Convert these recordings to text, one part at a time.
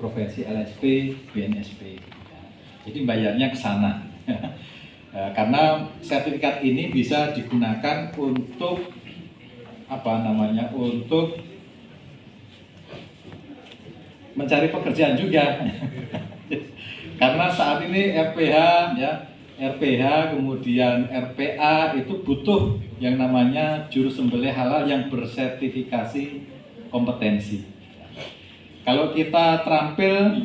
profesi LSP, BNSP. Ya. Jadi bayarnya ke sana. Karena sertifikat ini bisa digunakan untuk untuk mencari pekerjaan juga. Karena saat ini RPH kemudian RPA itu butuh yang namanya juru sembelih halal yang bersertifikasi kompetensi. Kalau kita terampil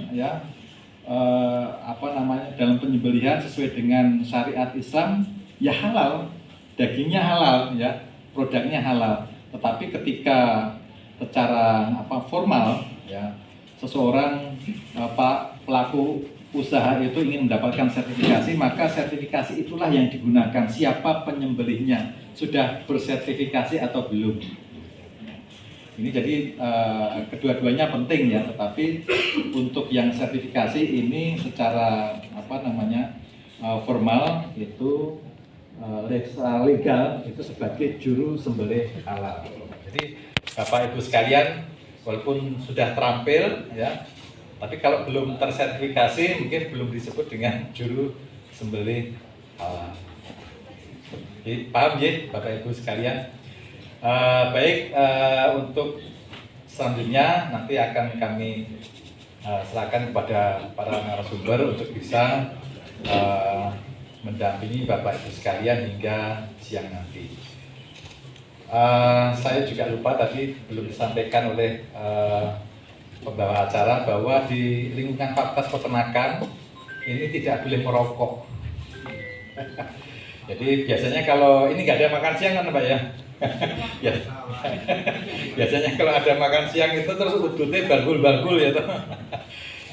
dalam penyembelihan sesuai dengan syariat Islam, ya halal, dagingnya halal, ya, produknya halal. Tetapi ketika secara formal, ya, seseorang pelaku usaha itu ingin mendapatkan sertifikasi, maka sertifikasi itulah yang digunakan. Siapa penyembelihnya, sudah bersertifikasi atau belum? Ini jadi kedua-duanya penting ya, tetapi untuk yang sertifikasi ini secara formal itu legal itu sebagai juru sembelih halal. Jadi Bapak Ibu sekalian, walaupun sudah terampil ya, tapi kalau belum tersertifikasi mungkin belum disebut dengan juru sembelih halal. Jadi paham ya Bapak Ibu sekalian? Untuk selanjutnya nanti akan kami serahkan kepada para narasumber untuk bisa mendampingi Bapak Ibu sekalian hingga siang nanti. Saya juga lupa tadi belum disampaikan oleh pembawa acara bahwa di lingkungan Fakultas Peternakan ini tidak boleh merokok. Jadi biasanya kalau ini nggak ada makan siang kan Pak ya? Ya. Biasanya kalau ada makan siang itu terus udutnya balgul-balgul ya.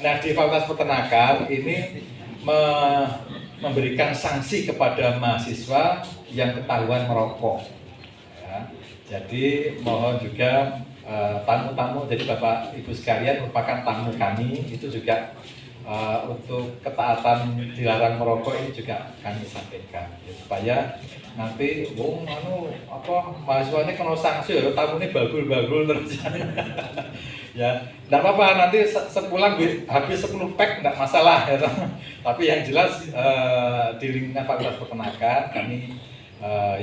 Nah di Fakultas Peternakan ini memberikan sanksi kepada mahasiswa yang ketahuan merokok. Ya. Jadi mohon juga tamu-tamu, jadi Bapak Ibu sekalian merupakan tamu kami, itu juga untuk ketaatan dilarang merokok ini juga kami sampaikan ya, supaya nanti mahasiswanya kena sanksi ya, tamu ini balgul-balgul terus ya, enggak apa-apa, nanti sepulang habis 10 pack enggak masalah ya. Tapi yang jelas di lingkungan Fakultas Peternakan kami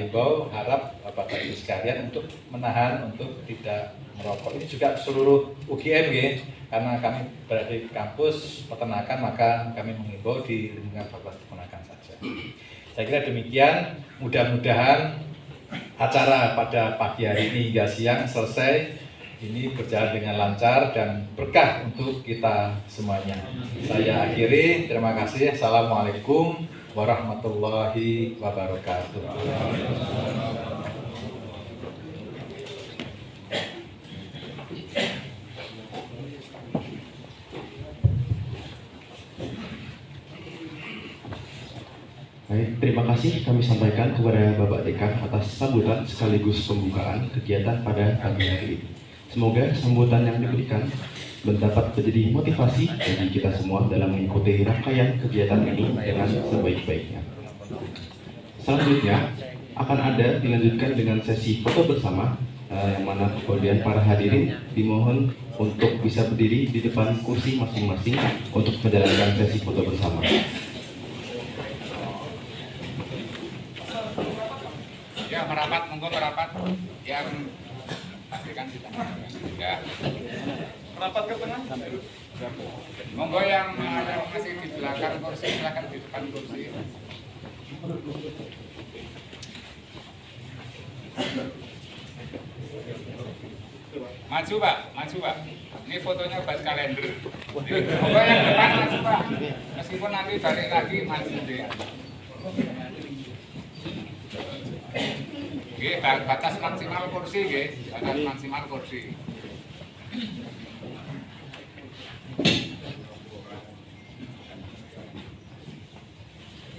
himbau, harap Bapak Ibu sekalian untuk menahan untuk tidak merokok. Ini juga seluruh UGM ya, karena kami berada di kampus peternakan, maka kami menghimbau di lingkungan Fakultas Peternakan saja. Saya kira demikian, mudah-mudahan acara pada pagi hari ini hingga siang selesai, ini berjalan dengan lancar dan berkah untuk kita semuanya. Saya akhiri, terima kasih. Assalamualaikum warahmatullahi wabarakatuh. Baik, terima kasih kami sampaikan kepada Bapak Dekan atas sambutan sekaligus pembukaan kegiatan pada pagi hari ini. Semoga sambutan yang diberikan dapat menjadi motivasi bagi kita semua dalam mengikuti rangkaian kegiatan ini dengan sebaik-baiknya. Selanjutnya akan ada dilanjutkan dengan sesi foto bersama, yang mana kemudian para hadirin dimohon untuk bisa berdiri di depan kursi masing-masing untuk menjalankan sesi foto bersama. Ya, merapat, monggo merapat. Yang pastikan kita. Ya. Merapat ke tengah. Monggo yang masih di belakang kursi, silakan di depan kursi. Maju Pak, maju Pak. Ini fotonya buat kalender. Monggo yang depan maju Pak. Meskipun nanti balik lagi maju deh. Oke, batas maksimal kursi, batas maksimal kursi.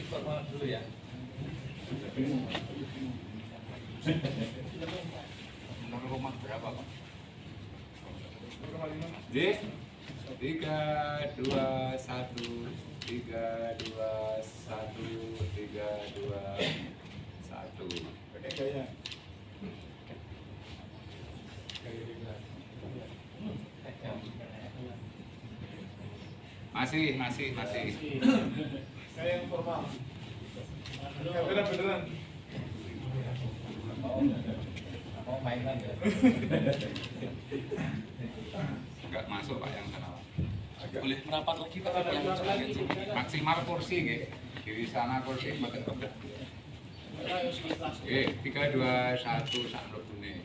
Informal dulu ya. Nomor rumah berapa Pak? 3, 2, 1, 3, 2, 1, 3, 2, 1. Gaya. Masih. Saya yang formal. Beneran. Mau mainan ya? Enggak masuk Pak yang sana. Boleh merapat lagi Pak yang bagian sini. Maksimal kursi nggih. Kiri sana kursi mboten kebet. Oke, 3 2 1 sak mlebune.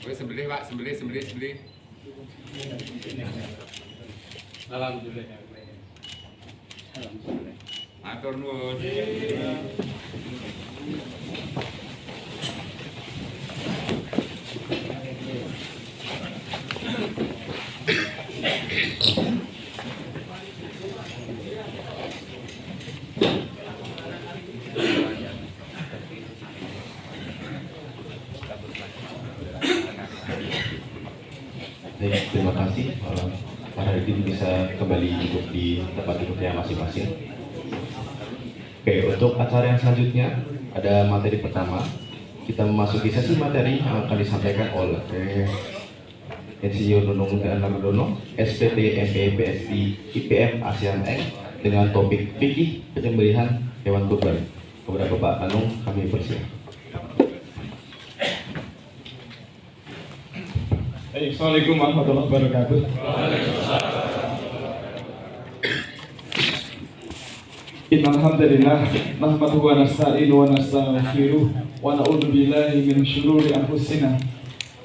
Wis sembelih Pak, sembelih. Alhamdulillah. Matur nuwun. Baik, terima kasih. Para hadirin bisa kembali duduk di tempat duduknya masing-masing. Oke, untuk acara yang selanjutnya ada materi pertama. Kita memasuki sesi materi yang akan disampaikan oleh Insinyur Nunung Nardono, SPT ME PSI IPM ASEAN Eng dengan topik fikih penyembelihan hewan kurban. Kepada Bapak Anung kami persilakan. Assalamualaikum warahmatullahi wabarakatuh. Innal hamdalillah nahmaduhu wa nasta'inuhu wa nastaghfiruh wa na'udzu billahi min shururi anfusina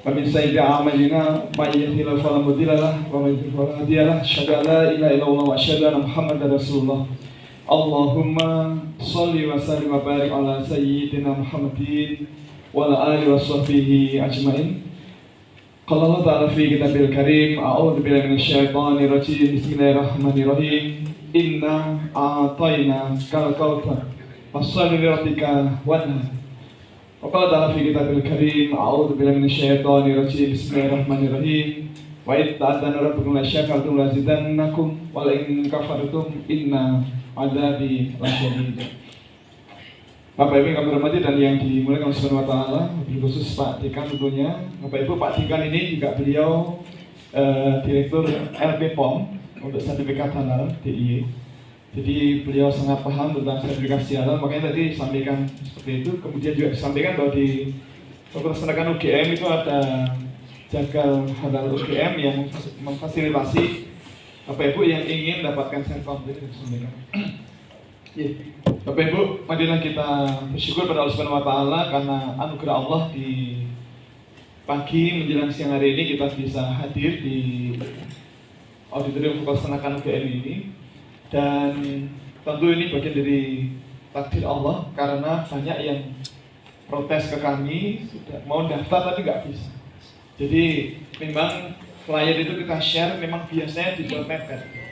wa min sayyiati a'malina may yahdihillahu fala mudilla lahu wa may yudlil fala hadiya lahu asyhadu an la ilaha illallah wa asyhadu anna muhammadar rasulullah. Allahumma shalli wa sallim wa barik ala sayyidina Muhammadin wa ala alihi wa sahbihi ajmain. Qala Allah ta'ala fi kitabil karim, a'udzu billahi minasyaitonir rajim. Bismillahirrahmanirrahim. Inna a'tayna kal kautsar fasholli li rabbika wanhar. Wa qala ta'ala fi kitabil karim, a'udzu billahi minasyaitonir rajim. Bismillahirrahmanirrahim. Wa id ta'adzana rabbukum la syakartum la zidannakum wa la in kafartum inna adzabi lasyadid. Bapak Ibu yang kami hormati dan yang dimuliakan oleh Subhanahu wa Ta'ala, lebih khusus Pak Dekan tentunya. Bapak Ibu, Pak Dekan ini juga beliau Direktur LP POM untuk sertifikat halal DIY. Jadi beliau sangat paham tentang sertifikasi halal, makanya tadi disampaikan seperti itu. Kemudian juga disampaikan bahwa di pelaksanaan UGM itu ada jagal halal UGM yang memfasilitasi Bapak Ibu yang ingin mendapatkan sertifikat disampaikan. Bapak Ibu, marilah kita bersyukur pada Allah Subhanahu wa Ta'ala karena anugerah Allah di pagi menjelang siang hari ini kita bisa hadir di auditorium pelaksanaan UGM ini, dan tentu ini bagian dari takdir Allah karena banyak yang protes ke kami sudah mau daftar tapi nggak bisa. Jadi memang flyer itu kita share memang biasanya dibuat mepet.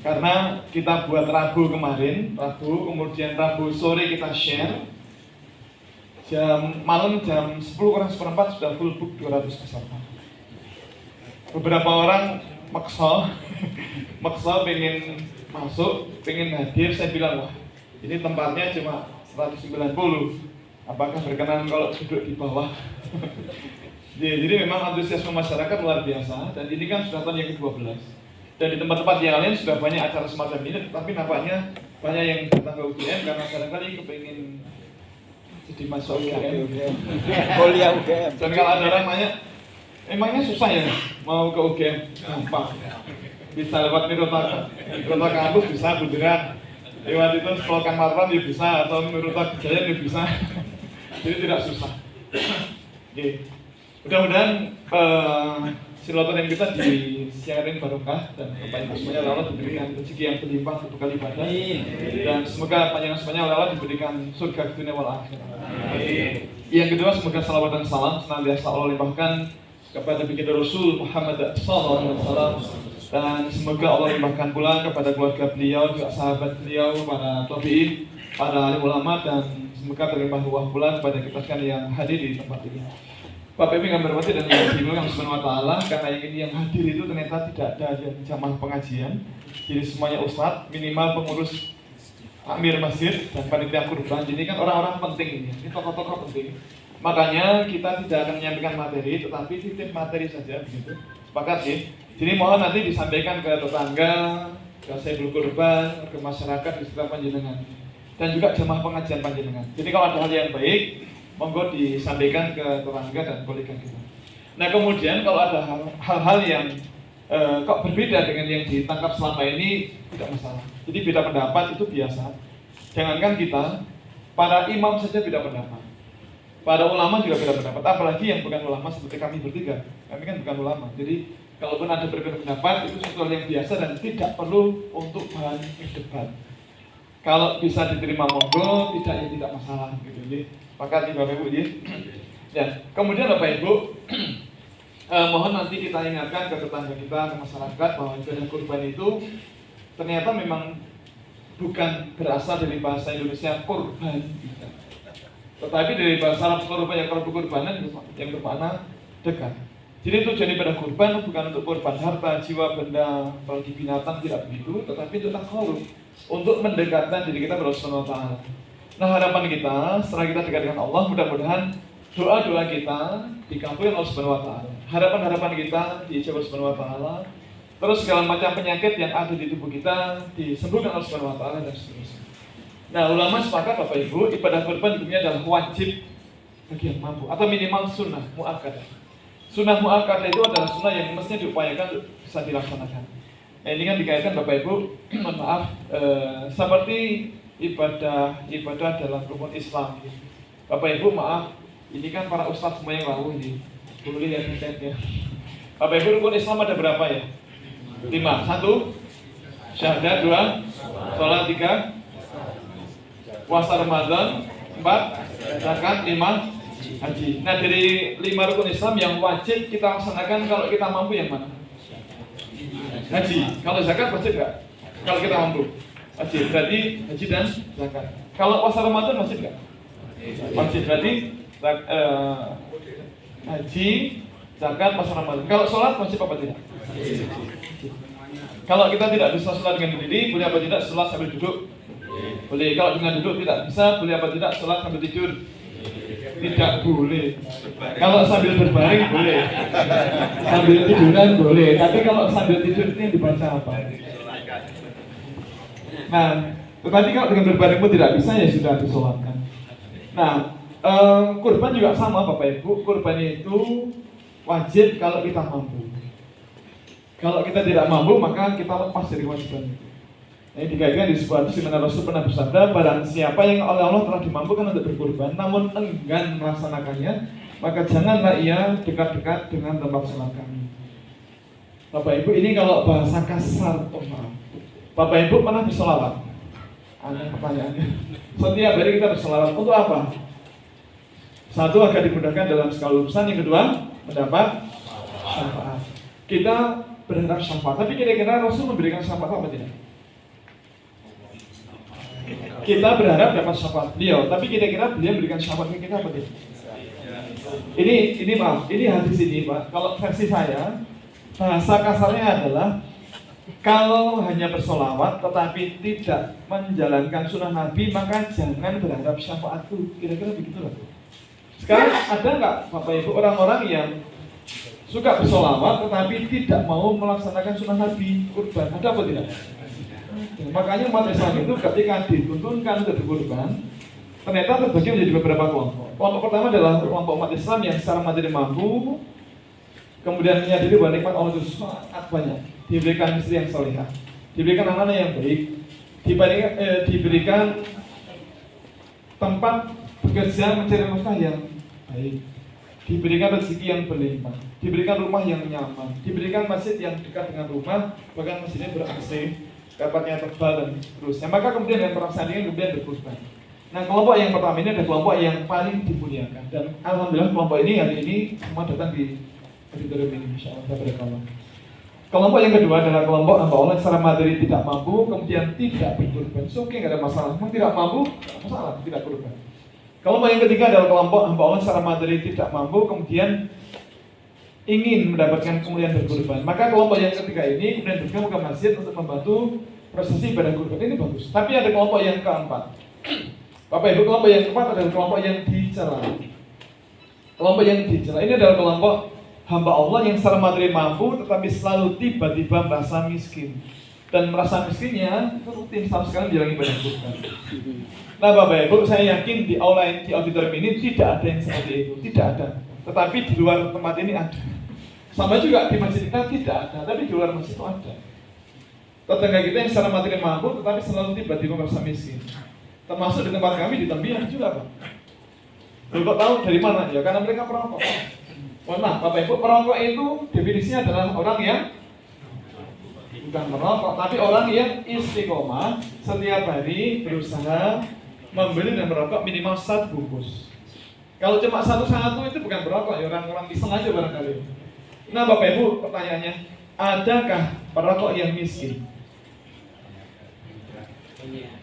Karena kita buat Rabu kemarin, kemudian Rabu sore kita share, malam jam 10:04 sudah full book 200 peserta. Beberapa orang maksa pengen masuk, pengen hadir, saya bilang, wah ini tempatnya cuma 190, apakah berkenan kalau duduk di bawah? Jadi memang antusiasme masyarakat luar biasa, dan ini kan sudah tahun yang ke-12. Dan di tempat-tempat yang lain sudah banyak acara semacam ini, tapi nampaknya banyak yang datang ke UGM karena barangkali kepengen jadi masuk UGM. Kuliah UGM. Dan kalau ada orang nanya, emangnya susah ya mau ke UGM? Gampang. Bisa lewat Mirota kampus bisa, Bundaran. Lewat itu Selokan Marwan ya bisa, atau Mirota Kejaya ya bisa. Jadi tidak susah. Oke. Mudah-mudahan silaturahim kita di siaring barokah dan Bapak Ibu semuanya Allah diberikan rezeki yang berlimpah untuk kali ibadah, dan semoga panjangan semuanya Allah diberikan surga dunia wal akhirat. Yang kedua, semoga salawat dan salam senantiasa Allah limpahkan kepada baginda Rasul Muhammad SAW, dan semoga Allah limpahkan pula kepada keluarga beliau, juga sahabat beliau, para tabi'in, para alim ulama, dan semoga terlimpah ruah pula kepada kita sekalian yang hadir di tempat ini. Bapak Ibu yang berhormat dan yang dimuliakan Subhanahu wa Ta'ala, karena yang hadir itu ternyata tidak ada yang jamaah pengajian, jadi semuanya ustadz, minimal pengurus takmir masjid dan panitia kurban. Jadi kan orang-orang penting ini tokoh-tokoh penting. Makanya kita tidak akan menyampaikan materi, tetapi titip materi saja begitu. Sepakat ya? Jadi mohon nanti disampaikan ke tetangga, ke Saiful Kurban, ke masyarakat di sekitar panjenengan, dan juga jemaah pengajian panjenengan. Jadi kalau ada hal yang baik, monggo disampaikan ke tetangga dan kolega kita. Nah kemudian kalau ada hal-hal yang kok berbeda dengan yang ditangkap selama ini, tidak masalah. Jadi beda pendapat itu biasa. Jangankan kita, para imam saja beda pendapat. Para ulama juga beda pendapat, apalagi yang bukan ulama seperti kami bertiga. Kami kan bukan ulama, jadi kalaupun ada berbeda pendapat itu sesuatu yang biasa dan tidak perlu untuk bahan debat. Kalau bisa diterima monggo, tidak ya tidak masalah gitu. Jadi pakat Bapak Ibu ya. Kemudian Bapak Ibu mohon nanti kita ingatkan ke tetangga kita, ke masyarakat bahwa ibadah kurban itu ternyata memang bukan berasal dari bahasa Indonesia kurban, tetapi dari bahasa Arab kurban yang kurbanan yang bermakna dekat. Jadi tujuan ibadah kurban bukan untuk kurban harta, jiwa, benda, apalagi binatang, tidak begitu, tetapi untuk takarub, untuk mendekatkan diri kita kepada Allah Subhanahu wa Ta'ala. Nah harapan kita setelah kita dekat dengan Allah, mudah-mudahan doa-doa kita dikabulkan Allah Subhanahu wa Ta'ala. Harapan-harapan kita diijabah Allah Subhanahu wa Ta'ala. Terus segala macam penyakit yang ada di tubuh kita disembuhkan Allah Subhanahu wa Ta'ala dan seterusnya. Nah, ulama sepakat Bapak Ibu, ibadah kurban hukumnya adalah wajib bagi yang mampu atau minimal sunnah muakkadah. Sunnah muakkadah itu adalah sunnah yang mestinya diupayakan bisa dilaksanakan. Nah, ini kan dikaitkan Bapak Ibu, mohon maaf, seperti ibadah dalam rukun Islam. Bapak Ibu maaf, ini kan para ustadz semua yang lalu ini, boleh ya ya. Bapak Ibu, rukun Islam ada berapa ya? 5. 1, syahadat. 2, sholat. 3, puasa Ramadan. 4, zakat. 5, haji. Nah dari 5 rukun Islam yang wajib kita laksanakan kalau kita mampu yang mana? Haji. Kalau zakat wajib nggak? Kalau kita mampu wajib, berarti haji dan zakat. Kalau puasa Ramadan wajib nggak? Wajib, berarti haji, zakat, puasa Ramadan. Kalau sholat wajib apa tidak? Kalau kita tidak bisa sholat dengan berdiri, boleh apa tidak sholat sambil duduk? Boleh. Kalau dengan duduk tidak bisa, boleh apa tidak sholat sambil tidur? Tidak boleh. Kalau sambil berbaring boleh. Sambil tiduran boleh. Tapi kalau sambil tidur ini dibaca apa? Nah, tetapi kalau dengan berbaring pun tidak bisa, ya sudah disolatkan. Nah, kurban juga sama Bapak Ibu. Kurban itu wajib kalau kita mampu. Kalau kita tidak mampu, maka kita lepas dari kewajiban itu. Ini dikaitkan di sebuah hadis di mana Rasul pernah bersabda, barang siapa yang oleh Allah telah dimampukan untuk berkurban, namun enggan melaksanakannya, maka janganlah ia dekat-dekat dengan tempat sholat kami. Bapak Ibu, ini kalau bahasa kasar, Bapak Ibu pernah bersolawat? Aneh pertanyaannya. Setiap hari kita bersolawat untuk apa? Satu, agar dimudahkan dalam segala urusan. Yang kedua, mendapat syafaat. Kita berharap syafaat, tapi kira-kira Rasul memberikan syafaat apa tidak? Kita berharap dapat syafaat beliau, tapi kira-kira beliau memberikan syafaat ke kita apa tidak? Ini maaf, ini hadis ini Pak. Kalau versi saya, bahasa kasarnya adalah kalau hanya bersolawat tetapi tidak menjalankan sunnah Nabi, maka jangan berharap syafaat itu. Kira-kira begitulah. Sekarang ada nggak Bapak Ibu orang-orang yang suka bersolawat tetapi tidak mau melaksanakan sunnah Nabi kurban? Ada apa tidak? Makanya umat Islam itu ketika dituntunkan untuk berkurban, ternyata terbagi menjadi beberapa kelompok. Kelompok pertama adalah kelompok umat Islam yang secara materi mampu, kemudian menyadari bahwa nikmat Allah itu sangat banyak, diberikan istri yang salihah, diberikan anak-anak yang baik, diberikan tempat bekerja mencari nafkah yang baik, diberikan rezeki yang berlimpah, diberikan rumah yang nyaman, diberikan masjid yang dekat dengan rumah, bahkan masjidnya ber-AC, dapatnya tebal dan seterusnya. Maka kemudian yang perasaan kemudian berkurban. Nah, kelompok yang pertama ini adalah kelompok yang paling dimuliakan, dan alhamdulillah kelompok ini hari ini semua datang di auditorium ini, insyaallah. Kelompok yang kedua adalah kelompok hamba Allah secara materi tidak mampu, kemudian tidak berkurban. Oke, nggak ada masalah. Memang tidak mampu, nggak masalah, tidak berkurban. Kelompok yang ketiga adalah kelompok hamba Allah secara materi tidak mampu, kemudian ingin mendapatkan kemuliaan berkurban. Maka kelompok yang ketiga ini kemudian bergabung ke masjid untuk membantu prosesi ibadah kurban. Ini bagus. Tapi ada kelompok yang keempat. Bapak Ibu, kelompok yang keempat adalah kelompok yang dicela. Kelompok yang dicela ini adalah kelompok hamba Allah yang secara materi mampu tetapi selalu tiba-tiba merasa miskin. Dan merasa miskinnya itu rutin sama sekali menjalani ibadah Quran. Nah Bapak Ibu, saya yakin di aula di auditorium ini tidak ada yang seperti itu, tidak ada. Tetapi di luar tempat ini ada. Sama juga di masjid kita tidak ada, tapi di luar masjid itu ada. Tetangga kita yang secara materi mampu tetapi selalu tiba-tiba merasa miskin. Termasuk di tempat kami di Tembiang juga Pak. Lalu kok tahu dari mana? Ya karena mereka perokok. Mohon maaf Bapak Ibu, perokok itu definisinya adalah orang yang bukan merokok, tapi orang yang istiqomah setiap hari berusaha membeli dan merokok minimal 1 bungkus. Kalau cuma satu-satu itu bukan berokok, ya orang-orang iseng aja barangkali. Nah Bapak Ibu, pertanyaannya, adakah perokok yang miskin?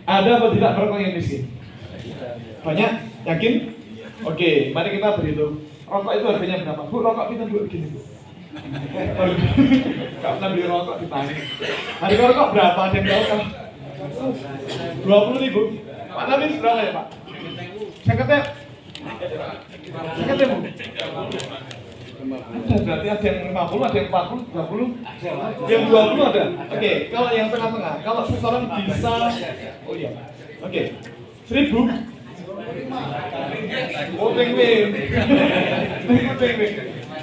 Ada atau tidak perokok yang miskin? Banyak? Yakin? Oke, mari kita berhitung. Rokok itu harganya berapa? Bu, rokok kita dulu begini Bu. Gak pernah beli rokok ditanya. Harga rokok berapa? Ada yang tahu kan? 20.000. Pak Nabi berapa ya Pak? Saya kata Bu. Ada berarti ada yang 50, ada yang 40, 30, yang 20 ada. Oke, kalau yang tengah-tengah, kalau seseorang bisa, oh iya, oke, 1.000.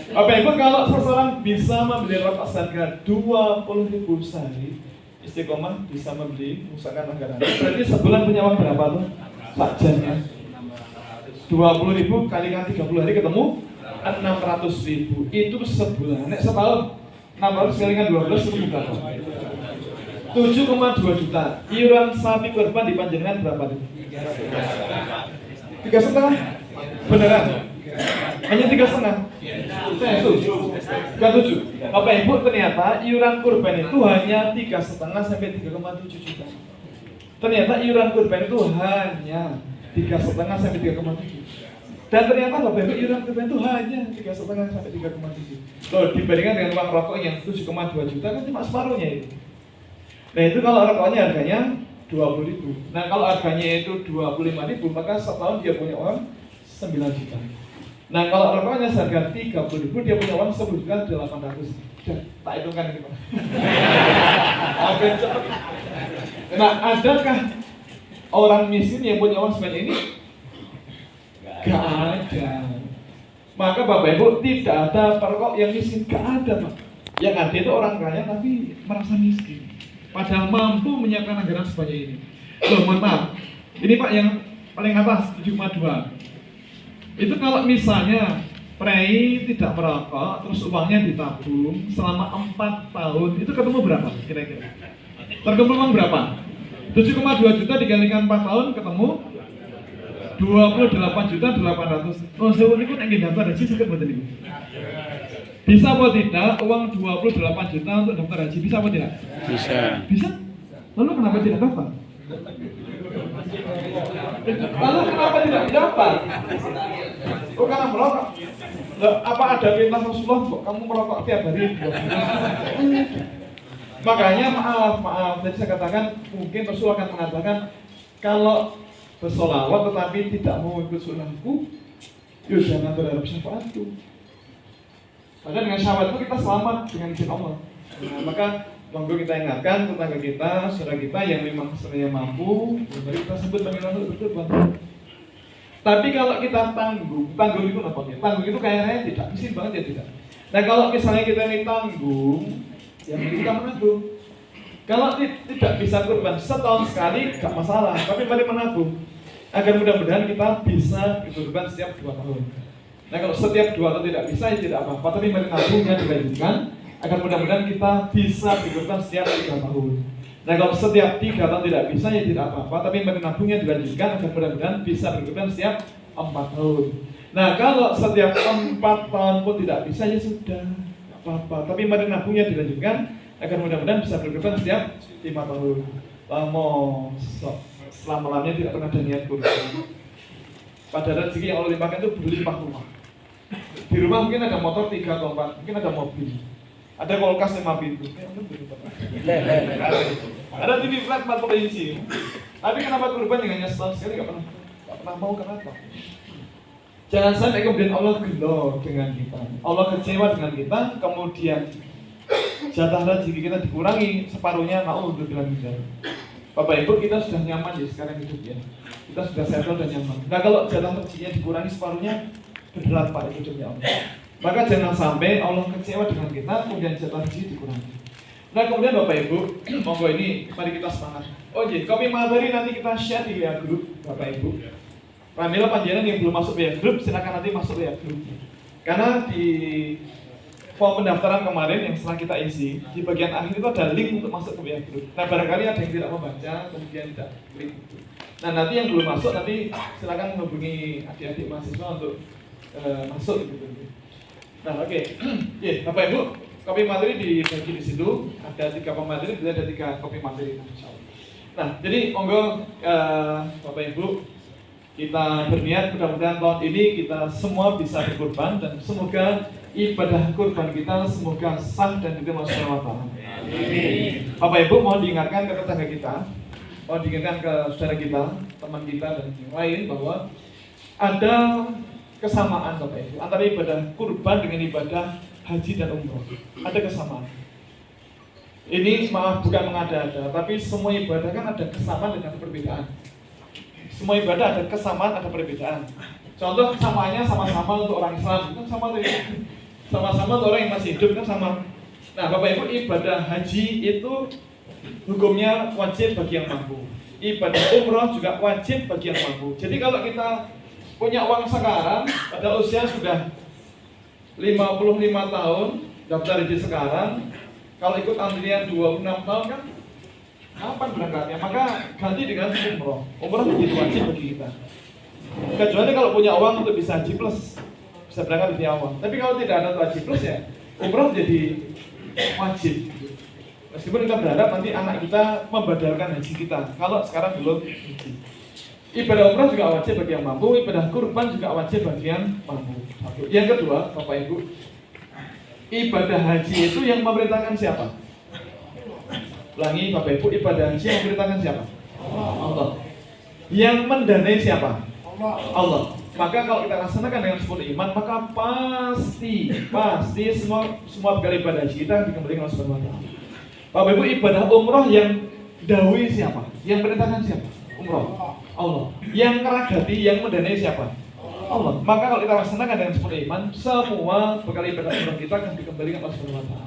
Bapak Ibu, kalau seseorang bisa membeli rokok seharga 20.000 sehari, istiqomah bisa membeli, misalkan anggaran. Berarti sebulan punya uang berapa tuh? Sajarnya 20.000 kalikan 30 hari ketemu 600.000. Itu sebulan. Nek setahun 600 kalikan 12 ketemu berapa? 7,2 juta. Iuran sapi kurban di Panjenengan berapa tuh? 3,5? Beneran? Hanya 3,5? Saya setuju. 3,7. Bapak Ibu, ternyata iuran kurban itu hanya 3,5 sampai 3,7 juta. Ternyata iuran kurban itu hanya 3,5 sampai 3,7. Dan ternyata Bapak Ibu, iuran kurban itu hanya 3,5 sampai 3,7. Loh, dibandingkan dengan uang rokok yang 7,2 juta kan cuma separuhnya itu. Nah itu kalau rokoknya harganya 20.000. Nah kalau harganya itu 25.000, maka setahun dia punya uang 9 juta. Nah kalau rokoknya seharga 30.000, dia punya uang 10.800.000. Tak hitungkan ini Pak. Agak cepat. Nah adakah orang miskin yang punya uang sebanyak ini? Gak ada. Maka Bapak Ibu, tidak ada perokok yang miskin. Gak ada Pak. Yang ada itu orang kaya tapi merasa miskin, padahal mampu menyiapkan anggaran sebanyak ini. Loh, mohon maaf. Ini Pak yang paling atas 7,2. Itu kalau misalnya prei tidak merokok, terus uangnya ditabung selama 4 tahun, itu ketemu berapa kira-kira? Terkumpul uang berapa? 7,2 juta dikalikan 4 tahun ketemu 28.800.000. Oh, saya ini pun ingin daftar haji sakit betul ini. Bisa apa tidak uang 28 juta untuk daftar haji? Bisa apa tidak? Bisa. Bisa? Lalu kenapa tidak daftar? Lalu kenapa tidak daftar? Oh karena merokok. Loh, apa ada perintah Rasulullah kok kamu merokok tiap hari? Makanya maaf. Jadi saya katakan mungkin Rasul akan mengatakan kalau bersolawat tetapi tidak mau ikut sunnahku, yuk jangan berharap syafaatku. Padahal dengan syafaat itu kita selamat dengan izin Allah. Nah, maka monggo kita ingatkan tetangga kita, saudara kita yang memang sebenarnya mampu, mari kita sebut panggilan untuk bertobat. Tapi kalau kita tanggung itu apa ya? Tanggung itu kayaknya tidak, miskin banget ya tidak. Nah kalau misalnya kita ini tanggung, yang kita menabung. Kalau tidak bisa kurban setahun sekali, gak masalah. Tapi mari menabung agar mudah-mudahan kita bisa kurban setiap 2 tahun. Nah kalau setiap 2 tahun tidak bisa, ya tidak apa-apa. Tapi mari nabungnya dilanjutkan agar mudah-mudahan kita bisa kurban setiap 3 tahun. Nah kalau setiap 3 tahun tidak bisa, ya tidak apa-apa. Tapi mari nabungnya dilanjutkan agar mudah-mudahan bisa berkurban setiap 4 tahun. Nah kalau setiap 4 tahun pun tidak bisa, ya sudah, gak apa-apa. Tapi mari nabungnya dilanjutkan agar mudah-mudahan bisa berkurban setiap 5 tahun. Mau selama-lamanya tidak pernah ada niat kurban. Pada rezeki yang Allah limpahkan itu berlimpah rumah. Di rumah mungkin ada motor 3 atau 4, mungkin ada mobil, ada kulkas 5 pintu. Ada TV flat 40 inci. Tapi kenapa kurban yang hanya setahun sekali? Gak pernah mau, kenapa? Jangan sampai kemudian Allah gelo dengan kita, Allah kecewa dengan kita, kemudian jatah rezeki kita dikurangi separuhnya, naudzubillah min dzalik. Bapak Ibu, kita sudah nyaman ya sekarang hidup ya. Kita sudah settle dan nyaman. Nah kalau jatah rezekinya dikurangi separuhnya, berat Pak hidupnya Allah. Maka jangan sampai Allah kecewa dengan kita, kemudian jatah rezeki dikurangi. Nah kemudian Bapak Ibu, monggo ini mari kita semangat. Oh iya, kopi materi nanti kita share di WA Group Bapak Ibu. Pramila panjenengan yang belum masuk WA Group, silakan nanti masuk WA Group. Karena di form pendaftaran kemarin yang setelah kita isi, di bagian akhir itu ada link untuk masuk ke WA Group. Nah barangkali ada yang tidak membaca, kemudian tidak klik. Nah nanti yang belum masuk, nanti silakan menghubungi adik-adik mahasiswa untuk masuk gitu. Nah oke, ya Bapak Ibu, kopi materi dibagi di situ, ada 3 pemateri, ada 3 kopi materi. Nah jadi monggo Bapak Ibu, kita berniat mudah-mudahan tahun ini kita semua bisa berkorban dan semoga ibadah kurban kita semoga sah dan diterima oleh Allah. Bapak Ibu mohon diingatkan ke tetangga kita, mohon diingatkan ke saudara kita, teman kita dan yang lain bahwa ada kesamaan Bapak Ibu antara ibadah kurban dengan ibadah haji dan umroh. Ada kesamaan. Ini maaf bukan mengada-ada, tapi semua ibadah kan ada kesamaan dan ada perbedaan. Semua ibadah ada kesamaan, ada perbedaan. Contoh kesamaannya sama-sama untuk orang Islam kan sama-sama untuk orang yang masih hidup kan sama. Nah Bapak Ibu, ibadah haji itu hukumnya wajib bagi yang mampu. Ibadah umroh juga wajib bagi yang mampu. Jadi kalau kita punya uang sekarang, pada usia sudah 55 tahun, daftar haji sekarang, kalau ikut antrian 26 tahun kan kapan berangkatnya? Maka ganti dengan umroh. Umroh menjadi wajib bagi kita. Kecuali kalau punya uang untuk bisa haji plus, bisa berangkat lebih awal. Tapi kalau tidak ada haji plus ya, umroh jadi wajib. Meskipun kita berharap nanti anak kita membadalkan haji kita. Kalau sekarang belum haji. Ibadah umroh juga wajib bagi yang mampu, ibadah kurban juga wajib bagi yang mampu. Yang kedua, Bapak Ibu, ibadah haji itu yang memerintahkan siapa? Ulangi Bapak Ibu, ibadah haji yang memerintahkan siapa? Allah. Yang mendanai siapa? Allah. Maka kalau kita laksanakan dengan sepenuh iman, maka pasti semua perkara ibadah haji kita dikembalikan oleh Subhanahu wa taala. Bapak Ibu, ibadah umroh yang dawai siapa? Yang perintahkan siapa? Umroh. Allah. Yang ngeragati, yang mendanai siapa? Allah. Maka kalau kita laksanakan dengan sepenuh iman, semua perkara ibadah umroh kita akan dikembalikan oleh Subhanahu wa taala.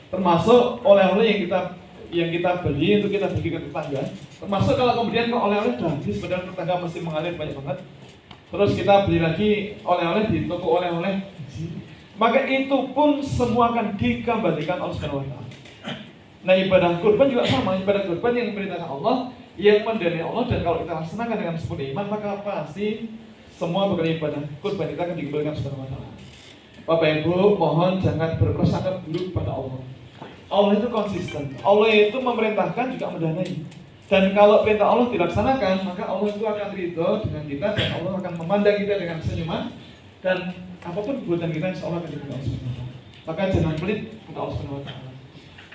Termasuk oleh-oleh yang kita beli untuk kita bagikan ke tetangga. Termasuk kalau kemudian oleh-oleh sudah habis, padahal tetangga masih mengalir banyak banget. Terus kita beli lagi oleh-oleh di toko oleh-oleh, maka itu pun semua akan dikembalikan oleh Subhanahu wa taala. Nah ibadah kurban juga sama, ibadah kurban yang diperintahkan Allah, yang mendanai Allah, dan kalau kita laksanakan dengan sepenuh iman, maka pasti semua perkara ibadah kurban kita akan dikembalikan Subhanahu wa taala. Bapak Ibu, mohon jangan berprasangka buruk pada Allah. Allah itu konsisten. Allah itu memerintahkan juga mendanai. Dan kalau perintah Allah dilaksanakan, maka Allah itu akan ridho dengan kita dan Allah akan memandang kita dengan senyuman dan apapun perbuatan kita insya Allah akan diterima Allah Subhanahu wa taala. Maka jangan pelit kepada Allah Subhanahu wa taala.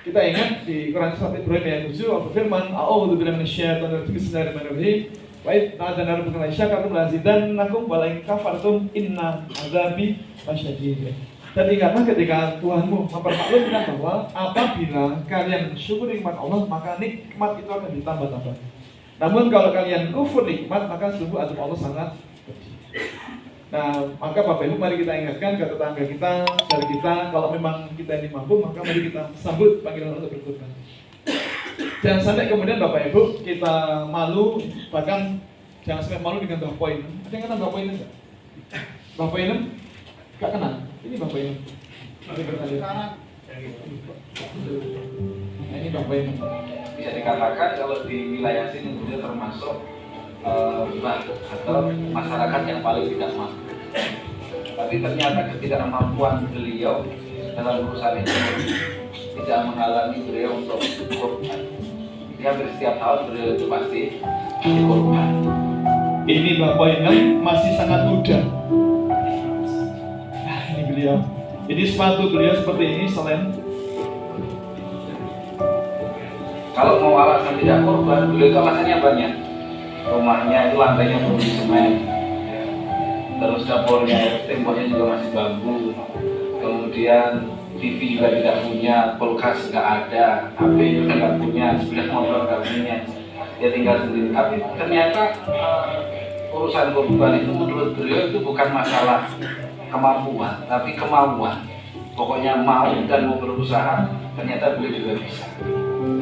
Kita ingat di Quran surat Ibrahim ayat 7 Allah berfirman, "A'udzu billahi minasyaitonir rajim. Bismillahirrahmanirrahim. Wa idza ta'adzana rabbukum la syakartum la azidannakum wa la in kafartum inna 'adzabi lasyadid." Dan ingatlah ketika Tuhanmu mempermaklumkan bahwa apabila kalian bersyukur nikmat Allah, maka nikmat itu akan ditambah-tambah. Namun kalau kalian kufur nikmat, maka sungguh azab Allah sangat pedih. Nah, maka Bapak Ibu mari kita ingatkan ke tetangga kita, saudara kita, kalau memang kita ini mampu, maka mari kita sambut panggilan untuk berkorban. Jangan sampai kemudian Bapak Ibu kita malu, bahkan jangan sampai malu dengan Bapak Poin. Ada yang kenal Bapak Poin enggak? Bapak Poin? Gak kenal? Ini Bapak Poin. Nah, ini Bapak Poin. Bisa dikatakan kalau di wilayah sini beliau termasuk atau masyarakat yang paling tidak mampu. Tapi ternyata ketidakmampuan beliau dalam urusan ini tidak menghalangi beliau untuk kurban. Jadi hampir setiap tahun beliau itu pasti kurban. Ini Bapak Poin masih sangat muda. Nah, ini beliau. Jadi sepatu beliau seperti ini selain kalau mau alasan tidak kurban, beliau itu alasannya banyak. Rumahnya itu lantainya belum di semen, terus dapurnya temboknya juga masih bambu, kemudian TV juga tidak punya, kulkas nggak ada, HP juga nggak punya, sepeda motor nggak punya, dia tinggal sendiri. Tapi ternyata urusan kurban itu menurut beliau itu bukan masalah kemampuan, tapi kemauan. Pokoknya mau dan mau berusaha, ternyata beliau juga bisa.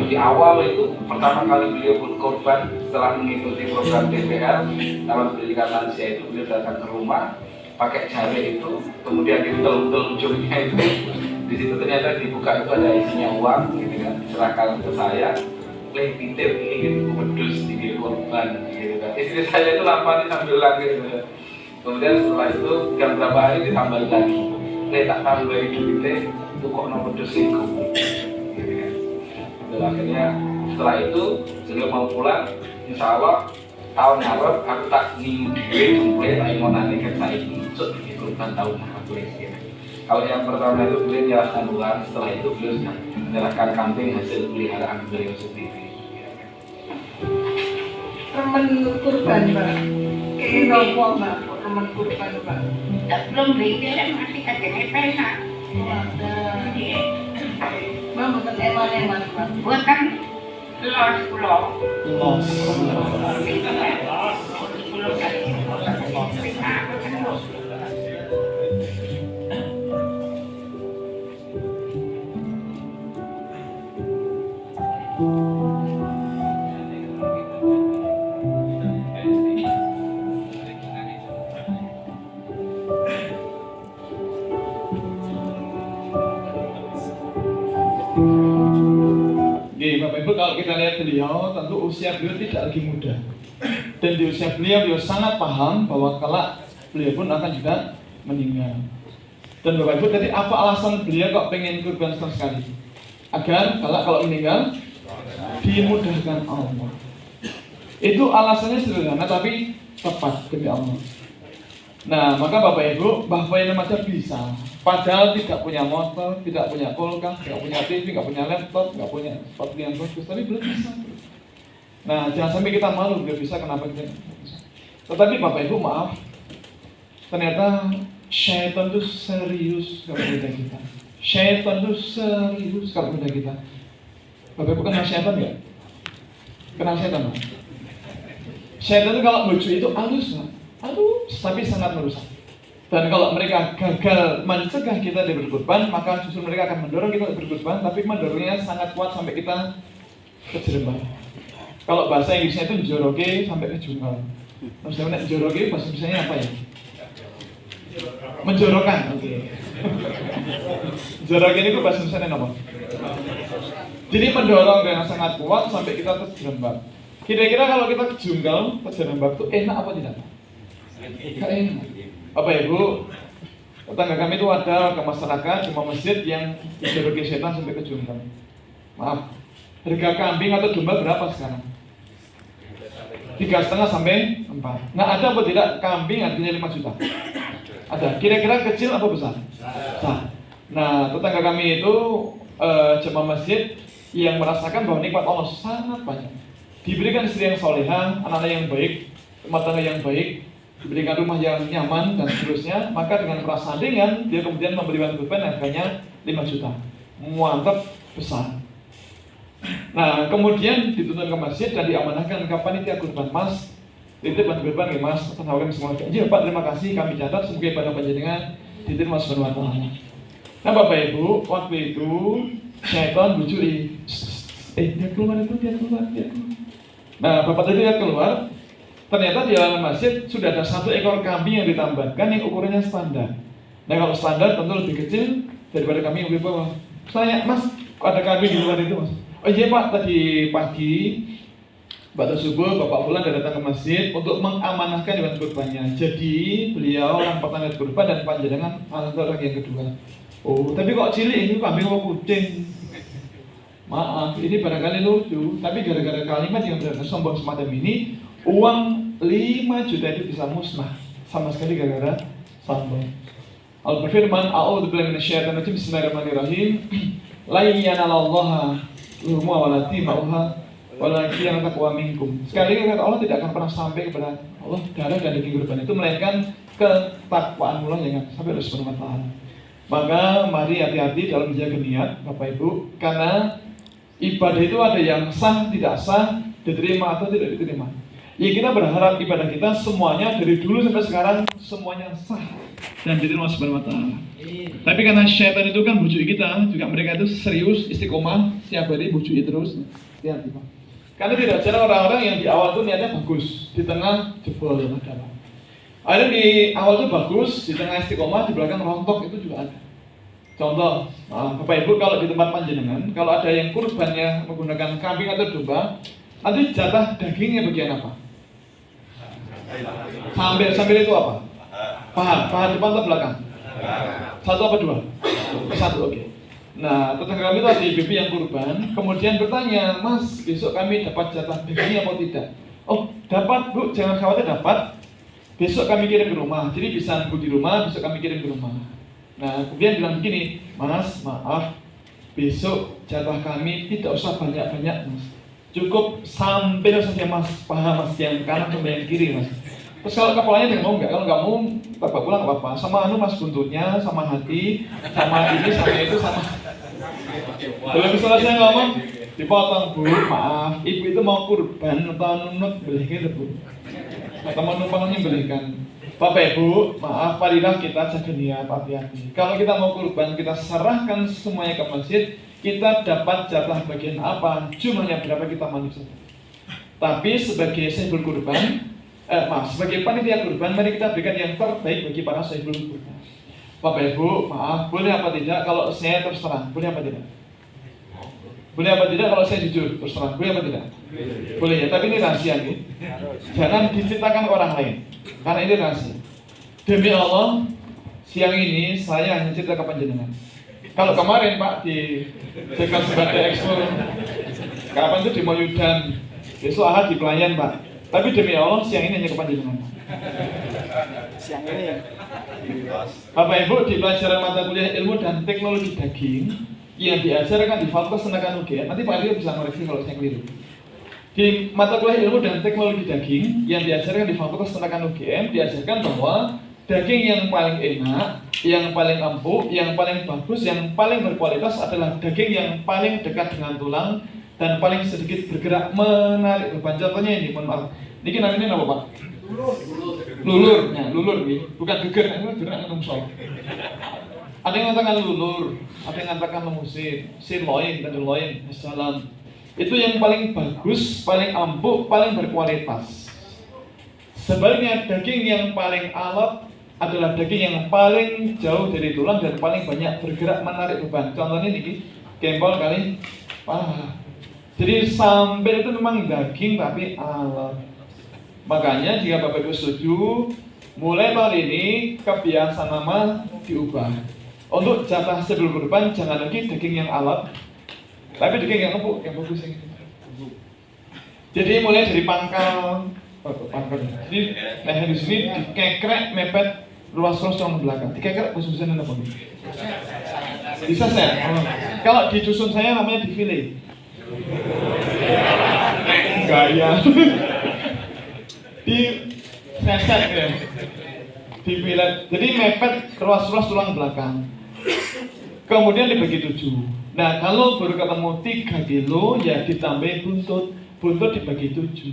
Di awal itu pertama kali beliau berkorban setelah mengikuti program TPL Taman Pendidikan Lansia itu, beliau datang ke rumah pakai jari itu, kemudian ditelur ujungnya itu, di situ ternyata dibuka itu ada isinya uang, gitu kan, serahkan ke saya, titip ini gitu, pedus di korban, gitu kan. Istri saya itu lapar sambil lagi, gitu. Kemudian setelah itu jam berapa hari ditambahin lagi, tak tambahin duitnya, itu kok nomor pedus itu. Akhirnya setelah itu beliau mau pulang, insya Allah tahun ngarep aku tak ngimu duit jumlah tak mau nanti kan saya ikut di kurban tahun aku ini. Kalau yang pertama itu beliau menyerahkan uang, setelah itu beliau sudah menyerahkan kambing hasil peliharaan beliau sendiri. Temen kurban Mbak, kayak nopo Mbak, temen kurban Mbak. Belum beli masih katanya penak. Mbak bukan eman-eman Mbak. Buatan los pulau. Los. Bapak Ibu, kalau kita lihat beliau, tentu usia beliau tidak lagi muda. Dan di usia beliau sangat paham bahwa kelak beliau pun akan juga meninggal. Dan Bapak Ibu, tadi apa alasan beliau kok pengen kurban sekali? Agar kalau meninggal dimudahkan Allah. Itu alasannya sederhana tapi tepat demi Allah. Nah, maka Bapak Ibu, Mbah Poyana aja bisa. Padahal tidak punya motor, tidak punya kulkas, tidak punya TV, tidak punya laptop, tidak punya sepatu yang bagus, tapi belum bisa. Nah, jangan sampai kita malu belum bisa, kenapa kita bisa. Tetapi Bapak Ibu maaf, ternyata syaitan itu serius kalau mudah kita. Syaitan itu serius kalau mudah kita. Bapak Ibu kenal syaitan nggak? Kenal syaitan nggak? Syaitan itu kalau lucu itu halus nggak? Aduh, tapi sangat merusak. Dan kalau mereka gagal mencegah kita dari berkorban, maka justru mereka akan mendorong kita untuk berkorban, tapi mendorongnya sangat kuat sampai kita kejerembab. Kalau bahasa Inggrisnya itu joroke sampai ke jungkal. Maksudnya joroke bahasa Inggrisnya apa ya? Menjorokan. Okay. Joroke itu bahasa Inggrisnya apa? Jadi mendorong dengan sangat kuat sampai kita terjerembab. Kira-kira kalau kita kejungkal, terjerembab itu enak apa tidak? Gak enak. Bapak Ibu, tetangga kami itu ada ke masyarakat, cuma masjid yang dijoroki setan sampai ke jungkal. Maaf, harga kambing atau domba berapa sekarang? 3,5 sampai 4. Nah, ada apa tidak kambing artinya 5 juta? Ada. Kira-kira kecil apa besar? Besar. Nah, tetangga kami itu jemaah masjid yang merasakan bahwa nikmat Allah sangat banyak. Diberikan istri yang solehah, anak-anak yang baik, rumah tangga yang baik, diberikan rumah yang nyaman dan seterusnya, maka dengan perasaan ringan dia kemudian membeli hewan kurban harganya 5 juta. Mantap, besar. Nah, kemudian dituntun ke masjid dan diamanahkan ke panitia kurban. Mas, titip hewan kurban ya Mas, atas nama kami semua. Iya Pak, terima kasih, kami catat semoga ibadah panjenengan diterima Subhanahu wa taala. Nah, Bapak Ibu, waktu itu syaitan bujuki. Dia keluar. Nah, Bapak tadi lihat keluar. Ternyata di halaman masjid sudah ada 1 ekor kambing yang ditambahkan yang ukurannya standar. Nah, kalau standar tentu lebih kecil daripada kambing yang lebih bawah. Saya, Mas, ada kambing di luar itu Mas? Oh iya Pak, tadi pagi waktu subuh Bapak Fulan datang ke masjid untuk mengamanahkan hewan kurbannya. Jadi beliau orang pertama kurban dan panjenengan orang yang kedua. Oh, tapi kok cilik ini kambing apa kucing? Maaf, ini barangkali lucu, tapi gara-gara kalimat yang benar sombong semacam ini, uang 5 juta itu bisa musnah sama sekali gara-gara sombong. Allah berfirman, a'udzubillahi minasyaitonir rajim, bismillahirrahmanirrahim. La yanalallaha luhumha wala dima'uha walakin yang taqwa minkum. Sekali lagi kata Allah tidak akan pernah sampai kepada Allah darah dan daging kurban itu, melainkan ketakwaan Allah yang sampai Allah Subhanahu wa taala. Maka mari hati-hati dalam menjaga niat Bapak Ibu, karena ibadah itu ada yang sah, tidak sah, diterima atau tidak diterima. Ya kita berharap ibadah kita semuanya dari dulu sampai sekarang semuanya sah dan diterima Allah Subhanahu wa taala. Tapi karena syaitan itu kan bujuk kita, juga mereka itu serius, istiqomah, setiap hari bujuk terus. Hati-hati Pak. Karena tidak jarang orang-orang yang di awal itu niatnya bagus, di tengah jebol ada. Ada di awal itu bagus, di tengah istiqomah, di belakang rontok, itu juga ada. Contoh, Bapak Ibu kalau di tempat panjenengan, kalau ada yang kurbannya menggunakan kambing atau domba, nanti jatah dagingnya bagian apa? Sambil itu apa? Paha depan atau belakang? Satu apa dua? Satu, oke. Nah, tetangga kami itu ada ibu yang kurban, kemudian bertanya, Mas, besok kami dapat jatah dagingnya atau tidak? Oh, dapat Bu, jangan khawatir dapat. Besok kami kirim ke rumah, jadi bisa nunggu di rumah, besok kami kirim ke rumah. Nah, kemudian bilang begini, Mas, maaf, besok jatah kami tidak usah banyak-banyak, Mas. Cukup sampai saja Mas, paha Mas, yang kanan sampai yang kiri, Mas. Terus kalau kepalanya dia mau nggak? Kalau nggak mau, bapak pulang nggak apa-apa. Sama Mas buntutnya, sama hati, sama ini, sama itu, sama. Belum selesai ngomong, dipotong Bu, maaf, ibu itu mau kurban atau nunut belikan Bu. Atau mau numpangnya belikan. Bapak Ibu, maaf, marilah kita jaga niat, hati-hati. Kalau kita mau kurban, kita serahkan semuanya ke masjid. Kita dapat jatah bagian apa, jumlahnya berapa kita manut saja. Tapi sebagai sahibul kurban, sebagai panitia kurban, mari kita berikan yang terbaik bagi para sahibul kurban. Bapak Ibu, maaf, boleh apa tidak kalau saya terserah? Boleh apa tidak? Boleh apa tidak kalau saya jujur? Terserah, boleh apa tidak? Boleh ya, tapi ini rahasia nih. Jangan diceritakan ke orang lain, karena ini rahasia. Demi Allah, siang ini saya hanya cerita ke panjenengan. Kalau kemarin Pak di Jakarta Sebagai Expo, kapan itu di Moyudan, besok Ahad di Pelayan Pak. Tapi demi Allah siang ini hanya ke panjenengan. Siang ini. Bapak Ibu di pelajaran mata kuliah ilmu dan teknologi daging yang diajarkan di Fakultas Tenaga UGM, nanti Pak Rio bisa ngoreksi kalau saya keliru. Di mata kuliah ilmu dan teknologi daging yang diajarkan di Fakultas Tenaga UGM diajarkan bahwa daging yang paling enak, yang paling empuk, yang paling bagus, yang paling berkualitas adalah daging yang paling dekat dengan tulang dan paling sedikit bergerak menarik beban. Contohnya ini, mohon maaf. Ini namanya apa Pak? Lulur. Nah, lulur nih, bukan geger, ini gerak nungsol. Ada yang mengatakan lulur, ada yang mengatakan memusin, sirloin dan loin, salam. Itu yang paling bagus, paling empuk, paling berkualitas. Sebaliknya daging yang paling alot adalah daging yang paling jauh dari tulang dan paling banyak bergerak menarik beban. Contohnya ini, kempol kali paha. Jadi sambal itu memang daging tapi alot. Makanya jika Bapak Ibu setuju, mulai tahun ini kebiasaan nama diubah. Untuk jatah sebelum kurban jangan lagi daging yang alot, tapi daging yang empuk, yang bagus yang itu. Jadi mulai dari pangkal, jadi leher di sini dikekrek mepet ruas-ruas yang belakang. Dikekrek bahasa apa? Bisa saya? Kalau di dusun saya namanya difile. Gaya. Di seset ya, dipilet, jadi mepet ruas-ruas tulang belakang, kemudian dibagi 7. Nah kalau baru ketemu 3 kilo ya ditambah buntut dibagi 7.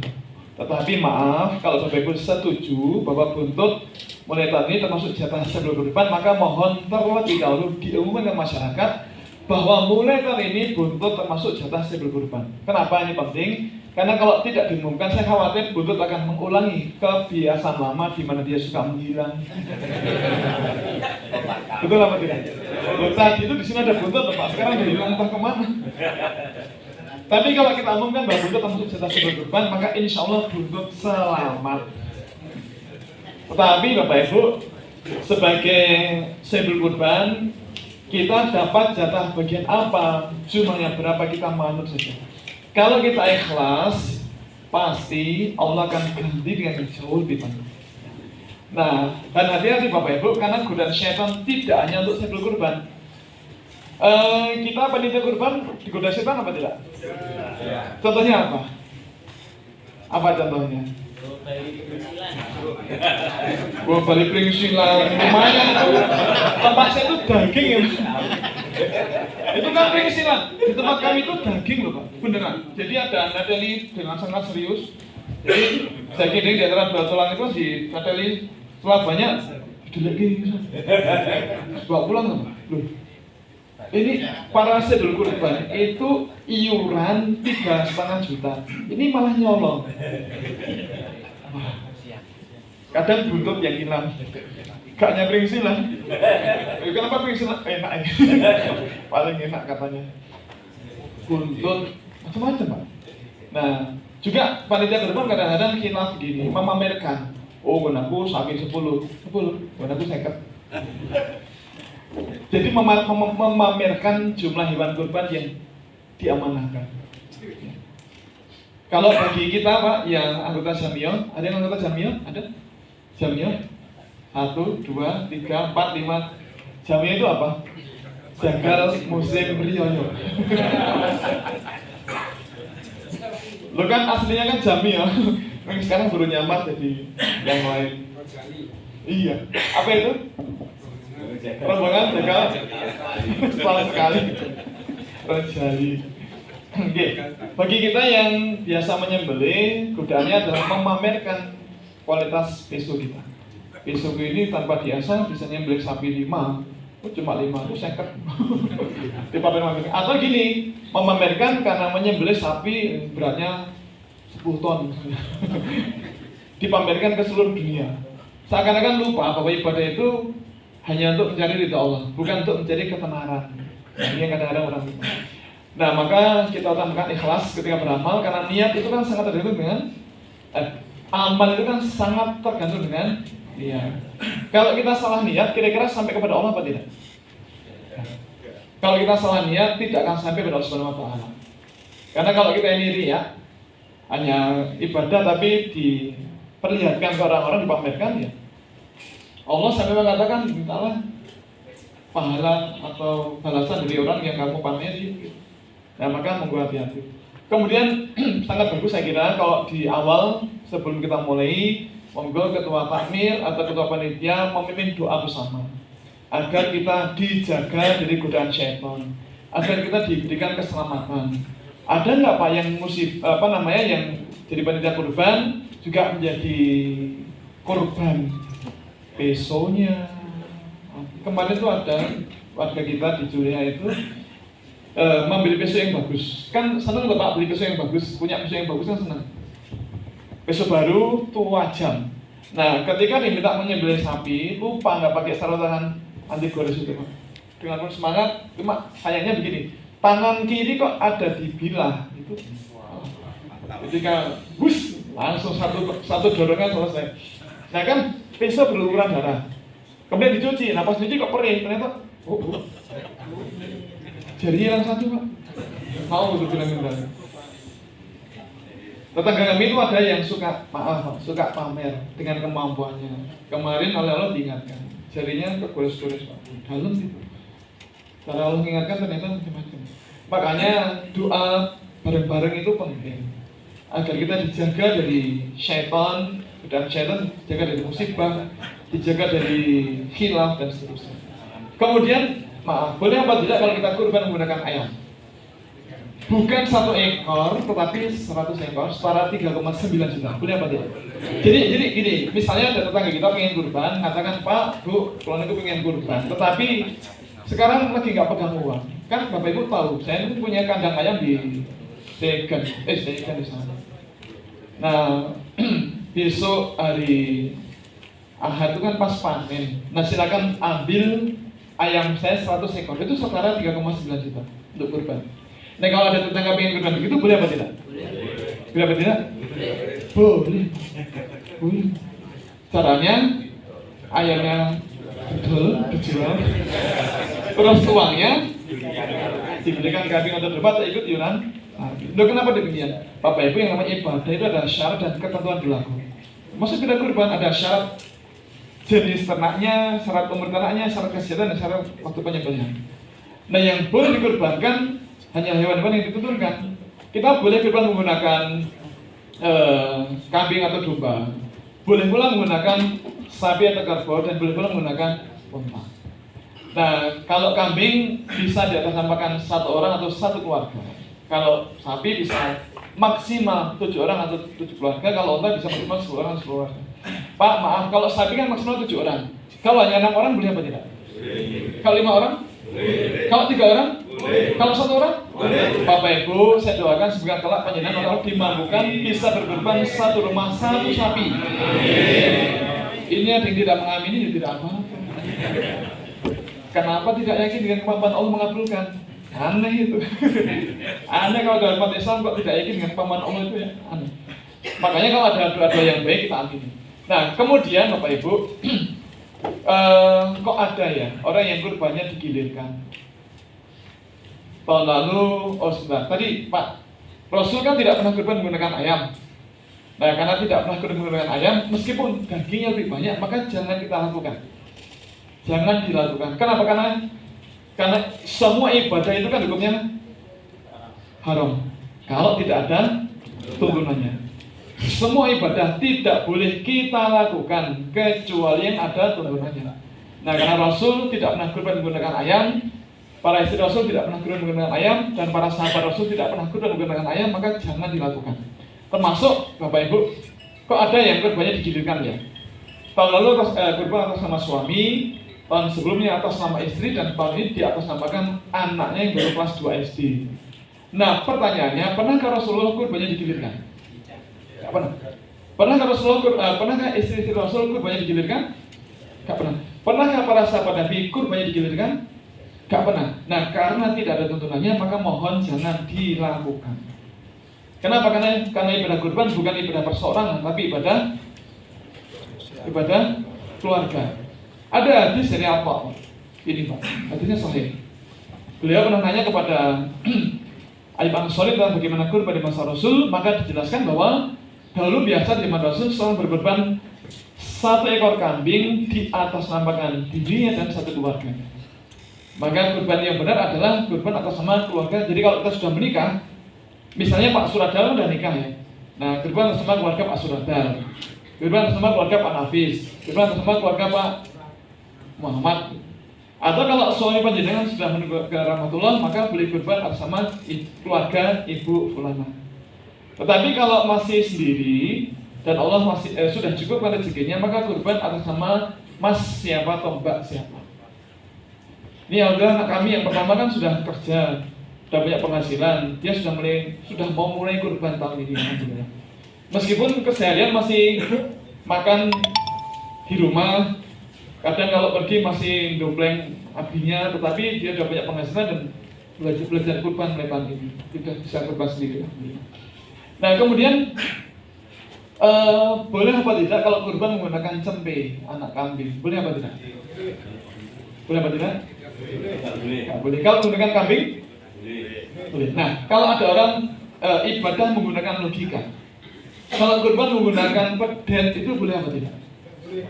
Tetapi maaf, kalau Bapak Ibu setuju bahwa buntut mulai tahun ini termasuk jatah sebelum kurban, maka mohon terlebih dahulu diumumkan ke masyarakat bahwa mulai tahun ini buntut termasuk jatah sebelum kurban. Kenapa ini penting? Karena kalau tidak diumumkan, saya khawatir buntut akan mengulangi kebiasaan lama di mana dia suka menghilang. Betul apa tidak? Tadi itu di sini ada buntut, Pak. Sekarang dia hilang entah kemana. Tapi kalau kita umumkan bahwa buntut termasuk jatah sebelum kurban, maka insya Allah buntut selamat. Tetapi Bapak Ibu, sebagai sebelum kurban, kita dapat jatah bagian apa, jumlahnya berapa kita manut saja. Kalau kita ikhlas, pasti Allah akan ganti dengan yang jauh lebih banyak. Nah, dan hati-hati Bapak Ibu, karena godaan syaitan tidak hanya untuk sebelum kurban. Kita panitia kurban digoda setan apa tidak? Contohnya apa? Apa contohnya? Wah, balik pringsilan lumayan tuh. Tempat saya itu daging ya. Itu kan pringsilan. Di tempat kami itu daging loh Pak, beneran. Jadi ada nateli dengan sangat serius. Jadi daging di antara dua tulang itu diteli setelah banyak dilagi. Bawa pulang loh. Ini para sedulur kurban itu iuran 3,5 juta. Ini malah nyolong. Kadang buntut yang hilang. Gak nyapring silang. Kenapa pringsilan? Enak ya. Paling enak katanya. Buntut macam-macam Pak. Nah, juga panitia kurban kadang-kadang khilaf begini, memamerkan. Oh, gunaku sapi 10, gunaku 50. Jadi memamerkan jumlah hewan kurban yang diamanahkan. Kalau bagi kita Pak, yang anggota Jamiyah, ada yang anggota Jamiyah? Ada? Jamiyah? 1, 2, 3, 4, 5. Jamiyah itu apa? Jagal musim Rioyo. Lo kan aslinya kan Jamiyah. Sekarang baru nyamar jadi yang lain. Iya. Apa itu? Rombongan jagal. Salah sekali. Rajali. Oke. Bagi kita yang biasa menyembelih, godaannya adalah memamerkan kualitas peso kita. Peso ini tanpa diasah bisa nyembelih sapi 5. Oh, cuma 5 itu seket. Dipamerkan. Atau gini, memamerkan karena menyembelih sapi beratnya 10 ton. Dipamerkan ke seluruh dunia. Seakan-akan lupa bahwa ibadah itu hanya untuk mencari ridha Allah, bukan untuk mencari ketenaran. Ini yang kadang-kadang orang lupa. Nah, maka kita utamakan ikhlas ketika beramal, karena niat itu kan sangat tergantung dengan amal itu kan sangat tergantung dengan niat. Kalau kita salah niat, kira-kira sampai kepada Allah apa tidak? Kalau kita salah niat, tidak akan sampai kepada Allah Subhanahu wa Ta'ala. Karena kalau kita ini riya, hanya ibadah tapi diperlihatkan ke orang-orang, dipamerkan ya. Allah sampai mengatakan, mintalah pahala atau balasan dari orang yang kamu pameri. Nah, maka monggo hati-hati. Kemudian sangat bagus saya kira kalau di awal sebelum kita mulai, monggo ketua takmir atau ketua panitia memimpin doa bersama agar kita dijaga dari godaan syaitan, agar kita diberikan keselamatan. Ada nggak Pak yang yang jadi panitia kurban juga menjadi korban pesonya? Kemarin itu ada warga kita di Julia itu membeli peso yang bagus. Kan senang loh Pak beli peso yang bagus, punya peso yang bagus kan senang. Peso baru tua jam. Nah, ketika diminta menyembelih sapi, lupa nggak pakai sarung tangan anti gores itu Pak. Dengan semangat, cuma sayangnya begini, tangan kiri kok ada di bilah itu. Ketika bus langsung satu dorongan selesai. Nah kan peso berlumuran darah. Kemudian dicuci, nah pas dicuci kok perih, ternyata jari yang satu Pak. Mau untuk bilang darah. Tetangga kami itu ada yang suka pamer dengan kemampuannya. Kemarin oleh Allah diingatkan, jarinya kegores-gores Pak, dalam itu. Cara Allah mengingatkan ternyata macam-macam. Makanya doa bareng-bareng itu penting agar kita dijaga dari syaitan, dan syaitan dijaga dari musibah, dijaga dari khilaf dan seterusnya. Kemudian, maaf, boleh apa tidak kalau kita kurban menggunakan ayam? Bukan 1 ekor, tetapi 100 ekor, setara 3,9 juta. Boleh apa tidak? Jadi gini, misalnya ada tetangga kita pengen kurban, katakan Pak, Bu, kalau itu pengen kurban, tetapi sekarang lagi nggak pegang uang. Kan Bapak Ibu tahu, saya itu punya kandang ayam di Degan di sana. Nah, besok hari Ahad itu kan pas panen. Nah, silakan ambil ayam saya 100 ekor, itu setara 3,9 juta untuk kurban. Nah, kalau ada tetangga pengen kurban begitu, boleh apa tidak? Boleh apa tidak? Boleh. Caranya, ayamnya dijual, terus uangnya diberikan kambing atau domba atau ikut iuran. Loh, kenapa demikian? Bapak Ibu, yang namanya ibadah itu ada syarat dan ketentuan berlaku. Maksud kita kurban ada syarat jenis ternaknya, syarat umur ternaknya, syarat kesehatan, dan syarat waktu penyembelihan. Nah, yang boleh dikurbankan hanya hewan-hewan yang diturunkan. Kita boleh kurban menggunakan kambing atau domba, boleh pula menggunakan sapi atau kerbau, dan boleh pula menggunakan unta. Nah, kalau kambing bisa diatasnamakan 1 orang atau 1 keluarga. Kalau sapi bisa maksimal 7 orang atau 7 keluarga. Kalau unta bisa maksimal 10 orang atau 10 keluarga. Pak, maaf, kalau sapi kan maksimal 7 orang. Kalau hanya 6 orang boleh apa tidak? Kalau 5 orang? Kalau 3 orang? Kalau 1 orang? Bapak Ibu, saya doakan semoga kelak panjenengan Allah dimampukan bisa berkorban 1 rumah 1 sapi. Ini ada yang tidak mengamini, tidak apa-apa. Kenapa tidak yakin dengan kemampuan Allah mengabulkan? Aneh itu. Aneh kalau dalam umat Islam kok tidak yakin dengan kemampuan Allah itu ya. Aneh. Makanya kalau ada doa-doa yang baik kita amini. Nah, kemudian Bapak Ibu, kok ada ya orang yang kurbannya digilirkan. Tahun lalu, sebentar, tadi Pak Rasul kan tidak pernah kurban menggunakan ayam. Nah, karena tidak pernah kurban menggunakan ayam, meskipun dagingnya lebih banyak, maka jangan kita lakukan. Jangan dilakukan. Kenapa? Karena semua ibadah itu kan hukumnya haram kalau tidak ada tuntunannya. Semua ibadah tidak boleh kita lakukan kecuali yang ada tuntunannya. Nah, karena Rasul tidak pernah kurban menggunakan ayam, para istri Rasul tidak pernah kurban menggunakan ayam, dan para sahabat Rasul tidak pernah kurban menggunakan ayam, maka jangan dilakukan. Termasuk Bapak Ibu, kok ada yang kurbannya digilirkan ya? Tahun lalu kurban atas nama suami, tahun sebelumnya atas nama istri, dan tahun ini di atas namakan anaknya yang baru kelas 2 SD. Nah, pertanyaannya, pernahkah Rasulullah kurbannya digilirkan? Tidak pernah. Pernahkah pernahkah istri Rasul kurbannya digilirkan? Tidak pernah. Pernahkah para sahabat Nabi kurbannya digilirkan? Tidak pernah. Nah, karena tidak ada tuntunannya, maka mohon jangan dilakukan. Kenapa? Karena ibadah kurban bukan ibadah perseorangan, tapi ibadah keluarga. Ada hadis dari apa? Ini Pak, hadisnya sahih. Beliau pernah nanya kepada Ayyub Ansari tentang bagaimana kurban di masa Rasul, maka dijelaskan bahwa dahulu biasa di masa Rasul seorang berkorban 1 ekor kambing di atas namakan dirinya dan 1 keluarga. Maka kurban yang benar adalah kurban atas nama keluarga. Jadi kalau kita sudah menikah, misalnya Pak Suradal sudah nikah ya. Nah, kurban atas nama keluarga Pak Suradal, kurban atas nama keluarga Pak Nafis, kurban atas nama keluarga Pak Muhammad. Atau kalau suami panjenengan sudah menuju ke rahmatullah, maka boleh kurban atas nama keluarga Ibu Fulana. Tetapi kalau masih sendiri dan Allah masih sudah cukup rezekinya, maka kurban atas nama Mas siapa atau Mbak siapa. Ini alhamdulillah anak kami yang pertama kan sudah kerja, sudah banyak penghasilan, dia sudah mau mulai kurban tahun ini. Alhamdulillah. Meskipun keseharian masih makan di rumah, kadang kalau pergi masih dompleng abinya, tetapi dia sudah banyak penghasilan dan belajar kurban mulai tahun ini, tidak bisa kurban sendiri. Nah, kemudian boleh apa tidak kalau kurban menggunakan cempe, anak kambing? Boleh apa tidak? Boleh apa tidak? Boleh. Kalau menggunakan kambing? Boleh. Nah, kalau ada orang ibadah menggunakan logika, kalau kurban menggunakan pedet itu boleh apa tidak?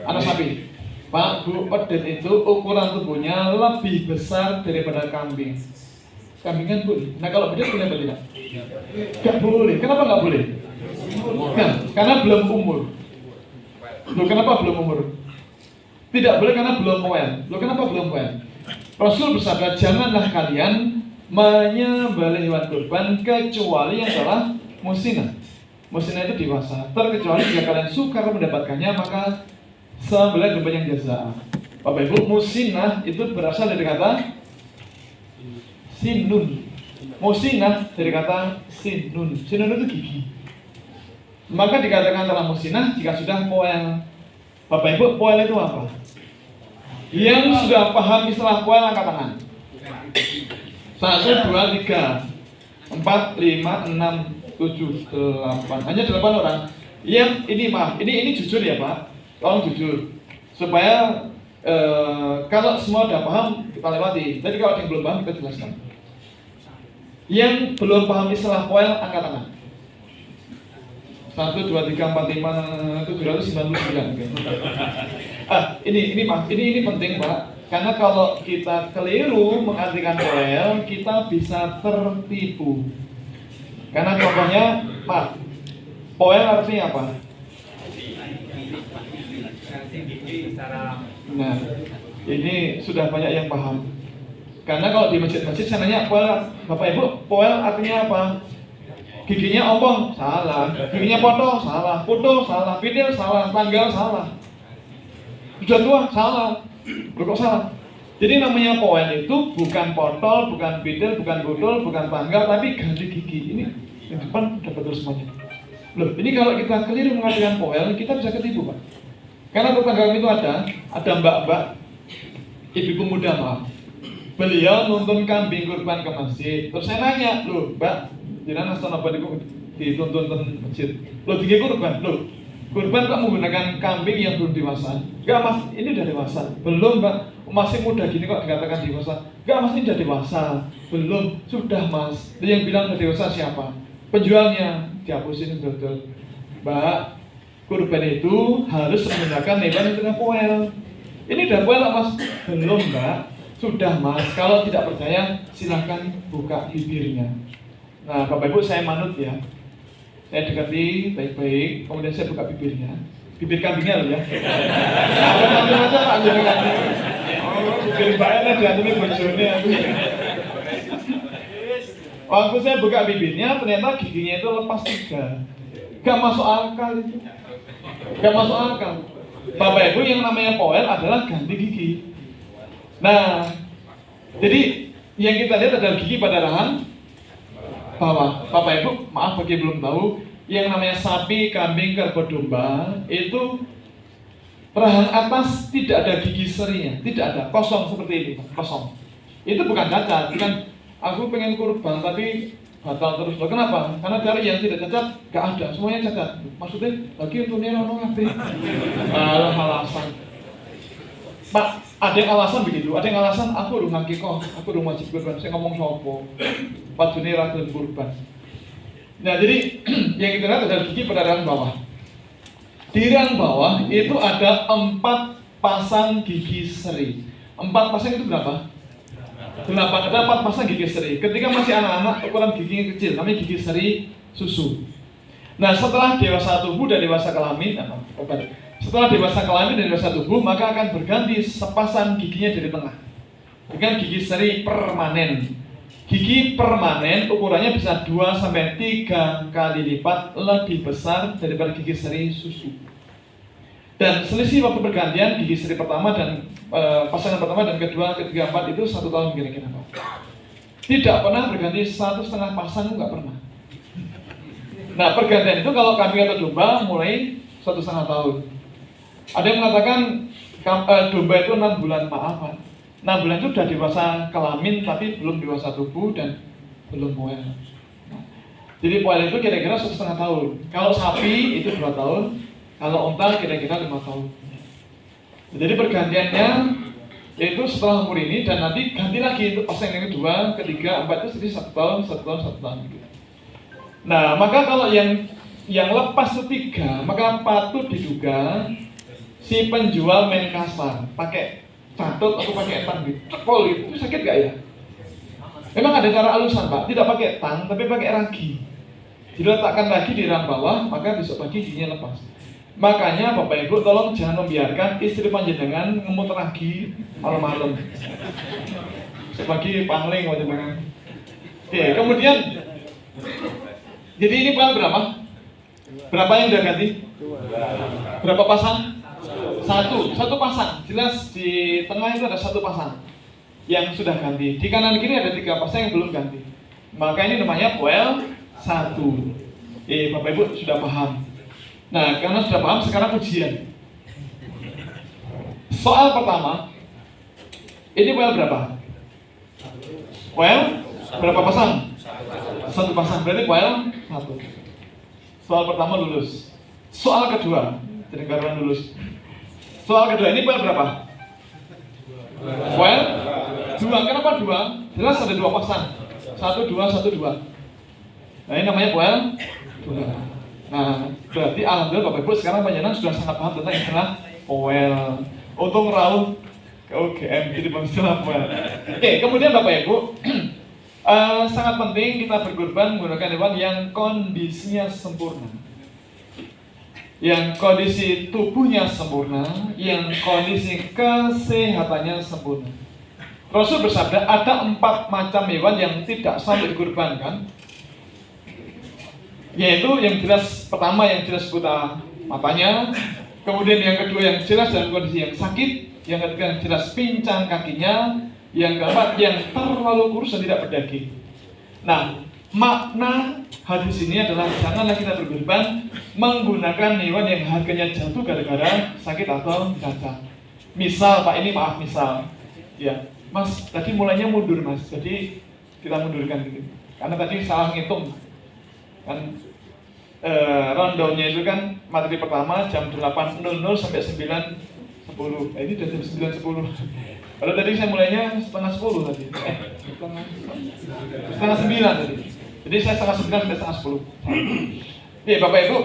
Anak sapi. Pak, Bu, pedet itu ukuran tubuhnya lebih besar daripada kambing. Kambing kan boleh. Nah, kalau pedet boleh apa tidak? Tidak boleh. Kenapa nggak boleh? Nah, karena belum umur. Loh, kenapa belum umur? Tidak boleh karena belum poel. Loh, kenapa belum poel? Rasul bersabda, janganlah kalian menyembelih hewan kurban kecuali yang telah musinah. Musinah itu dewasa. Terkecuali jika kalian sukar mendapatkannya, maka sembelih kurban yang jazaa. Bapak Ibu, musinah itu berasal dari kata sinun. Musinah dari kata sinun. Sinun itu gigi. Maka dikatakan telah musinah jika sudah poel. Bapak Ibu, poel itu apa? Yang sudah paham istilah poel angkat tangan. 1, 2, 3, 4, 5, 6, 7, 8. Hanya 8 orang. Yang ini maaf, ini jujur ya Pak. Tolong jujur. Supaya kalau semua sudah paham kita lewati. Jadi kalau ada yang belum paham kita jelaskan. Yang belum paham istilah poel angkat tangan. 1, 2, 3, 4, 5, 799. Ini maaf, ini penting Pak. Karena kalau kita keliru mengartikan poel, kita bisa tertipu. Karena contohnya, maaf, Poel artinya apa? Nah, ini sudah banyak yang paham. Karena kalau di masjid-masjid saya nanya, Bapak Ibu, poel artinya apa? Giginya ompong, salah. Giginya potong, salah. Putus, salah. Pidil, salah. Tanggal, salah. Sudah tua, salah. Kok salah? Jadi namanya poel itu bukan potol, bukan pidil, bukan budul, bukan tanggal, tapi ganti gigi. Ini yang depan udah betul semuanya. Loh, ini kalau kita keliru mengartikan poel, kita bisa ketipu, Pak. Karena tetangga itu ada mbak-mbak, ibu muda maaf. Beliau nuntun kambing kurban ke masjid. Terus saya nanya, loh Mbak, jangan asal apa dituntun masjid. Loh tinggi kurban, loh kurban kok menggunakan kambing yang belum dewasa? Enggak mas, ini udah dewasa. Belum Mbak, masih muda gini kok dikatakan dewasa. Enggak mas, ini udah dewasa. Belum, sudah mas. Yang bilang udah dewasa siapa? Penjualnya, dihapusin betul. Mbak, kurban itu harus menggunakan hewan yang tengah poel. Ini udah poel mas? Belum Mbak. Sudah mas, kalau tidak percaya silahkan buka bibirnya. Nah Bapak Ibu saya manut ya. Saya dekati baik-baik, kemudian saya buka bibirnya. Bibir kambingnya loh ya. Apa aja Pak jenengan. Oh, bibir bayarnya diantemi bojone aku. Waktu saya buka bibirnya, ternyata giginya itu lepas 3. Gak masuk akal itu. Gak masuk akal. Bapak Ibu yang namanya poel adalah ganti gigi. Nah, jadi yang kita lihat adalah gigi pada rahang bawah. Bapak Ibu, maaf bagi yang belum tahu, yang namanya sapi, kambing, kerbau, domba itu rahang atas tidak ada gigi serinya, tidak ada, kosong seperti ini, kosong. Itu bukan cacat, bukan aku pengen kurban tapi batal terus. Loh, kenapa? Karena dari yang tidak cacat gak ada, semuanya cacat. Maksudnya lagi untuk nero ngapain? Alasan. Pak, ada yang alasan begitu, ada yang alasan aku urung hakikoh, aku urung wajib kurban, saya ngomong sopo Pak Juni ragil kurban. Nah jadi, yang kita lihat adalah gigi pada rahang bawah. Di rahang bawah itu ada 4 pasang gigi seri. 4 pasang itu berapa? 8, ada 4 pasang gigi seri. Ketika masih anak-anak, ukuran giginya kecil, namanya gigi seri susu. Nah setelah dewasa tubuh dan dewasa kelamin, setelah dewasa kelamin dan dewasa tubuh, maka akan berganti sepasang giginya dari tengah dengan gigi seri permanen. Gigi permanen ukurannya bisa 2-3 kali lipat lebih besar daripada gigi seri susu. Dan selisih waktu pergantian gigi seri pertama dan pasangan pertama dan kedua, ketiga, 4 itu 1 tahun kira-kira. Tidak pernah berganti 1,5 pasang, nggak pernah. Nah pergantian itu kalau kambing atau domba mulai 1,5 tahun. Ada yang mengatakan domba itu 6 bulan, maaf Pak. 6 bulan itu sudah dewasa kelamin tapi belum dewasa tubuh dan belum poel. Jadi poel itu kira-kira 1,5 tahun. Kalau sapi itu 2 tahun, kalau unta kira-kira 5 tahun. Jadi pergantiannya itu setelah umur ini dan nanti ganti lagi untuk pasang yang kedua, ketiga, 4 itu jadi 1 tahun, 1 tahun, 1 tahun gitu. Nah, maka kalau yang lepas ketiga, maka patut diduga si penjual main kasar, pakai catut atau pakai tang gitu, cepol gitu, itu sakit gak ya? Memang ada cara alusan Pak, tidak pakai tang, tapi pakai ragi. Diletakkan lagi di rahang bawah, maka besok pagi giginya lepas. Makanya Bapak Ibu tolong jangan membiarkan istri panjenengan ngemut ragi malam-malam. Sepagi pangling panjenengan. Oke, kemudian jadi ini poel berapa? Berapa yang udah ganti? Berapa pasang? 1 pasang. Jelas di tengah itu ada 1 pasang yang sudah ganti. Di kanan kiri ada 3 pasang yang belum ganti. Maka ini namanya poel 1. Bapak Ibu sudah paham. Nah, karena sudah paham, sekarang ujian. Soal pertama, ini poel berapa? Poel berapa pasang? 1 pasang, berarti poel 1. Soal pertama lulus. Soal kedua, Jenenggaruan lulus. Soal kedua ini poel berapa? Poel 2. Kenapa 2? Jelas ada 2 pasang. 1, 2, 1, 2. Nah ini namanya poel 2. Nah berarti alhamdulillah Bapak Ibu sekarang panjenengan sudah sangat paham tentang istilah poel. Untung rauh ke UGM jadi istilah poel. Oke, kemudian Bapak Ibu sangat penting kita berkurban menggunakan hewan yang kondisinya sempurna. yang kondisi tubuhnya sempurna, yang kondisi kesehatannya sempurna. Rasul bersabda, ada 4 macam hewan yang tidak sampai dikurbankan, yaitu yang jelas, pertama yang jelas buta matanya, kemudian yang kedua yang jelas dalam kondisi yang sakit, yang ketiga yang jelas pincang kakinya, yang keempat yang terlalu kurus dan tidak berdaging. Nah, makna hadis ini adalah janganlah kita berkurban menggunakan hewan yang harganya jatuh gara-gara sakit atau cacat. Misal, Pak, ini maaf misal, ya, Mas, tadi mulainya mundur, Mas, jadi kita mundurkan gitu, karena tadi salah ngitung kan. Rundownnya itu kan materi pertama jam 8.00 sampai 9.10. Ini udah jam 9.10. Kalau tadi saya mulainya setengah 10 tadi. Setengah 9 tadi. Jadi saya setengah 9 sampai setengah 10. Iya, Bapak Ibu.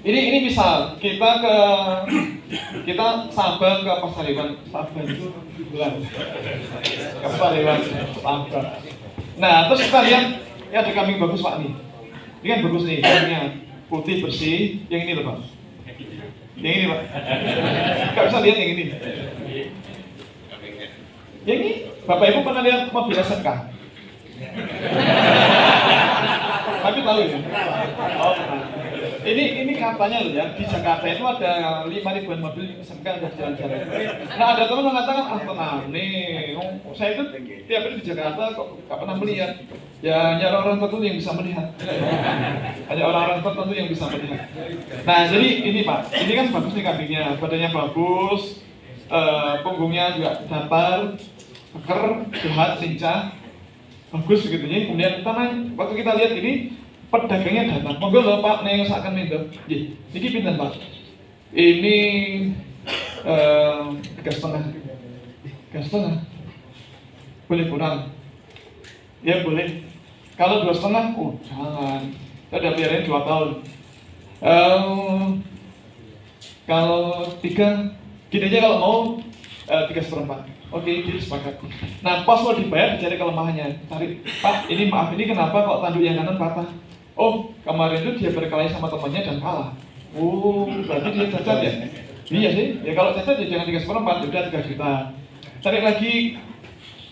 Ini misal kita Sabang ke Pasar Hewan. Sabang itu bulan. Ke Pasar Hewan Sabang. Nah, terus kita lihat, ya ada kambing bagus Pak nih. Ini kan bagus nih, kambingnya putih bersih. Yang ini loh Pak. Yang ini Pak. Gak bisa lihat yang ini. Yang ini, Bapak Ibu pernah lihat mobil SMK? Tapi tahu ya? Oh, ini katanya loh ya, di Jakarta itu ada 5.000-an mobil SMK yang jalan-jalan. Nah, ada teman mengatakan, tenang nih, saya itu tiap hari di Jakarta kok gak pernah melihat. Ya, hanya orang-orang tertentu yang bisa melihat. Hanya orang-orang tertentu yang bisa melihat. Nah, jadi ini Pak, ini kan bagus nih kambingnya, badannya bagus, punggungnya juga datar, peker, sehat, lincah, bagus begitu ya. Kemudian tanah, waktu kita lihat ini pedagangnya datar. Monggo lho Pak, nih usahakan mendo. Nggih, niki pinten Pak? Ini 3,5. 3,5. Boleh kurang? Ya boleh. Kalau 2,5, oh jangan. Kita udah biarin 2 tahun. Kalau 3, gini aja kalau mau 3,4. Oke, jadi sepakat. Nah, pas mau dibayar dicari kelemahannya. Cari, Pak, ini maaf, ini kenapa kok tanduk yang kanan patah? Oh, kemarin itu dia berkelahi sama temannya dan kalah. Oh, berarti dia cacat ya? Iya sih, ya kalau cacat ya jangan 3,4, udah 3 juta. Cari lagi,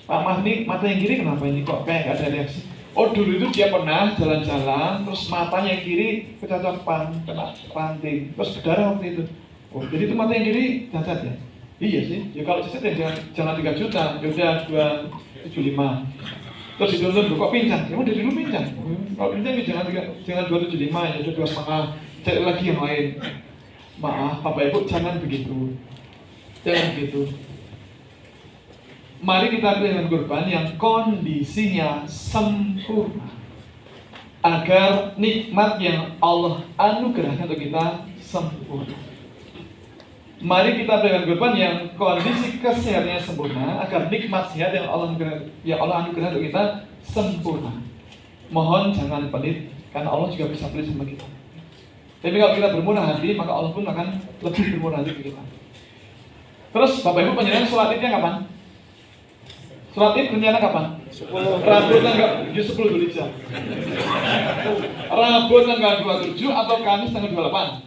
Pak Mahni, mata yang kiri kenapa ini kok kayak nggak ada reaksi? Oh, dulu itu dia pernah jalan-jalan, terus matanya yang kiri kecacapan, kena ranting, terus berdarah waktu itu. Oh, jadi itu mata yang kiri cacat ya? Iya sih, ya kalau cacat ya jangan 3 juta, ya udah 275. Terus dituntut, kok pincang? Ya udah dulu pincang. Kalau pincang ya jangan 275, ya udah 2,5. Cari lagi yang lain. Maaf, Bapak Ibu jangan begitu. Jangan begitu. Mari kita pilih hewan kurban yang kondisinya sempurna, agar nikmat yang Allah anugerahkan untuk kita sempurna. Mari kita pilih hewan kurban yang kondisi kesehatannya sempurna, agar nikmat sehat yang Allah anugerahkan untuk kita sempurna. Mohon jangan pelit, karena Allah juga bisa pelit sama kita. Tapi kalau kita bermurah hati, maka Allah pun akan lebih bermurah hati ke kita. Terus Bapak Ibu penyerahan sholat idnya kapan? Sholat id rencana kapan? Rabu tanggal 10 Dzulhijjah. Rabu tanggal 27 atau Kamis tanggal 28?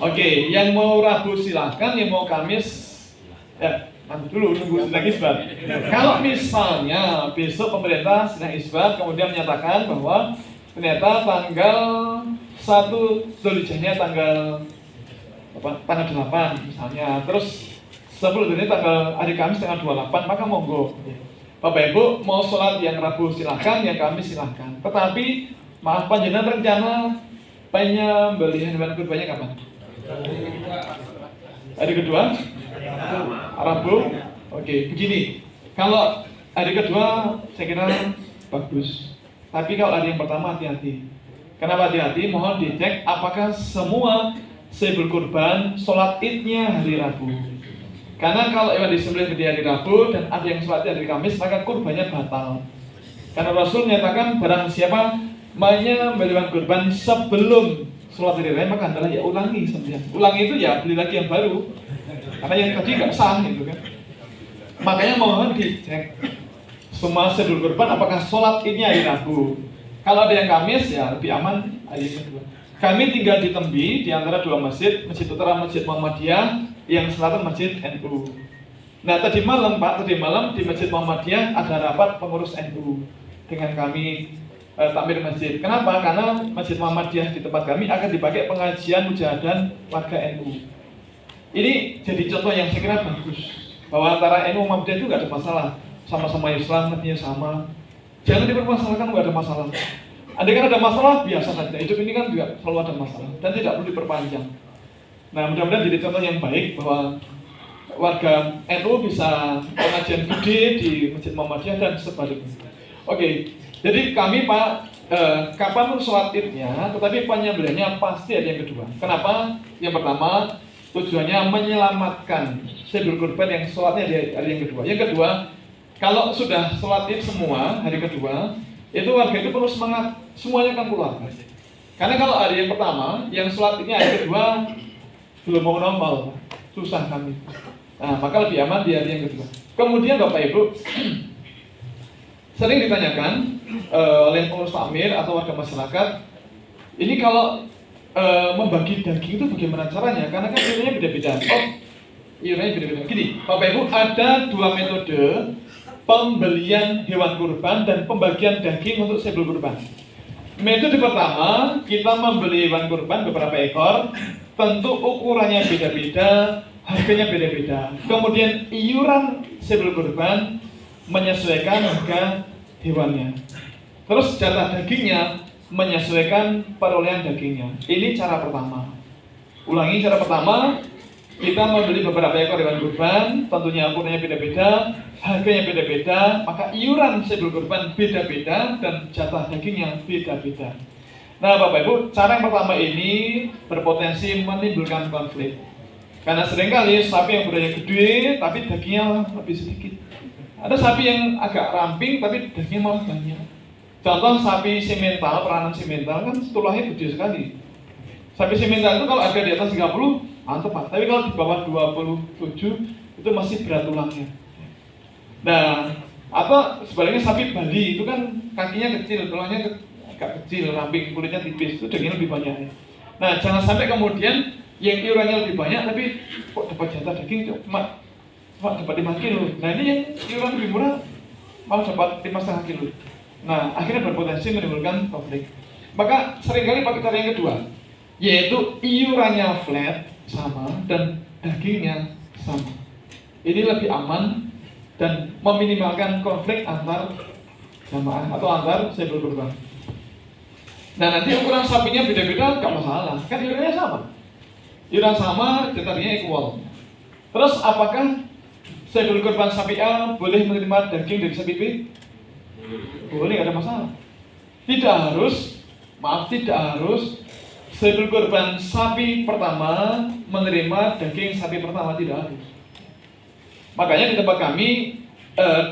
Oke, yang mau Rabu silahkan, yang mau Kamis ya nanti dulu nunggu sidang isbat. Kalau misalnya besok pemerintah sidang isbat kemudian menyatakan bahwa ternyata tanggal 1 Dzulhijjahnya tanggal 8 misalnya, terus 10 ini tanggal hari Kamis tanggal 28, maka monggo. Bapak Ibu mau sholat yang Rabu silahkan, yang Kamis silahkan. Tetapi maaf panjenengan rencana penyembelihan hewan kurbannya kapan? Hari kedua? Rabu? Oke, begini. Kalau hari kedua saya kira bagus. Tapi kalau hari yang pertama hati-hati. Kenapa hati-hati? Mohon dicek apakah semua sebelum kurban sholat idnya hari Rabu. Karena kalau hewan disembelih di hari Rabu dan ada yang sholat di hari Kamis, maka kurbannya batal. Karena Rasul menyatakan barang siapa menyembelih hewan kurban sebelum sholat hari raya, maka adalah ya ulangi sembelihan. Ulangi itu ya beli lagi yang baru. Karena yang tadi nggak sah gitu kan. Makanya mohon dicek semua sebelum kurban apakah sholat idnya hari Rabu. Kalau ada yang Kamis ya lebih aman hari yang kedua. Kami tinggal di Tembi, di antara dua masjid, Masjid Utara Masjid Muhammadiyah, yang selatan Masjid NU. Nah tadi malam Pak, di Masjid Muhammadiyah ada rapat pengurus NU dengan kami takmir masjid. Kenapa? Karena Masjid Muhammadiyah di tempat kami akan dipakai pengajian mujahadan warga NU. Ini jadi contoh yang saya kira bagus, bahwa antara NU Muhammadiyah itu nggak ada masalah, sama-sama Islam, artinya sama. Jangan dipermasalahkan, nggak ada masalah. Andai kan ada masalah, biasa saja. Hidup ini kan juga selalu ada masalah dan tidak perlu diperpanjang. Nah, mudah-mudahan jadi contoh yang baik bahwa warga NU bisa pengajian gede di Masjid Muhammadiyah dan sebaliknya. Oke, jadi kami Pak, kapan sholat idnya, tetapi penyembelihannya pasti ada yang kedua. Kenapa? Yang pertama, tujuannya menyelamatkan sayyidul kurban yang sholatnya di hari yang kedua. Yang kedua, kalau sudah sholat id semua hari kedua, itu warga itu perlu semangat, semuanya akan keluar. Karena kalau hari yang pertama, yang sholat idnya hari kedua belum mau normal, susah kami. Nah, maka lebih aman di hari yang kedua. Kemudian Bapak Ibu, sering ditanyakan oleh pengurus takmir atau warga masyarakat, ini kalau membagi daging itu bagaimana caranya? Karena kan iurannya beda-beda. Iurannya beda-beda. Gini, Bapak Ibu, ada dua metode pembelian hewan kurban dan pembagian daging untuk sayyidul kurban. Metode pertama, kita membeli hewan kurban beberapa ekor, tentu ukurannya beda-beda, harganya beda-beda. Kemudian iuran sayyidul kurban menyesuaikan harga hewannya. Terus jatah dagingnya menyesuaikan perolehan dagingnya. Ini cara pertama. Ulangi, cara pertama, kita membeli beberapa ekor hewan kurban, tentunya ukurannya beda-beda, harganya beda-beda, maka iuran sayyidul kurban beda-beda dan jatah dagingnya beda-beda. Nah Bapak Ibu, cara yang pertama ini berpotensi menimbulkan konflik. Karena seringkali sapi yang beratnya gede tapi dagingnya lebih sedikit. Ada sapi yang agak ramping tapi dagingnya malah banyak. Contoh sapi simental, peranan simental kan tulangnya gede sekali. Sapi simental itu kalau harga di atas 30 mantap Pak, tapi kalau di bawah 27 itu masih berat tulangnya. Nah, atau sebaliknya sapi Bali itu kan kakinya kecil, tulangnya agak kecil, ramping, kulitnya tipis, itu dagingnya lebih banyak. Nah, jangan sampai kemudian yang iurannya lebih banyak tapi kok dapat jatah daging cuma dapat 5 kilo. Nah, ini yang iuran lebih murah malah dapat 5,5 kilo. Nah, akhirnya berpotensi menimbulkan konflik. Maka seringkali pakai cara yang kedua, yaitu iurannya flat sama dan dagingnya sama. Ini lebih aman dan meminimalkan konflik antar jamaah atau antar sayyidul kurban. Nah nanti ukuran sapinya beda-beda nggak masalah, kan iurannya sama. Iuran sama, jatahnya equal. Terus apakah sayyidul kurban sapi A boleh menerima daging dari sapi B? Boleh, nggak ada masalah. Tidak harus sayyidul kurban sapi pertama menerima daging sapi pertama, tidak harus. Makanya di tempat kami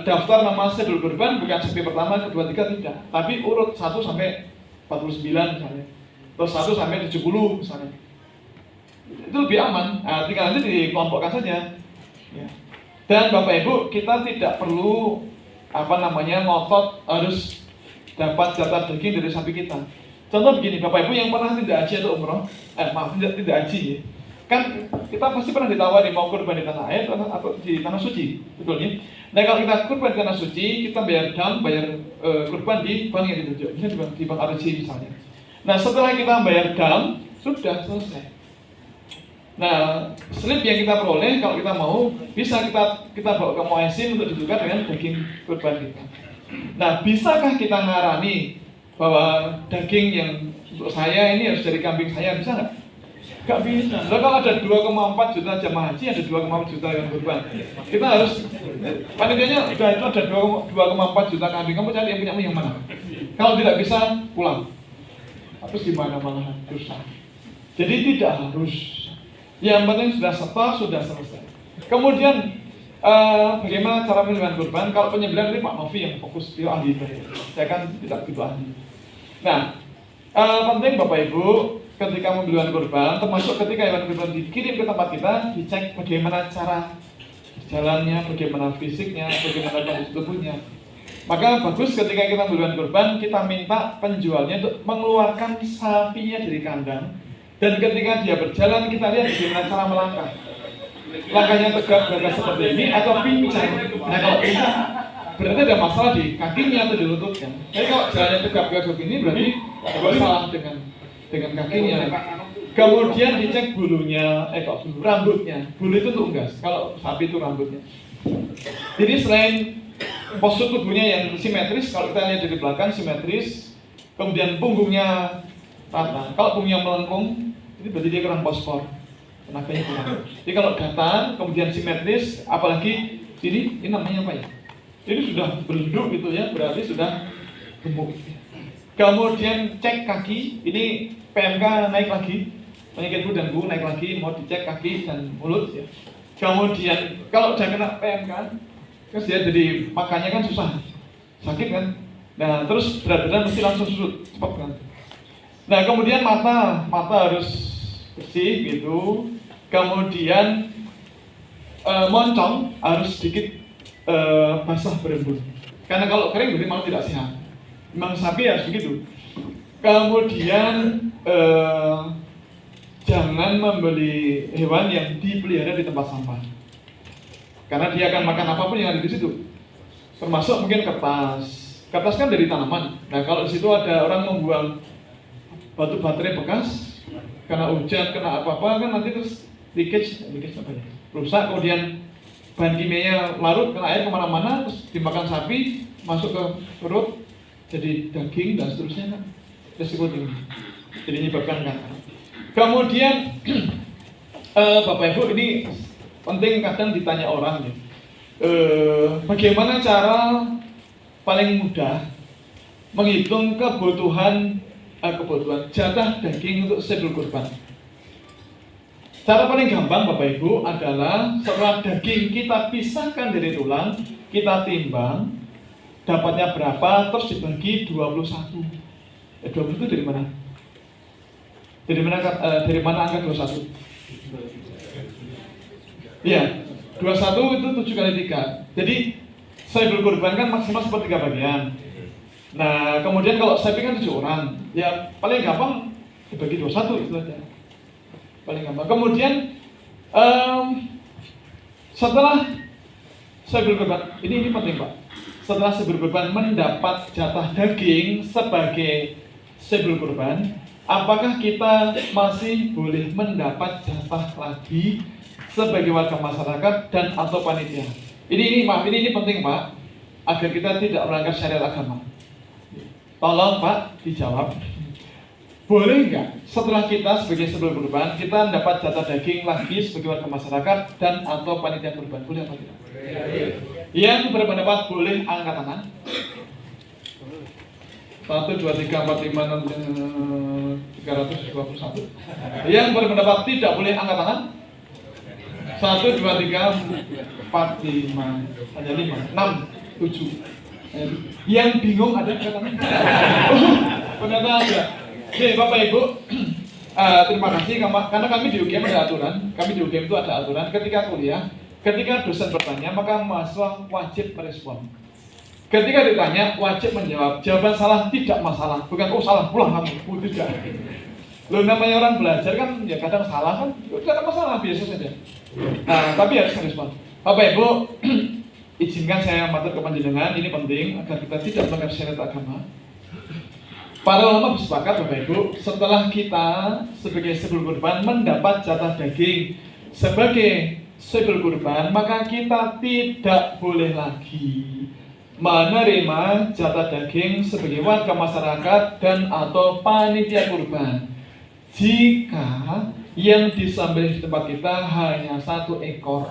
daftar nama sayyidul kurban bukan sapi pertama, kedua, tiga, tidak, tapi urut 1 sampai 49 misalnya, terus 1 sampai 70 misalnya. Itu lebih aman. Nah, tinggal nanti dikelompokkan saja. Ya. Dan Bapak Ibu, kita tidak perlu ngotot harus dapat jatah daging dari sapi kita. Contoh begini, Bapak Ibu yang pernah tidak haji atau umroh, tidak haji ya. Kan kita pasti pernah ditawari mau kurban di tanah air atau di tanah suci, betul ya? Nah kalau kita kurban di tanah suci, kita bayar kurban di bank yang ditunjuk, misalnya di bank RC misalnya. Nah setelah kita bayar dam, sudah selesai. Nah slip yang kita peroleh kalau kita mau bisa kita bawa ke muezzin untuk ditukar dengan daging kurban kita. Nah bisakah kita ngarani bahwa daging yang untuk saya ini harus dari kambing saya, bisa nggak? Nggak bisa. Lalu kalau ada 2,4 juta jamaah haji, ada 2,4 juta yang kurban, kita harus panitianya udah itu ada 2,4 juta kambing, kamu cari yang punya yang mana? Kalau tidak bisa pulang. Terus gimana malahan? Susah. Jadi tidak harus. Yang penting sudah setor, sudah selesai. Kemudian bagaimana cara penyembelihan kurban? Kalau penyembelihan ini Pak Novi yang fokus, dia ahli. Saya kan tidak begitu ahli. Nah, penting Bapak Ibu ketika membeli hewan kurban, termasuk ketika hewan kurban dikirim ke tempat kita, dicek bagaimana cara jalannya, bagaimana fisiknya, bagaimana kondisi tubuhnya. Maka bagus ketika kita memberikan kurban, kita minta penjualnya untuk mengeluarkan sapinya dari kandang. Dan ketika dia berjalan, kita lihat bagaimana cara melangkah. Langkahnya tegak gagah seperti ini atau pincang. Nah kalau pincang, berarti ada masalah di kakinya atau di lututnya. Jadi kalau jalannya tegak gagah begini, berarti ada masalah dengan kakinya. Kemudian dicek bulunya, rambutnya. Bulu itu untuk unggas, kalau sapi itu rambutnya. Jadi selain postur tubuhnya yang simetris, kalau kita lihat dari belakang simetris, kemudian punggungnya rata. Kalau punggungnya melengkung, itu berarti dia kurang fosfor, tenaganya kurang. Jadi kalau datar, kemudian simetris, apalagi ini namanya apa ya? Ini sudah berenduk gitu ya, berarti sudah gemuk. Kemudian cek kaki, ini PMK naik lagi, penyakit flu dan flu naik lagi, mau dicek kaki dan mulut ya. Kemudian kalau udah kena PMK, terus dia jadi makannya kan susah, sakit kan. Nah terus berat-berat mesti langsung susut, cepat kan. Nah kemudian mata harus bersih gitu. Kemudian moncong harus sedikit basah berembun. Karena kalau kering berarti malah tidak sehat. Memang sapi harus begitu. Kemudian jangan membeli hewan yang dipelihara di tempat sampah. Karena dia akan makan apapun yang ada di situ. Termasuk mungkin kertas. Kertas kan dari tanaman. Nah, kalau di situ ada orang membuang batu baterai bekas karena hujan, kena apa-apa kan nanti terus leakage apa ya? Rusak, kemudian bahan kimianya larut, kena air kemana-mana, terus dimakan sapi, masuk ke perut, jadi daging dan seterusnya kan. Resiko tinggi. Jadi menyebabkan kanker. Kemudian Bapak Ibu, ini penting kadang ditanya orang ya. Bagaimana cara paling mudah menghitung kebutuhan jatah daging untuk sedul kurban? Cara paling gampang Bapak Ibu adalah setelah daging kita pisahkan dari tulang, kita timbang dapatnya berapa, terus dibagi 21. 21 itu dari mana? Dari mana angka 21? Iya, 21 itu 7 kali 3. Jadi saya berkurban kan maksimal sepertiga bagian. Nah, kemudian kalau sapi kan 7 orang, ya paling gampang dibagi 21 itu aja. Paling gampang. Kemudian setelah saya berkurban, ini penting Pak. Setelah saya berkurban mendapat jatah daging sebagai sebelum kurban, apakah kita masih boleh mendapat jatah lagi sebagai warga masyarakat dan atau panitia? Ini penting Pak, agar kita tidak melanggar syariat agama. Tolong Pak dijawab. Boleh nggak setelah kita sebagai sebelum kurban kita mendapat jatah daging lagi sebagai warga masyarakat dan atau panitia kurban? Boleh apa tidak? Yang berpendapat boleh angkat tangan. 1, 2, 3, 4, 5, 6, 321. Yang berpendapat tidak boleh angkat tangan. 1, 2, 3, 4, 5, hanya 5, 6, 7. Yang bingung ada angkat tangan. Ternyata ada. Oke Bapak Ibu, terima kasih karena kami di UGM ada aturan. Kami di UGM itu ada aturan ketika kuliah, ketika dosen bertanya maka mahasiswa wajib merespon. Ketika ditanya, wajib menjawab. Jawaban salah tidak masalah. Bukan, oh salah, pulang kamu. Tidak. Loh namanya orang belajar kan, ya kadang salah kan. Tidak ada masalah, biasa saja. Nah, tapi harus merespon. Bapak Ibu, izinkan saya matur ke panjenengan. Ini penting, agar kita tidak melanggar syariat agama. Para ulama bersepakat, Bapak Ibu, setelah kita sebagai sebelum kurban mendapat jatah daging sebagai sebelum kurban, maka kita tidak boleh lagi menerima jatah daging sebagai warga masyarakat dan atau panitia kurban jika yang disembelih di tempat kita hanya 1 ekor.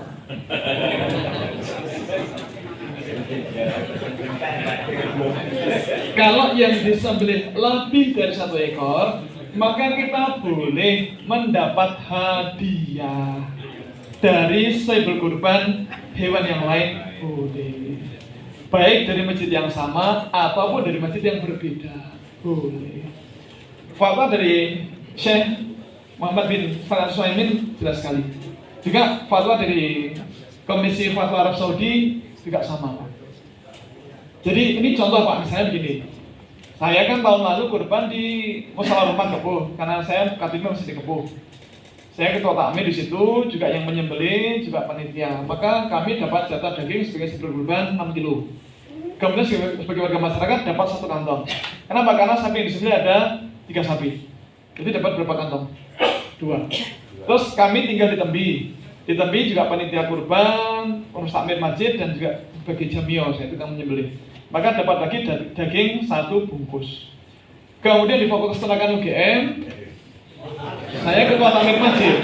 Kalau yang disembelih lebih dari 1 ekor, maka kita boleh mendapat hadiah dari sebelum kurban hewan yang lain, boleh. Baik dari masjid yang sama ataupun dari masjid yang berbeda, boleh. Fatwa dari Syekh Muhammad bin Farad Suaimin jelas sekali. Juga fatwa dari Komisi Fatwa Arab Saudi juga sama. Jadi ini contoh Pak, misalnya begini. Saya kan tahun lalu kurban di Musala Rumah Kepuh, karena saya KTP masih di Kepuh. Saya ketua takmir di situ, juga yang menyembelih, juga panitia. Maka kami dapat jatah daging sebagai sebelum kurban 6 kilo. Kemudian sebagai warga masyarakat dapat 1 kantong. Kenapa? Karena sapi yang disembelih ada 3 sapi. Jadi dapat berapa kantong? 2. Terus kami tinggal di Tembi. Di Tembi juga panitia kurban, pengurus takmir masjid dan juga bagi jamio, saya itu yang menyembelih. Maka dapat lagi daging 1 bungkus. Kemudian di Fakultas Tenaga UGM, saya ketua takmir masjid.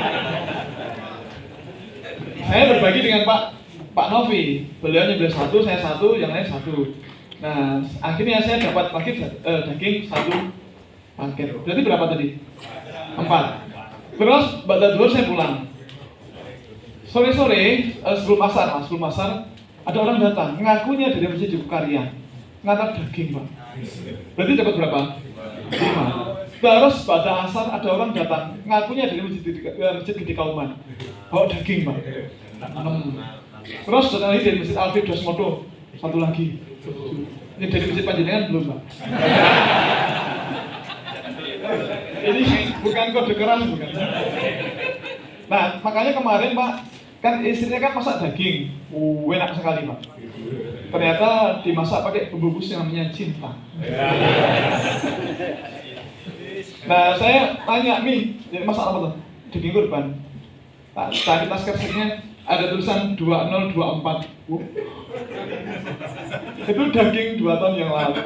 Saya berbagi dengan Pak Novi. Beliau nyembelih 1, saya 1, yang lain 1. Nah, akhirnya saya dapat lagi daging 1 paket. Berarti berapa tadi? 4. Terus pada zuhur saya pulang. Sore-sore sebelum asar ada orang datang, ngakunya dari Masjid Karya, ngantar daging Pak. Berarti dapat berapa? 5. Terus pada asar ada orang datang, ngakunya dari Masjid Gede Kauman, bawa daging Pak. 6. Terus datang lagi dari Masjid Al-Firdaus Modo, 1 lagi. Ini dari Masjid Panjenengan belum Pak? Ini bukan kode keras bukan? Nah makanya kemarin Pak, kan istrinya kan masak daging, enak sekali Pak. Ternyata dimasak pakai bumbu khusus yang namanya cinta. Nah saya tanya Mi, jadi masak apa tuh? Daging kurban. Tadi tas kertasnya ada tulisan 2024. Itu daging 2 tahun yang lalu.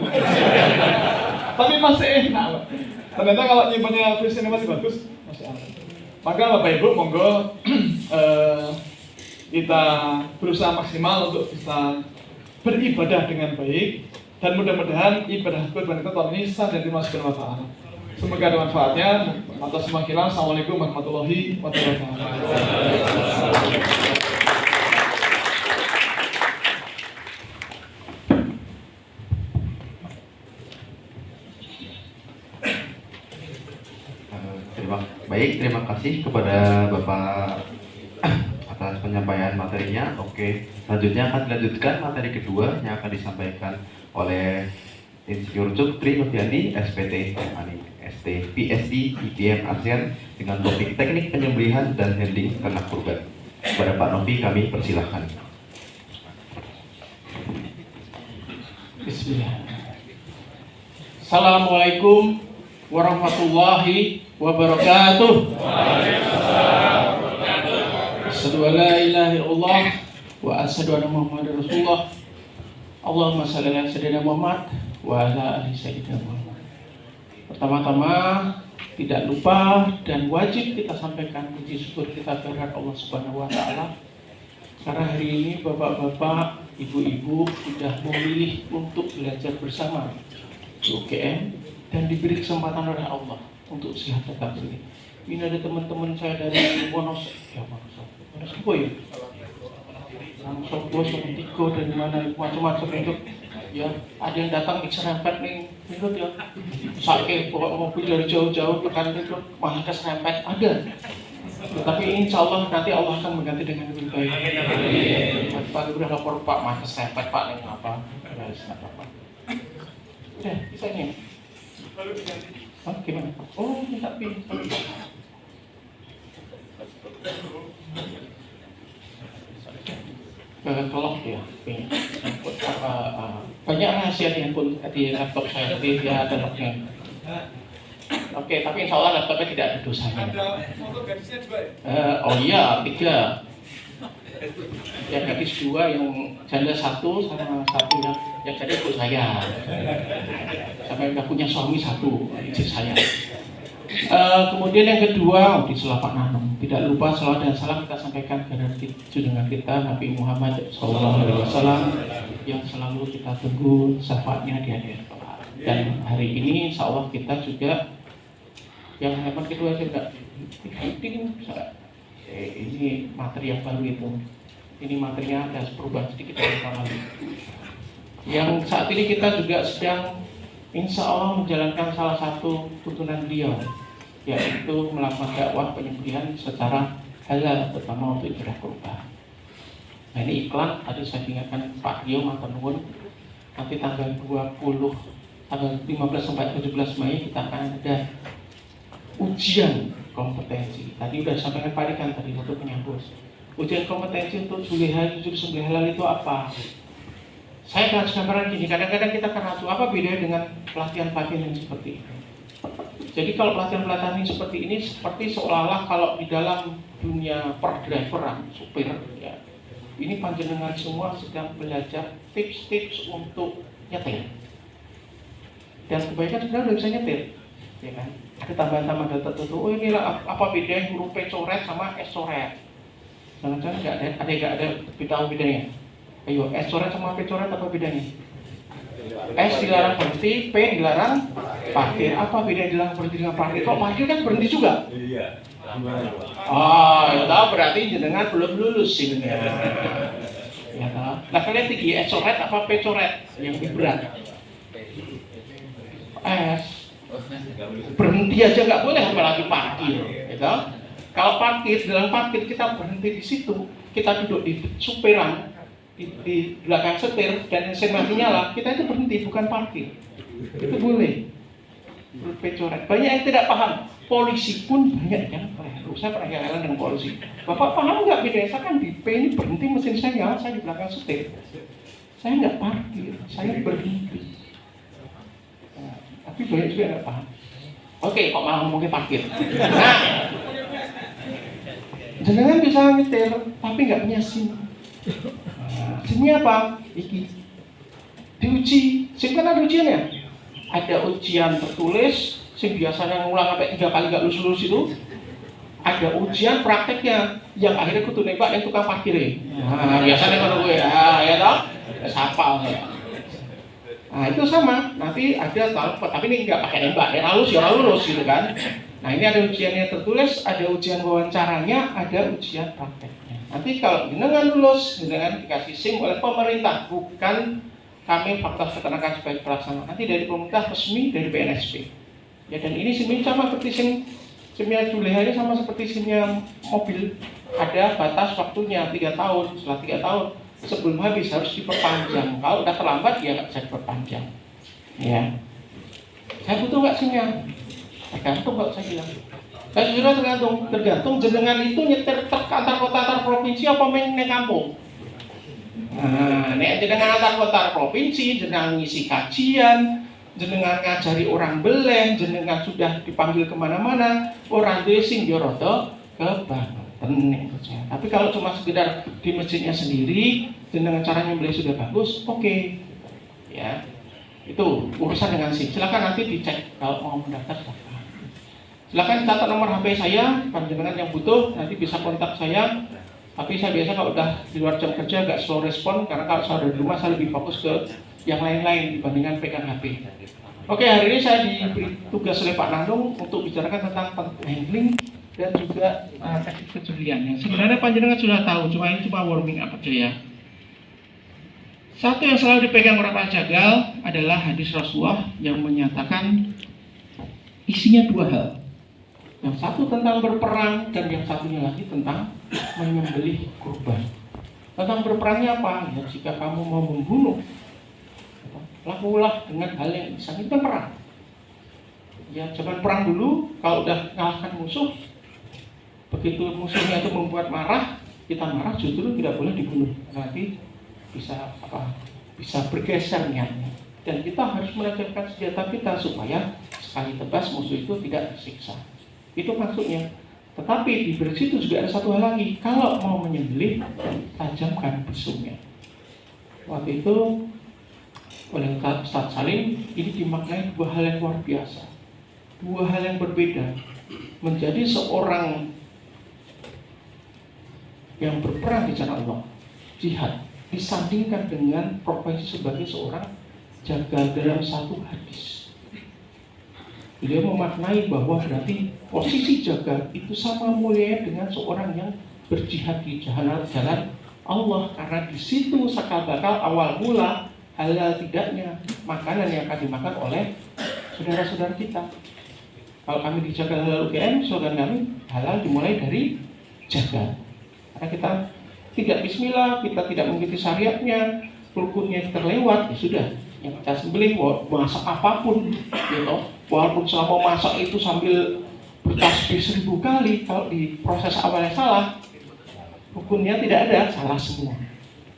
Tapi masih enak Pak. Ternyata kalau nyimpannya frisinya masih bagus, masih enak. Maka Bapak Ibu monggo kita berusaha maksimal untuk bisa beribadah dengan baik dan mudah-mudahan ibadah kurban kita tahun ini sah dan dimasukkan wa ta'ala. Semoga ada manfaatnya. Atas semua khilaf, assalamualaikum warahmatullahi wabarakatuh. Terima kasih kepada Bapak atas penyampaian materinya. Oke, selanjutnya akan dilanjutkan materi kedua yang akan disampaikan oleh Insinyur Cukri Noviandi, SPT ST PSD IPM ASEAN dengan topik teknik penyembelihan dan handling ternak kurban. Kepada Pak Novi kami persilahkan. Bismillah. Assalamualaikum warahmatullahi wabarakatuh. Asyhadu an la ilaha illallah wa asyhadu anna Muhammadar Rasulullah. Allahumma shalli ala sayyidina Muhammad wa ala ali sayyidina Muhammad. Pertama-tama tidak lupa dan wajib kita sampaikan puji syukur kita kepada Allah Subhanahu wa taala. Karena hari ini bapak-bapak, ibu-ibu sudah memilih untuk belajar bersama di UGM dan diberi kesempatan oleh Allah untuk sihat tetap ini. Ini ada teman-teman saya dari Wonosobo ya, Wonosobo, Salatiga dan mana macam-macam itu. Ya, ada yang datang serempet nih, ikut ya. Sakit bawa mobil dari jauh-jauh tekan itu malah keserempet ada. Tetapi insya Allah nanti Allah akan mengganti dengan lebih baik. Pak udah lapor Pak, mah keserempet Pak nih apa? Apa? Udah bisa nih. Oh, gimana? Oh, minta pin. Tolong ya, pin. Banyak rahasia di handphone di laptop saya, jadi dia ada lognya. Oke, tapi insya Allah laptopnya tidak ada dosanya. Ada foto gadisnya 2 ya? Oh iya, 3. Yang gadis 2, yang janda 1 sama 1 yang jadi ikut saya. Sampai udah punya suami 1, izin saya. Kemudian yang kedua, di Pak Nanung. Tidak lupa salawat dan salam kita sampaikan kepada junjungan kita Nabi Muhammad SAW yang selalu kita tunggu syafaatnya di akhir kelak. Dan hari ini insya Allah kita juga yang halaman kedua juga ini materi yang baru itu. Ini materinya ada perubahan sedikit dari tahun lalu. Yang saat ini kita juga sedang insya Allah menjalankan salah satu tuntunan beliau, yaitu melakukan dakwah penyembelihan secara halal, terutama untuk ibadah kurban. Nah ini iklan, tadi saya ingatkan Pak Rio Matur nuwun, nanti tanggal 20, tanggal 15 sampai 17 Mei kita akan ada ujian kompetensi. Tadi udah sampaikan Pak Rikan tadi untuk penyambut. Ujian kompetensi untuk Zulehal, jujur sembelih halal itu apa? Saya akan gambaran gini, kadang-kadang kita akan ragu apa bedanya dengan pelatihan-pelatihan yang seperti ini. Jadi kalau pelatihan-pelatihan ini seperti seolah-olah kalau di dalam dunia per-driveran, supir, ya, ini panjenengan semua sedang belajar tips-tips untuk nyetir. Dan kebanyakan sebenarnya udah bisa nyetir, ya kan? Ada tambahan-tambahan tertentu. Oh ini apa bedanya huruf P coret sama S coret? Jangan-jangan nggak ada tahu bedanya. Ayo, S coret sama P coret apa bedanya? S dilarang berhenti, P dilarang parkir. Apa bedanya dilarang berhenti dengan parkir? Kok parkir kan berhenti juga? Iya. Oh, ya tahu berarti jenengan belum lulus ini. Ya tahu. Nah kalian tinggi S coret apa P coret yang lebih berat? S. Berhenti aja nggak boleh, apalagi parkir. Ya, kalau parkir, dalam parkir kita berhenti di situ, kita duduk di supiran, di belakang setir dan mesin mati nyala, kita itu berhenti, bukan parkir. Itu boleh. Coret. Banyak yang tidak paham. Polisi pun banyak yang keliru. Saya pernah jalan dengan polisi. Bapak paham nggak bedanya? Saya kan di P ini berhenti mesin saya nyala, saya di belakang setir. Saya nggak parkir, saya berhenti. Tapi banyak juga nggak paham. Oke, kok malah ngomongin parkir. Nah, jenengan bisa nyetir, tapi nggak punya SIM. SIM-nya apa? Iki. Diuji. SIM kan ada ujiannya. Ada ujian tertulis, SIM biasanya ngulang sampai 3 kali nggak lulus itu. Ada ujian prakteknya, yang akhirnya kudu nembak yang tukang parkir. Nah, biasanya kalau gue, ya toh, sapal ya. Nah itu sama, nanti ada tapi ini nggak pakai nembak, ya lulus gitu kan. Nah ini ada ujiannya tertulis, ada ujian wawancaranya, ada ujian prakteknya. Nanti kalau jenengan lulus, jenengan dikasih SIM oleh pemerintah, bukan kami Fakultas Peternakan sebagai pelaksana. Nanti dari pemerintah resmi dari BNSP. Ya dan ini SIM sama seperti SIM-nya Zulehal ini sama seperti SIM-nya mobil. Ada batas waktunya 3 tahun, setelah 3 tahun. Sebelum habis harus diperpanjang. Kalau udah terlambat ya nggak bisa diperpanjang. Ya. Saya butuh nggak SIM-nya? Tergantung kalau saya bilang. Saya sudah tergantung jenengan itu nyetir truk antar kota antar provinsi apa main kampung. Nah, nek jenengan antar kota antar provinsi, jenengan ngisi kajian, jenengan ngajari orang beleng, jenengan sudah dipanggil kemana-mana, orang desing joroto ke bank. Tapi kalau cuma sekedar di masjidnya sendiri dengan caranya beli sudah bagus, oke. Ya, itu urusan dengan SIM. Silakan nanti dicek kalau mau mendaftar. Silakan catat nomor HP saya, panjenengan yang butuh nanti bisa kontak saya. Tapi saya biasa kalau udah di luar jam kerja agak slow respon karena kalau saya ada di rumah saya lebih fokus ke yang lain-lain dibandingkan pegang HP. Oke, hari ini saya diberi tugas oleh Pak Nandung untuk bicarakan tentang handling dan juga teknik kejelian yang sebenarnya panjenengan sudah tahu, cuma ini cuma warming up aja ya. Satu yang selalu dipegang orang Pak Jagal adalah hadis Rasulullah yang menyatakan isinya 2 hal. Yang satu tentang berperang dan yang satunya lagi tentang menyembelih kurban. Tentang berperangnya apa? Ya, jika kamu mau membunuh, lakulah dengan hal yang bisa. Itu kan perang. Ya, zaman perang dulu kalau udah ngalahkan musuh, begitu musuhnya itu membuat marah, kita marah justru tidak boleh dibunuh. Nanti bisa bisa bergeser niatnya. Dan kita harus melancarkan senjata kita supaya sekali tebas musuh itu tidak tersiksa. Itu maksudnya. Tetapi di situ juga ada satu hal lagi. Kalau mau menyembelih, tajamkan pisaunya. Waktu itu oleh Ustaz Salim ini dimaknai 2 hal yang luar biasa. 2 hal yang berbeda. Menjadi seorang yang berperang di jalan Allah, jihad, disandingkan dengan profesi sebagai seorang jagal dalam satu hadis. Beliau memaknai bahwa berarti posisi jagal itu sama mulia dengan seorang yang berjihad di jalan Allah, karena di situ sakal bakal awal mula halal tidaknya makanan yang akan dimakan oleh saudara-saudara kita. Kalau kami di jagal halal UGM, slogan kami halal dimulai dari jagal. Karena kita tidak bismillah, kita tidak mengikuti syariatnya, rukunnya terlewat, ya sudah, yang kita sembelih, masak apapun, gitu. Walaupun selama masak itu sambil bertasbih 1000 kali, kalau di proses awalnya salah, hukumnya tidak ada, salah semua.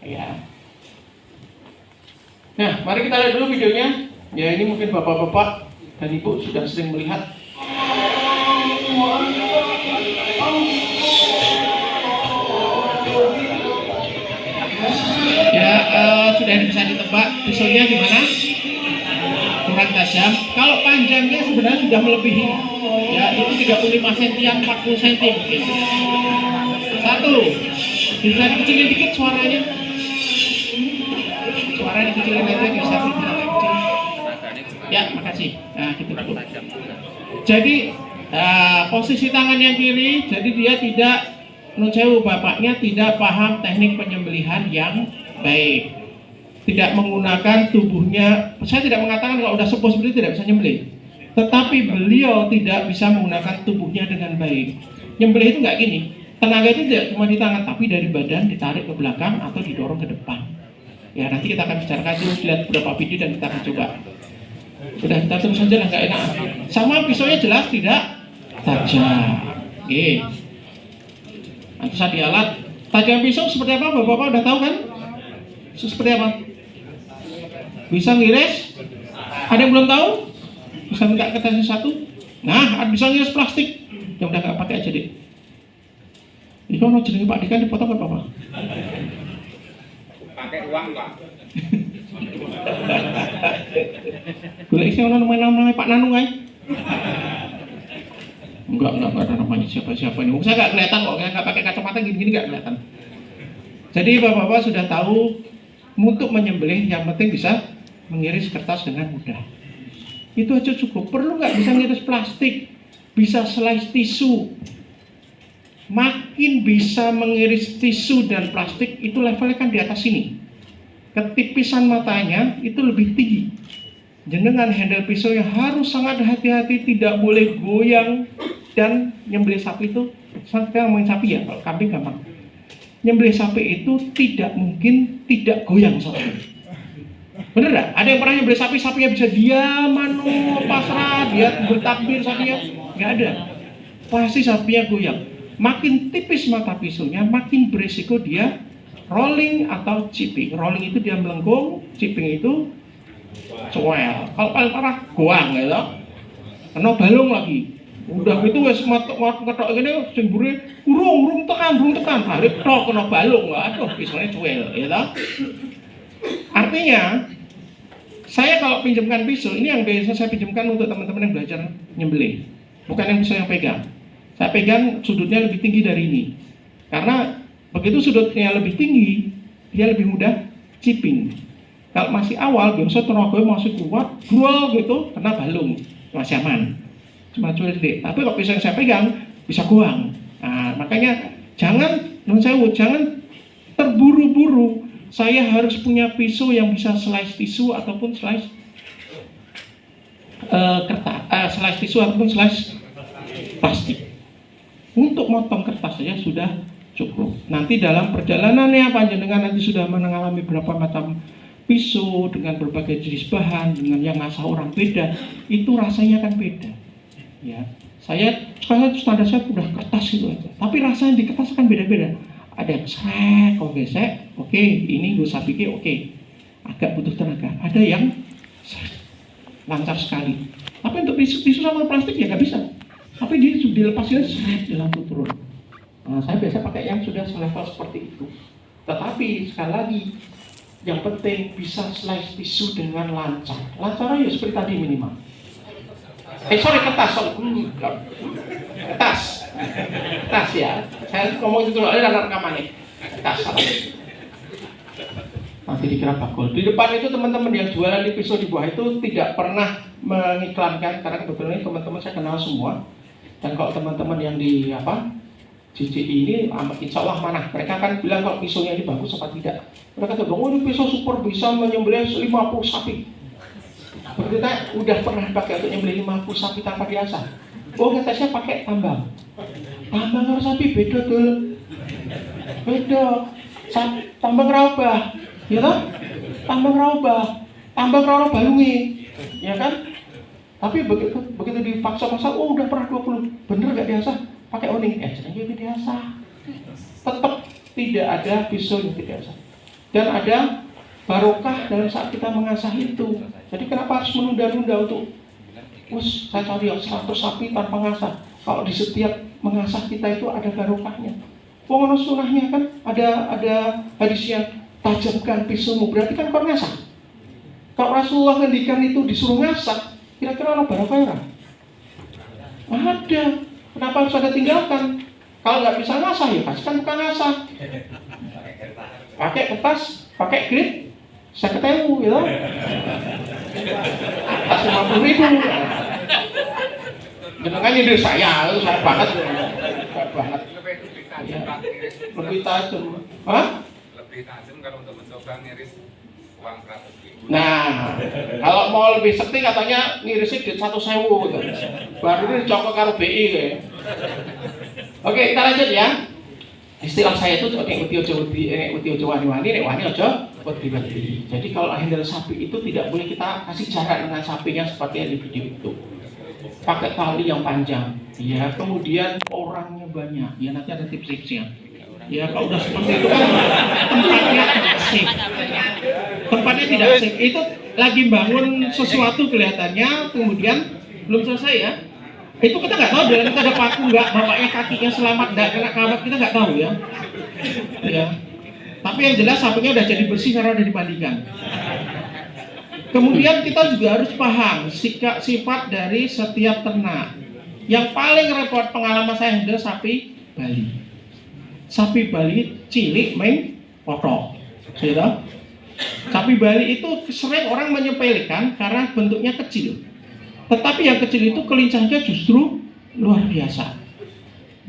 Ya. Nah, mari kita lihat dulu videonya. Ya, ini mungkin bapak-bapak dan ibu sudah sering melihat. Ya, sudah bisa ditebak pisaunya gimana? Kurang tajam. Kalau panjangnya sebenarnya sudah melebihi. Ya, itu 35 cm, 40 cm. Satu, bisa dikecilin dikit suaranya. Suaranya dikecilin aja, bisa kecil. Ya, makasih. Nah, gitu cukup. Jadi, posisi tangan yang kiri, jadi dia tidak, bapaknya tidak paham teknik penyembelihan yang baik. Tidak menggunakan tubuhnya. Saya tidak mengatakan kalau udah sepuh seperti itu tidak bisa nyembelih. Tetapi beliau tidak bisa menggunakan tubuhnya dengan baik. Nyembelih itu nggak gini. Tenaga itu tidak cuma di tangan, tapi dari badan ditarik ke belakang atau didorong ke depan. Ya, nanti kita akan bicarakan dulu, lihat beberapa video dan kita akan coba. Sudah, kita terus saja lah, nggak enak. Sama pisaunya jelas tidak tajam. Oke. Nanti saya di alat. Tajam pisau seperti apa? Bapak-bapak udah tahu kan? Seperti apa? Bisa ngiris? Ada yang belum tahu? Bisa minta kertasnya satu? Nah, bisa ngiris plastik. Yang udah nggak pakai aja deh. Ini kalau jenenge Pak Dekan dipotong apa Pak? Pakai uang Pak. Boleh isi orang namanya Pak Nanung aja. Enggak ada namanya siapa-siapa ini. Saya nggak kelihatan kok, nggak pakai kacamata gini-gini nggak kelihatan. Jadi bapak-bapak sudah tahu, untuk menyembelih yang penting bisa mengiris kertas dengan mudah. Itu aja cukup. Perlu nggak bisa ngiris plastik, bisa slice tisu. Makin bisa mengiris tisu dan plastik itu levelnya kan di atas sini. Ketipisan matanya itu lebih tinggi. Jenengan handle pisau yang harus sangat hati-hati, tidak boleh goyang. Dan nyembelih sapi itu, saya ngomongin sapi ya, kalau kambing gampang. Nyembelih sapi itu tidak mungkin tidak goyang sapi. Bener gak? Ada yang pernah nyembelih sapi, sapinya bisa diam, pasrah, dia bertakbir sapinya? Gak ada. Pasti sapinya goyang. Makin tipis mata pisaunya, makin berisiko dia rolling atau chipping. Rolling itu dia melengkung, chipping itu cuel. Kalau paling parah goang gitu. Kena balung lagi. Udah gitu wes ngetok gini sing mburi urung tekan. Balik tok kena balung. Aduh, pisaunya cuel ya toh. Artinya saya kalau pinjamkan pisau, ini yang biasa saya pinjamkan untuk teman-teman yang belajar nyembelih. Bukan yang pisau yang pegang. Saya pegang sudutnya lebih tinggi dari ini. Karena begitu sudutnya lebih tinggi, dia lebih mudah chipping. Kalau masih awal, biasa tenaganya masih kuat, grual gitu, kena balung, masih aman. Cuma cuil deh. Tapi kalau pisau yang saya pegang, bisa goang. Nah, makanya jangan terburu-buru. Saya harus punya pisau yang bisa slice tisu ataupun slice slice tisu ataupun slice plastik. Untuk motong kertas saja sudah cukup. Nanti dalam perjalanannya panjenengan nanti sudah mengalami berapa macam pisau dengan berbagai jenis bahan, dengan yang ngasah orang beda, itu rasanya akan beda. Ya, saya standar saya udah kertas itu aja. Tapi rasanya di kertas akan beda-beda. Ada yang srek, kalau gesek, oke, ini gue sapike, oke, agak butuh tenaga. Ada yang lancar sekali. Tapi untuk tisu sama plastik ya nggak bisa. Tapi dia sudah dilepasnya seret dia langsung turun. Nah, saya biasa pakai yang sudah selevel seperti itu. Tetapi sekali lagi, yang penting bisa slice tisu dengan lancar. Lancarnya ya seperti tadi minimal. Kertas ya. Saya ngomong itu dulu, ada rekamannya. Kertas. Nanti dikira bakul. Di depan itu teman-teman yang jualan di pisau di bawah itu tidak pernah mengiklankan, karena kebetulan teman-teman saya kenal semua. Dan kalau teman-teman yang di JJI ini, insya Allah mana? Mereka akan bilang kalau pisaunya ini bagus apa tidak. Mereka kata, oh ini pisau super bisa menyembelih 50 sapi. Kita udah pernah pakai untuk nyembelih 50 sapi tanpa diasah. Oh kata saya pakai tambang. Tambang harus sapi beda tuh. Beda. Tambang raubah, ya toh? Tambang raubah. tambah kalau balungi, ya kan? Tapi begitu dipaksa-paksa, oh udah pernah 20, bener nggak diasah? Pakai oning, jenenge diasah. Tetap tidak ada pisau yang tidak asah. Dan ada barokah dalam saat kita mengasah itu. Jadi kenapa harus menunda-nunda untuk saya cari yang 100 sapi tanpa ngasah? Kalau di setiap mengasah kita itu ada barokahnya. Pokoknya sunahnya kan ada hadis yang tajamkan pisaumu, berarti kan kau ngasah. Kalau Rasulullah ngendikan itu disuruh ngasah, kira-kira ada barokah? Ada. Kenapa harus ada tinggalkan? Kalau nggak bisa ngasah ya kasihkan tukang ngasah. Pakai kertas, pakai grit, saya ketemu, gitu. Atas 50.000. Jenengan nyindir saya, itu saya banget. Lebih tajam. Hah? Lebih tajam kalau untuk mencoba ngiris uang 100.000. Nah, kalau mau lebih sekti katanya ngirisin duit 1.000 gitu. Baru ini dicokok karo BI kayak. Oke, kita lanjut ya. Istilah saya itu uti ojo wani-wani, nek wani ojo wedi-wedi. Jadi kalau handle sapi itu tidak boleh kita kasih jarak dengan sapinya seperti yang di video itu. Pakai tali yang panjang. Ya, kemudian orangnya banyak. Ya nanti ada tips-tipsnya. Ya kalau udah seperti itu kan tempatnya tidak safe. Tempatnya tidak safe. Itu lagi bangun sesuatu kelihatannya, kemudian belum selesai ya. Itu kita nggak tahu dalam ada paku nggak, bapaknya kakinya selamat nggak kena kawat, kita nggak tahu ya. Ya. Tapi yang jelas sapinya udah jadi bersih karena udah dimandikan. Kemudian kita juga harus paham sifat dari setiap ternak. Yang paling repot pengalaman saya adalah sapi Bali. Sapi Bali cilik main potok, gitu. Sapi Bali itu sering orang menyepelekan karena bentuknya kecil. Tetapi yang kecil itu kelincahnya justru luar biasa.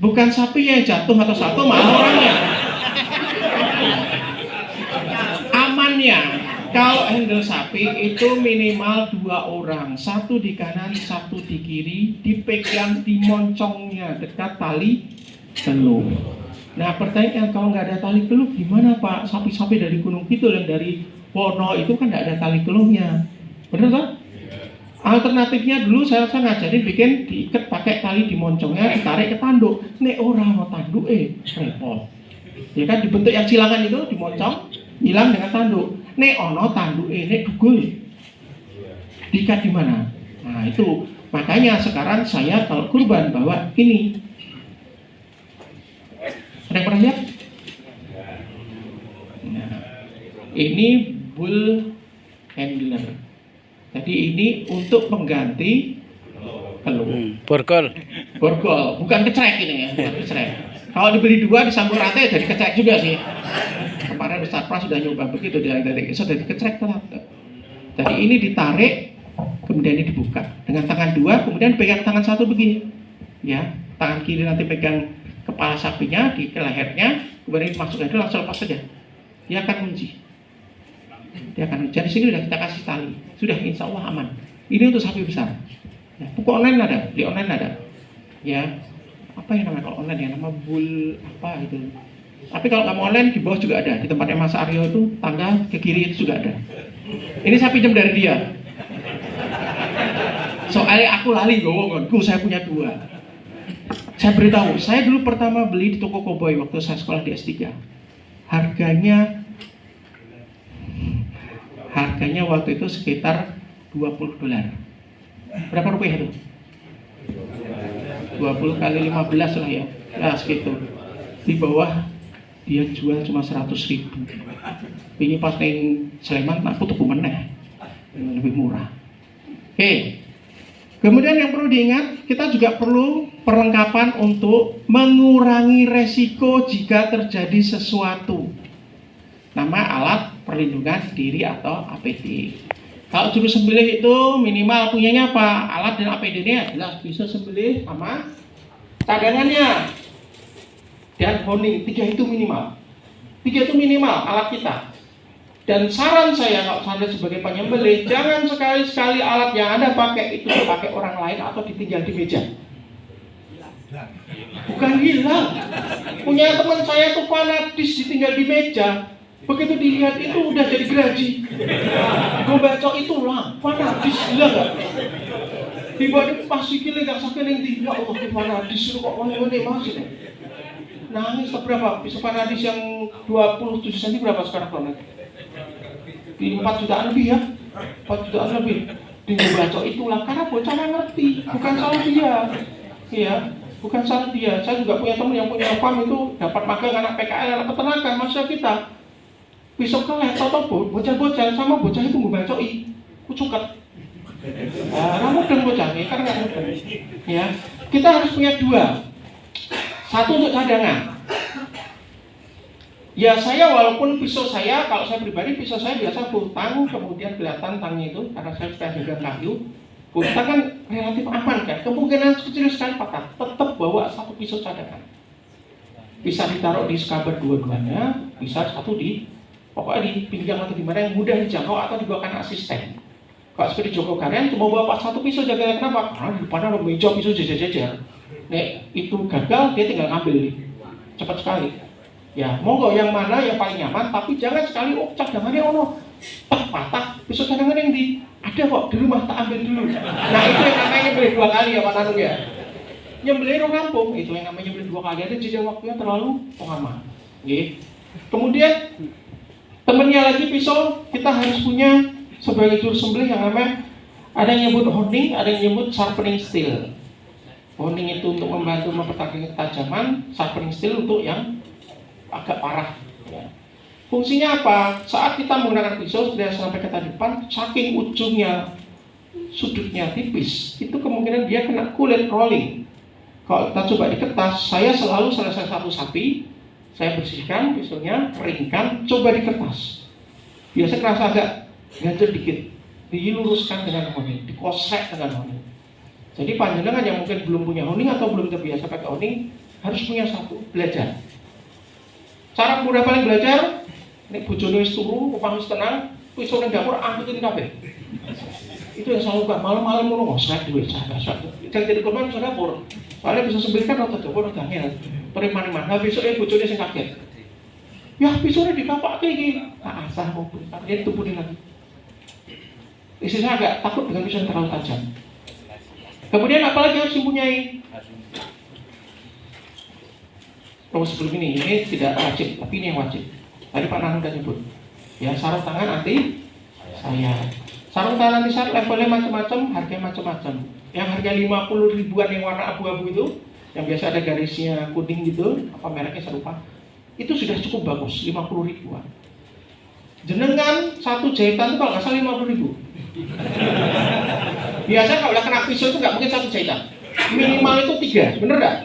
Bukan sapi yang jatuh atau satu, malah orangnya. Amannya, kalau handle sapi itu minimal 2 orang, satu di kanan, satu di kiri, dipegang di moncongnya dekat tali keluh. Nah pertanyaan, kalau nggak ada tali keluh gimana Pak? Sapi-sapi dari Gunung Kidul yang dari Wono itu kan nggak ada tali keluhnya, bener kan? Alternatifnya dulu saya ngajarin bikin diikat pakai tali di moncongnya, ditarik ke tanduk. Nek orang mau tanduk repot. Ya kan dibentuk yang silangan itu di moncong, hilang dengan tanduk. Nek ono tanduk nek dugul. Diikat di mana? Nah itu makanya sekarang saya kalau kurban bawa ini. Ada yang pernah lihat? Nah, ini bull handler. Jadi ini untuk pengganti keluh. Borgol, bukan kecrek ini ya, bukan kecrek. Kalau dibeli 2 disambung rantai jadi kecrek juga sih. Kemarin Ustaz Pras sudah nyoba begitu, dia dari sudah dikecrek telat. Jadi ini ditarik, kemudian ini dibuka dengan tangan 2, kemudian pegang tangan 1 begini, ya. Tangan kiri nanti pegang kepala sapinya di lehernya, kemudian masukkan itu langsung lepas saja. Dia akan kunci. Jadi sini sudah kita kasih tali, sudah insya Allah aman. Ini untuk sapi besar. Ya, buku online ada, di online ada. Ya, apa yang namanya kalau online ya, nama bull apa itu. Tapi kalau nggak mau online di bawah juga ada, di tempatnya Mas Aryo itu tangga ke kiri itu juga ada. Ini saya pinjam dari dia. Soalnya aku lali ngomongku, saya punya 2. Saya beritahu, saya dulu pertama beli di toko Koboi waktu saya sekolah di S3. Harganya waktu itu sekitar $20. Berapa rupiah itu? 20 kali 15 lah ya. Nah segitu. Di bawah dia jual cuma 100.000. Ini pas neng Sleman aku tuku meneh. Lebih murah. Oke. Kemudian yang perlu diingat, kita juga perlu perlengkapan untuk mengurangi resiko jika terjadi sesuatu. Nama alat perlindungan diri atau APD. Kalau juru sembelih itu minimal punyanya apa? Alat dan APD-nya jelas bisa sembelih sama cadangannya dan honing. 3 itu minimal. 3 itu minimal alat kita. Dan saran saya kalau Anda sebagai penyembelih, jangan sekali-sekali alat yang Anda pakai itu dipakai orang lain atau ditinggal di meja. Bukan hilang. Punya teman saya tuh fanatis ditinggal di meja. Begitu dilihat itu udah jadi geraji. Gue baca itu lah, fanatis gila nggak? Tiba-tiba pasti gila nggak sakit yang tiga. Allah fanatis itu kok ngomong-ngomong masih. Nangis berapa? Pisau fanatis yang 27 cm berapa sekarang kalau di 4 jutaan lebih ya, 4 jutaan lebih. Gue baca itulah karena bocah nggak ngerti, bukan salah dia, ya. Bukan salah dia. Saya juga punya teman yang punya farm itu dapat magang anak PKL, anak peternakan, masa kita pisau kelet, tau bocah-bocah sama bocah itu ngebacoi, kucukat. Nah, mudeng bocahnya, karena nggak mudeng. Ya, kita harus punya dua. Satu untuk cadangan. Ya saya walaupun pisau saya, kalau saya pribadi pisau saya biasa full tang, kemudian kelihatan tangnya itu karena saya sudah jaga kayu. Kita kan relatif aman kan, kemungkinan kecil sekali patah, tetap bawa satu pisau cadangan. Bisa ditaruh di skaber dua-duanya, bisa satu di, pokoknya di pinggang atau di mana yang mudah dijangkau atau dibawakan asisten. Kalau seperti Joko Karyan cuma bawa satu pisau jaga, kenapa? Karena di depan ada meja pisau jajar-jajar. Nek itu gagal, dia tinggal ngambil, cepat sekali. Ya, monggo yang mana yang paling nyaman, tapi jangan sekali cadangannya ono patah, pisau cadangan yang di ada kok di rumah tak ambil dulu. Nah itu yang namanya nyembelih 2 kali ya Pak Tanu ya. Nyembelih orang kampung itu yang namanya nyembelih 2 kali, ada jeda waktunya terlalu lama. Kemudian temennya lagi pisau kita harus punya sebagai juru sembelih yang namanya ada yang nyebut honing, ada yang nyebut sharpening steel. Honing itu untuk membantu mempertahankan ketajaman, sharpening steel untuk yang agak parah. Ya. Fungsinya apa? Saat kita menggunakan pisau, sudah sampai ke depan, saking ujungnya, sudutnya tipis, itu kemungkinan dia kena kulit rolling. Kalau kita coba di kertas, saya selalu selesai satu sapi, saya bersihkan pisaunya, keringkan, coba di kertas. Biasa kerasa agak ganjel dikit, diluruskan dengan honing, dikosek dengan honing. Jadi panjenengan yang mungkin belum punya honing atau belum terbiasa pakai honing, harus punya satu, belajar. Cara mudah paling belajar, nek bojone wis turu, upang wis tenang, pisau ning dapur angkutin kabeh. Itu yang selalu kan malam-malam ngono ngosek duwe sak-sak. Jadi korban bisa dapur. Soalnya bisa sembelih kan rada dapur rada angel. Periman-man. Nah besoknya bojone sing kaget. Ya pisaunya dikapake iki. Tak asah mobil. Dia tumpulin lagi. Istrinya agak takut dengan pisau yang terlalu tajam. Kemudian apalagi harus dipunyai? Oh sebelum ini tidak wajib, tapi ini yang wajib. Tadi Pak Nanu sudah nyebut. Ya sarung tangan anti saya. Sarung tangan anti saya levelnya macam-macam, harganya macam-macam. Yang harga 50 ribuan yang warna abu-abu itu, yang biasa ada garisnya kuning gitu, apa mereknya saya lupa. Itu sudah cukup bagus, 50 ribuan. Jenengan satu jahitan itu kalau nggak salah 50 ribu. Biasanya kalau udah kena pisau itu nggak mungkin satu jahitan. Minimal itu 3, bener nggak?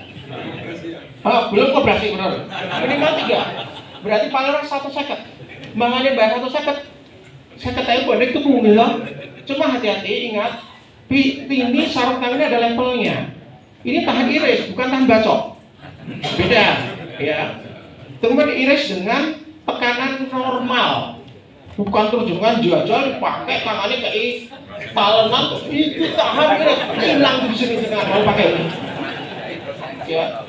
Belum koperasi bener. Minimal 3. Berarti paling orang 150. Makanya bayar 150. Saya ketahui bahwa itu menghilang. Cuma hati-hati ingat, ini sarung tangannya ada levelnya. Ini tahan iris, bukan tahan bacok. Beda, ya. Kemudian iris dengan tekanan normal. Bukan terjungan jual-jual dipakai tangannya kayak talenan itu tahan iris hilang di sini dengan mau pakai ini. Ya.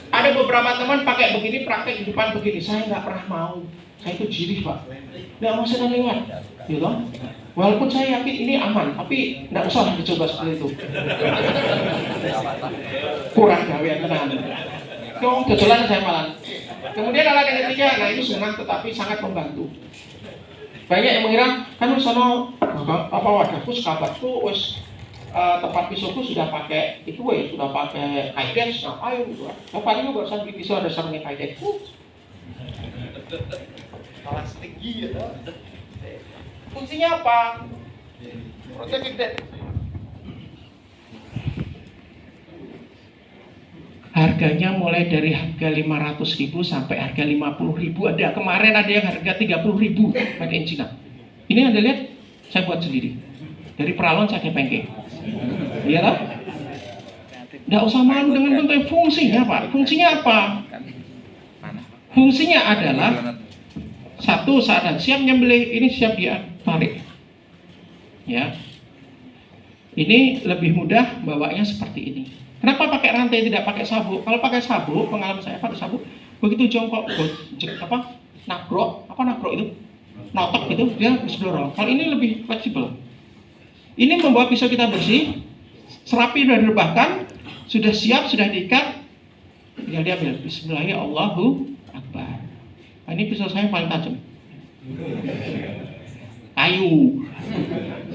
Ada beberapa teman pakai begini, praktek di depan begini. Saya nggak pernah mau. Saya itu jirih Pak. Nggak mau saya lewat, gitu. Walaupun saya yakin ini aman, tapi nggak usah dicoba seperti itu. Kurang gawean tenan. Kau kebetulan saya malah. Kemudian alat yang ketiga, nah ini sunat tetapi sangat membantu. Banyak yang mengira kan sono apa wadahku sekabatku wes tempat pisauku sudah pakai itu ya, sudah pakai kaides, ngapain gitu. Ngapain itu barusan beli pisau ada sarungnya kaides. Plastik gitu. Fungsinya apa? Protektif. Harganya mulai dari harga 500.000 sampai harga 50.000. Ada kemarin ada yang harga 30.000 made in China. Ini Anda lihat, saya buat sendiri. Dari peralon saya pengke. Iya lah. Nggak usah malu dengan bentuk fungsinya Pak. Fungsinya apa? Fungsinya adalah satu saat siap nyembelih, ini siap dia tarik. Ya. Ini lebih mudah bawanya seperti ini. Kenapa pakai rantai tidak pakai sabuk? Kalau pakai sabuk, pengalaman saya pakai sabuk, begitu jongkok nagrok itu, notok gitu, dia bisa dorong. Kalau ini lebih fleksibel. Ini membawa pisau kita bersih, serapi sudah direbahkan, sudah siap, sudah diikat, tinggal diambil. Bismillahirrahmanirrahim, Allahu Akbar. Nah, ini pisau saya paling tajam. Kayu.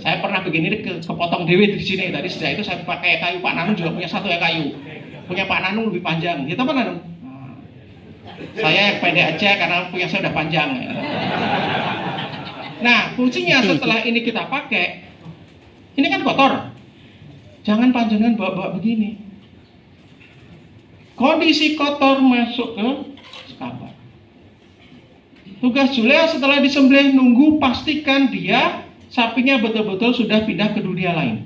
Saya pernah begini kepotong dewe di sini tadi. Sejak itu saya pakai kayu. Pak Nanung juga punya satu yang kayu. Punya Pak Nanung lebih panjang. Gitu Pak Nanung? Nah, saya yang pendek aja karena punya saya udah panjang. Nah, kuncinya setelah ini kita pakai, ini kan kotor. Jangan panjangan bawa-bawa begini. Kondisi kotor masuk ke kamar. Tugas Julia setelah disembelih nunggu pastikan dia sapinya betul-betul sudah pindah ke dunia lain.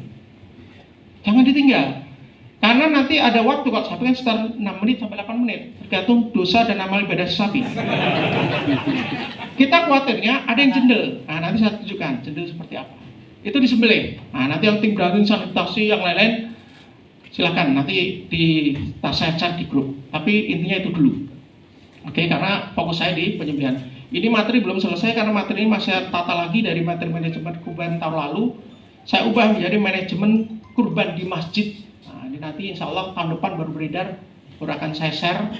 Jangan ditinggal. Karena nanti ada waktu kalau sapi kan sekitar 6 menit sampai 8 menit tergantung dosa dan amal ibadah sapi. Kita khawatirnya ada yang jendel. Nah, nanti saya tunjukkan jendel seperti apa. Itu disembelih. Nah, nanti yang tim daging, sanitasi, yang lain-lain silakan nanti di tas saya chat di grup. Tapi intinya itu dulu. Oke, karena fokus saya di penyembelihan. Ini materi belum selesai karena materi ini masih tata lagi dari materi manajemen kurban tahun lalu. Saya ubah menjadi manajemen kurban di masjid. Nah, ini nanti insya Allah tahun depan baru beredar, baru akan saya share.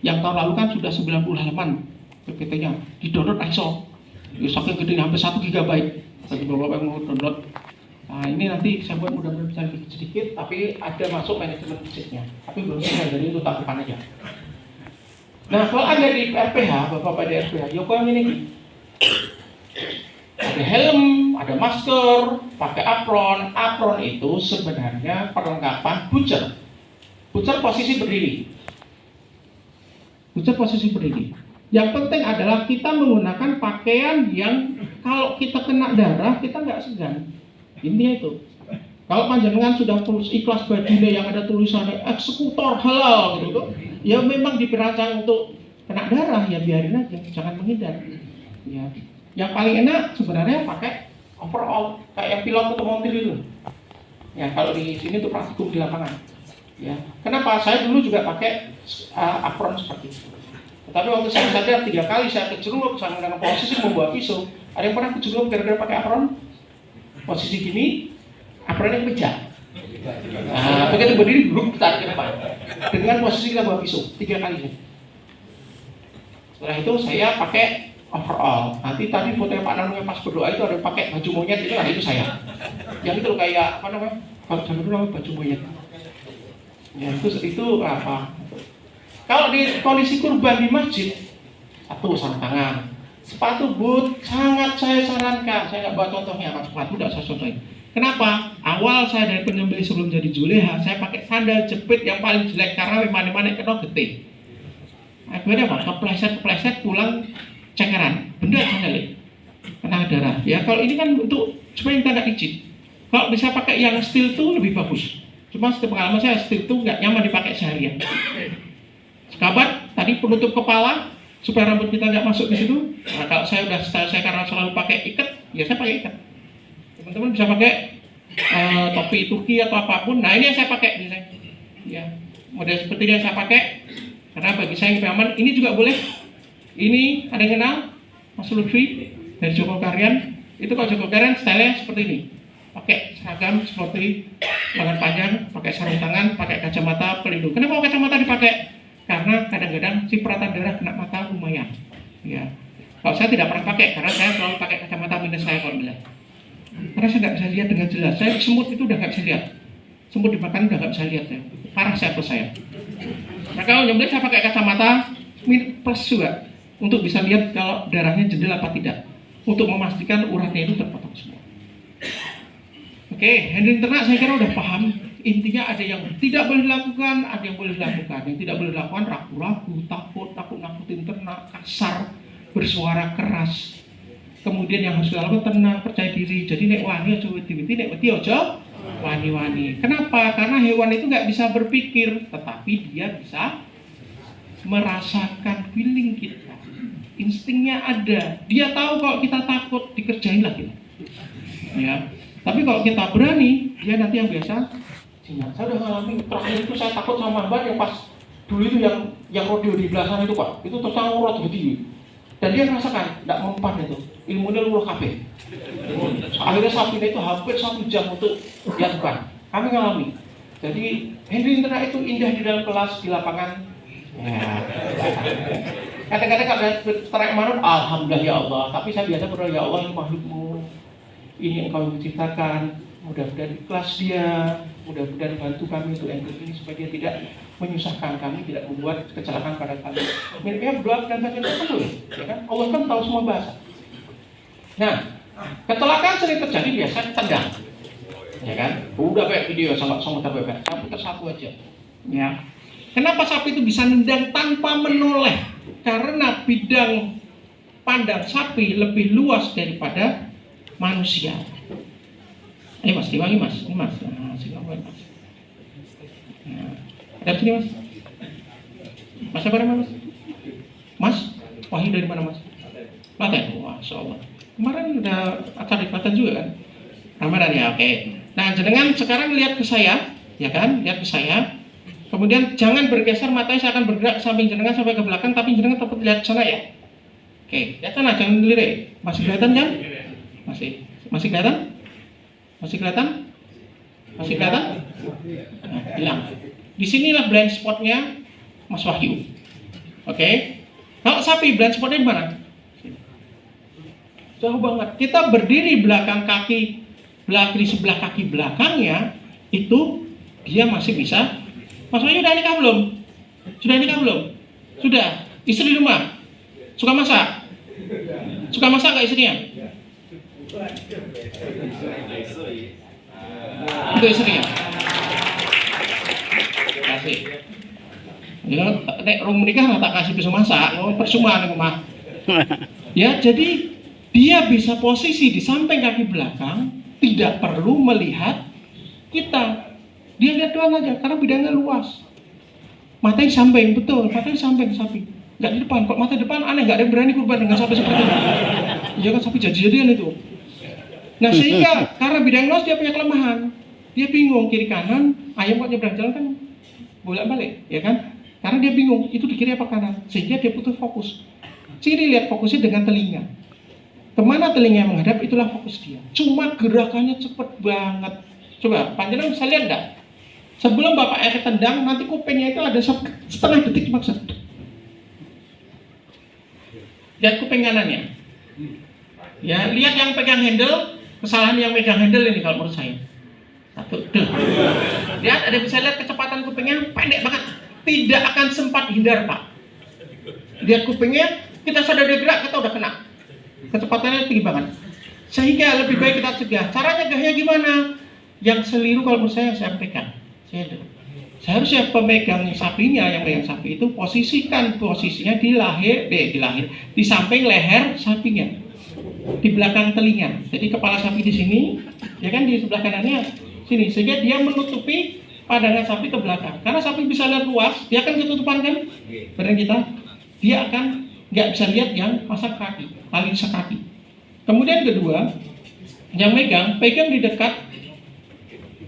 Yang tahun lalu kan sudah 90 halaman PPT-nya, di-download ISO. Saking gedenya hampir 1 GB. Bagi bapak-bapak yang mau download. Nah, ini nanti saya buat mudah-mudahan bisa sedikit, tapi ada masuk manajemen masjidnya. Tapi belum selesai, jadi itu tahun depan aja. Nah, kalau ada di RPH, bapak-bapak di RPH, Yoko yang ini ada helm, ada masker, pakai apron. Apron itu sebenarnya perlengkapan butcher. Butcher posisi berdiri. Butcher posisi berdiri. Yang penting adalah kita menggunakan pakaian yang kalau kita kena darah, kita nggak segan. Intinya itu. Kalau panjenengan sudah tulis ikhlas bajunya yang ada tulisannya eksekutor halal gitu, ya memang diperancang untuk kena darah, ya biarin aja, jangan menghindar. Ya, yang paling enak sebenarnya pakai overall kayak yang pilot otomotif itu. Ya, kalau di sini tuh praktikum di lapangan. Ya, kenapa? Saya dulu juga pakai apron seperti itu. Tetapi waktu saya sadar 3 kali saya kejerup sama dengan posisi membawa pisau. Ada yang pernah kejerup gara-gara pakai apron? Posisi gini, apronnya pecah. Nah, begitu berdiri, belum tarik ke depan. Dengan posisi kita bawa pisau 3 kali. Setelah itu saya pakai overall. Nanti tadi fotonya Pak Nanung yang pas berdoa itu ada pakai baju monyet itu, itu saya. Yang itu kayak apa namanya? Kalau zaman dulu namanya baju monyet. Ya itu apa? Kalau di kondisi kurban di masjid, satu sarung tangan, sepatu boot sangat saya sarankan. Saya nggak bawa contohnya, kan sepatu tidak saya contohin. Kenapa? Awal saya dari penyembelih sebelum jadi juleha, saya pakai sandal jepit yang paling jelek karena mana-mana kena getih. Akhirnya apa? Kepleset pulang cengkeran, benda sandal kena darah. Ya kalau ini kan untuk supaya kita nggak licin. Kalau bisa pakai yang steel itu lebih bagus. Cuma setiap pengalaman saya steel itu nggak nyaman dipakai seharian. Sekabat tadi penutup kepala supaya rambut kita nggak masuk di situ. Nah, kalau saya udah style saya karena selalu pakai ikat, ya saya pakai ikat. Teman-teman bisa pakai topi Turki atau apapun. Nah ini yang saya pakai misalnya. Ya model seperti yang saya pakai karena bagi saya yang aman. Ini juga boleh. Ini ada yang kenal Mas Lutfi dari Joko Karyan. Itu kalau Joko Karyan stylenya seperti ini. Pakai seragam seperti lengan panjang, pakai sarung tangan, pakai kacamata pelindung. Kenapa kacamata dipakai? Karena kadang-kadang cipratan darah kena mata lumayan. Ya. Kalau saya tidak pernah pakai, karena saya selalu pakai kacamata minus saya kalau bilang. Karena saya nggak bisa lihat dengan jelas. Saya semut itu udah nggak bisa lihat. Semut dimakan udah nggak bisa lihat ya. Parah saya. Nah kalau nyembelih saya pakai kacamata plus juga untuk bisa lihat kalau darahnya jendel apa tidak. Untuk memastikan uratnya itu terpotong semua. Oke, handling ternak saya kira udah paham. Intinya ada yang tidak boleh dilakukan, ada yang boleh dilakukan. Yang tidak boleh dilakukan ragu-ragu, takut nakutin ternak, kasar, bersuara keras. Kemudian yang harus dilakukan tenang, percaya diri. Jadi nek wani aja witi-witi, nek witi aja wani-wani. Kenapa? Karena hewan itu nggak bisa berpikir, tetapi dia bisa merasakan feeling kita. Instingnya ada. Dia tahu kalau kita takut, dikerjain lah kita. Ya. Tapi kalau kita berani, dia nanti yang biasa. Saya udah ngalamin terakhir itu saya takut sama Mbak yang pas dulu itu yang rodeo di belah sana itu Pak. Itu terus urut gede. Dan dia merasakan, tidak mempan itu, ilmunya luruh kabeh. Akhirnya sapi itu hampir 1 jam untuk dilakukan. Kami ngalami. Jadi Henry Indra itu indah di dalam kelas, di lapangan. Ya. Kadang-kadang kalau terak manut, alhamdulillah ya Allah. Tapi saya biasa berdoa, ya Allah ini makhlukmu, ini engkau menciptakan. Mudah-mudahan ikhlas dia, mudah-mudahan bantu kami untuk Henry ini supaya dia tidak menyusahkan kami, tidak membuat kecelakaan pada kami. Miripnya berdoa dan baca betul, ya kan? Allah kan tahu semua bahasa. Nah, kecelakaan sering terjadi biasa tendang, ya kan? Udah kayak video sama terbebas, tapi tersatu aja. Ya. Kenapa sapi itu bisa nendang tanpa menoleh? Karena bidang pandang sapi lebih luas daripada manusia. Ayo mas, diwangi mas, ini mas. Nah, sini mas. Nah, ada sini mas. Mas apa nama mas? Mas, Wahyu dari mana mas? Klaten, Masya Allah. Kemarin udah acara di Klaten juga kan? Ramadan ya, oke. Nah, jenengan sekarang lihat ke saya, ya kan? Lihat ke saya. Kemudian jangan bergeser matanya, saya akan bergerak samping jenengan sampai ke belakang, tapi jenengan tetap lihat sana ya. Oke, lihat sana, jangan dilirik. Masih kelihatan kan? Masih kelihatan? Masih kelihatan? Masih kelihatan? Nah, hilang. Disinilah blind spotnya Mas Wahyu. Oke. Kalau sapi blind spotnya di mana? Jauh banget. Kita berdiri belakang kaki, di sebelah kaki belakangnya, itu dia masih bisa. Mas Wahyu udah nikah belum? Sudah nikah belum? Sudah. Istri di rumah? Suka masak? Suka masak nggak istrinya? Untuk istrinya. Kasih. Ya, nek rong menikah tak kasih bisa masak, percuma nih rumah. Ya, jadi dia bisa posisi di samping kaki belakang, tidak perlu melihat kita. Dia lihat doang aja, karena bidangnya luas. Matanya samping, betul, matanya samping sapi. Nggak di depan, kalau mata depan aneh, nggak ada yang berani kurban dengan sapi seperti itu. Iya kan, sapi jadi-jadian itu. Nah, sehingga karena bidang luas dia punya kelemahan. Dia bingung kiri kanan, ayam kok nyebrang jalan kan bolak-balik, ya kan? Karena dia bingung, itu di kiri apa kanan. Sehingga dia butuh fokus. Ciri lihat fokusnya dengan telinga. Kemana telinga yang menghadap, itulah fokus dia. Cuma gerakannya cepet banget. Coba, panjenengan bisa lihat enggak? Sebelum bapak air tendang, nanti kupingnya itu ada setengah detik maksud. Lihat kuping kanannya. Ya, lihat yang pegang handle, kesalahan yang pegang handle ini kalau menurut saya. Satu, dua. Lihat, ada bisa lihat kecepatan kupingnya pendek banget. Tidak akan sempat hindar, Pak. Lihat kupingnya, kita sadar dia gerak, kita udah kena. Kecepatannya tinggi banget. Sehingga lebih baik kita cegah. Caranya gahnya gimana? Yang seliru kalau menurut saya pegang. Saya harusnya pemegang sapinya, yang pegang sapi itu posisinya di samping leher sapinya, di belakang telinga. Jadi kepala sapi di sini, ya kan, di sebelah kanannya sini, sehingga dia menutupi pandangan sapi ke belakang. Karena sapi bisa lihat luas, dia akan ketutupan kan badan kita, dia akan nggak bisa lihat yang pasang kaki, paling sekaki. Kemudian kedua, yang pegang di dekat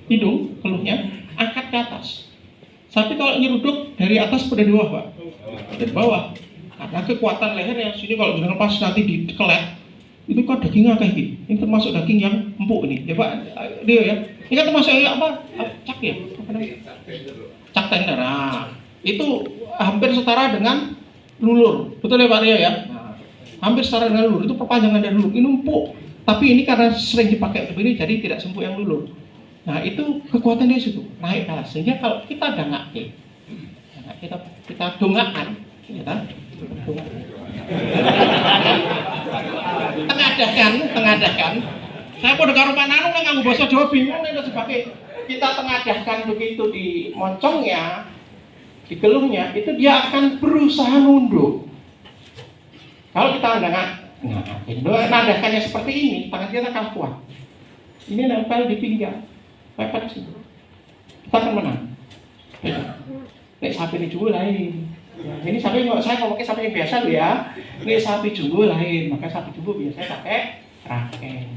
hidung, keluhnya, angkat ke atas. Sapi kalau nyeruduk dari atas pada bawah, Pak, dari bawah. Karena kekuatan leher yang sini kalau jangan pas nanti dikelet, itu kan dagingnya kayak gini. Ini termasuk daging yang empuk ini, ya Pak, dia ya. Ini kan termasuk apa? Cak ya? Cak tender. Nah, itu hampir setara dengan lulur, betul ya Pak Rio ya? Nah, hampir setara dengan lulur, itu perpanjangan dari lulur. Ini empuk, tapi ini karena sering dipakai begini, jadi tidak sempuk yang lulur. Nah, itu kekuatannya situ, naik ke atas. Sehingga kalau kita dangake, kita dongakkan, ya, tengadahkan. Saya pada karo Pak Nanu nang nganggo basa Jawa bingung nek sebagai kita tengadahkan begitu di moncongnya, di geluhnya, itu dia akan berusaha nunduk. Kalau kita nadahkannya seperti ini, tangan kita akan kuat. Ini nempel di pinggang, pepet sih. Kita akan menang. Nek sapi ini juga lain. Ini sapi, saya ngomongnya sapi yang biasa loh ya. Ini sapi jumbo lain, maka sapi jumbo biasanya pakai raken.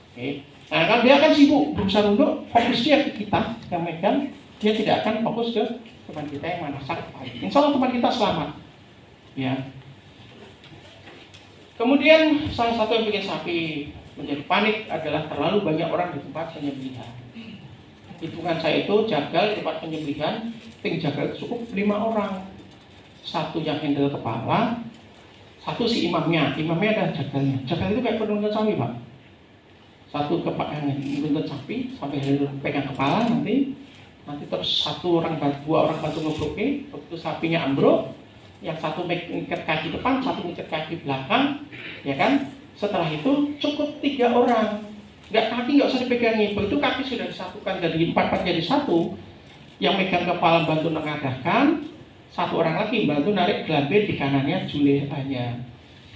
Oke. Nah, kalau dia akan sibuk berusaha nunduk, fokus dia ke kita yang megang, dia tidak akan fokus ke teman kita yang mana sakit. Insya Allah teman kita selamat. Ya. Kemudian salah satu yang bikin sapi menjadi panik adalah terlalu banyak orang di tempat penyembelihan. Hitungan saya itu jagal di tempat penyembelihan, tim jagal cukup 5 orang. Satu yang handle kepala, satu si imamnya ada jagalnya. Jagal itu kayak penuntut sapi, Pak. Satu penuntut sapi sampai pegang kepala, nanti terus dua orang bantu ngebroke, begitu sapinya ambruk, yang satu ngikat kaki depan, satu ngikat kaki belakang, ya kan? Setelah itu cukup 3 orang, kaki nggak usah dipegangi, begitu kaki sudah disatukan dari 4 jadi 1, yang megang kepala bantu mengadahkan, 1 orang lagi bantu narik gelambe di kanannya julehanya,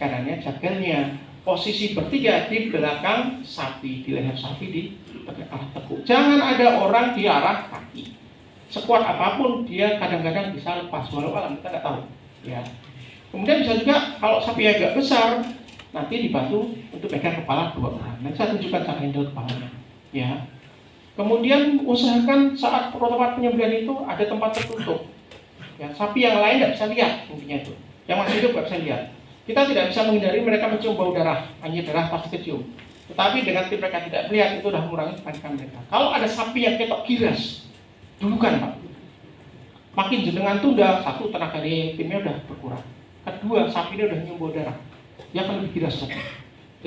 kanannya jagalnya. Posisi bertiga di belakang sapi, di leher sapi di arah tekuk. Jangan ada orang di arah kaki. Sekuat apapun dia kadang-kadang bisa lepas, walau alam kita nggak tahu. Ya. Kemudian bisa juga kalau sapi agak besar, nanti dibantu untuk pegang kepala 2 orang. Nanti saya tunjukkan cara handle kepalanya. Ya. Kemudian usahakan saat tempat penyembelihan itu ada tempat tertutup. Ya, sapi yang lain tidak bisa lihat, intinya itu. Yang masih hidup nggak bisa lihat. Kita tidak bisa menghindari mereka mencium bau darah, hanya darah pasti kecium. Tetapi dengan mereka tidak melihat itu sudah mengurangi kepanikan mereka. Kalau ada sapi yang ketok giras, dulukan Pak. Makin jenengan tunda, 1 tenaga timnya udah berkurang. 2, sapi ini udah nyium bau darah, dia akan lebih giras lagi.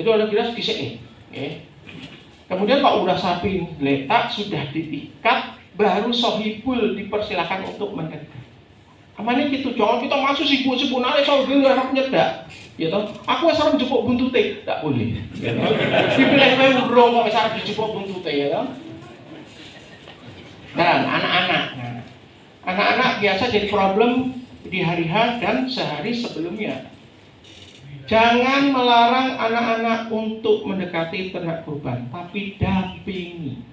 Jadi ada giras disek. Kemudian kalau udah sapi letak sudah diikat, baru sohibul dipersilakan untuk mendekat. Amannya gitu, jangan kita masuk sibuk-sibuk nale soal dulu harap nyedak. Ya toh, aku sarap jepuk buntute, tidak boleh. Dipilih wae urung kok sarap dijepuk buntute ya toh. Dan anak-anak biasa jadi problem di hari H dan sehari sebelumnya. Jangan melarang anak-anak untuk mendekati ternak kurban, tapi dampingi.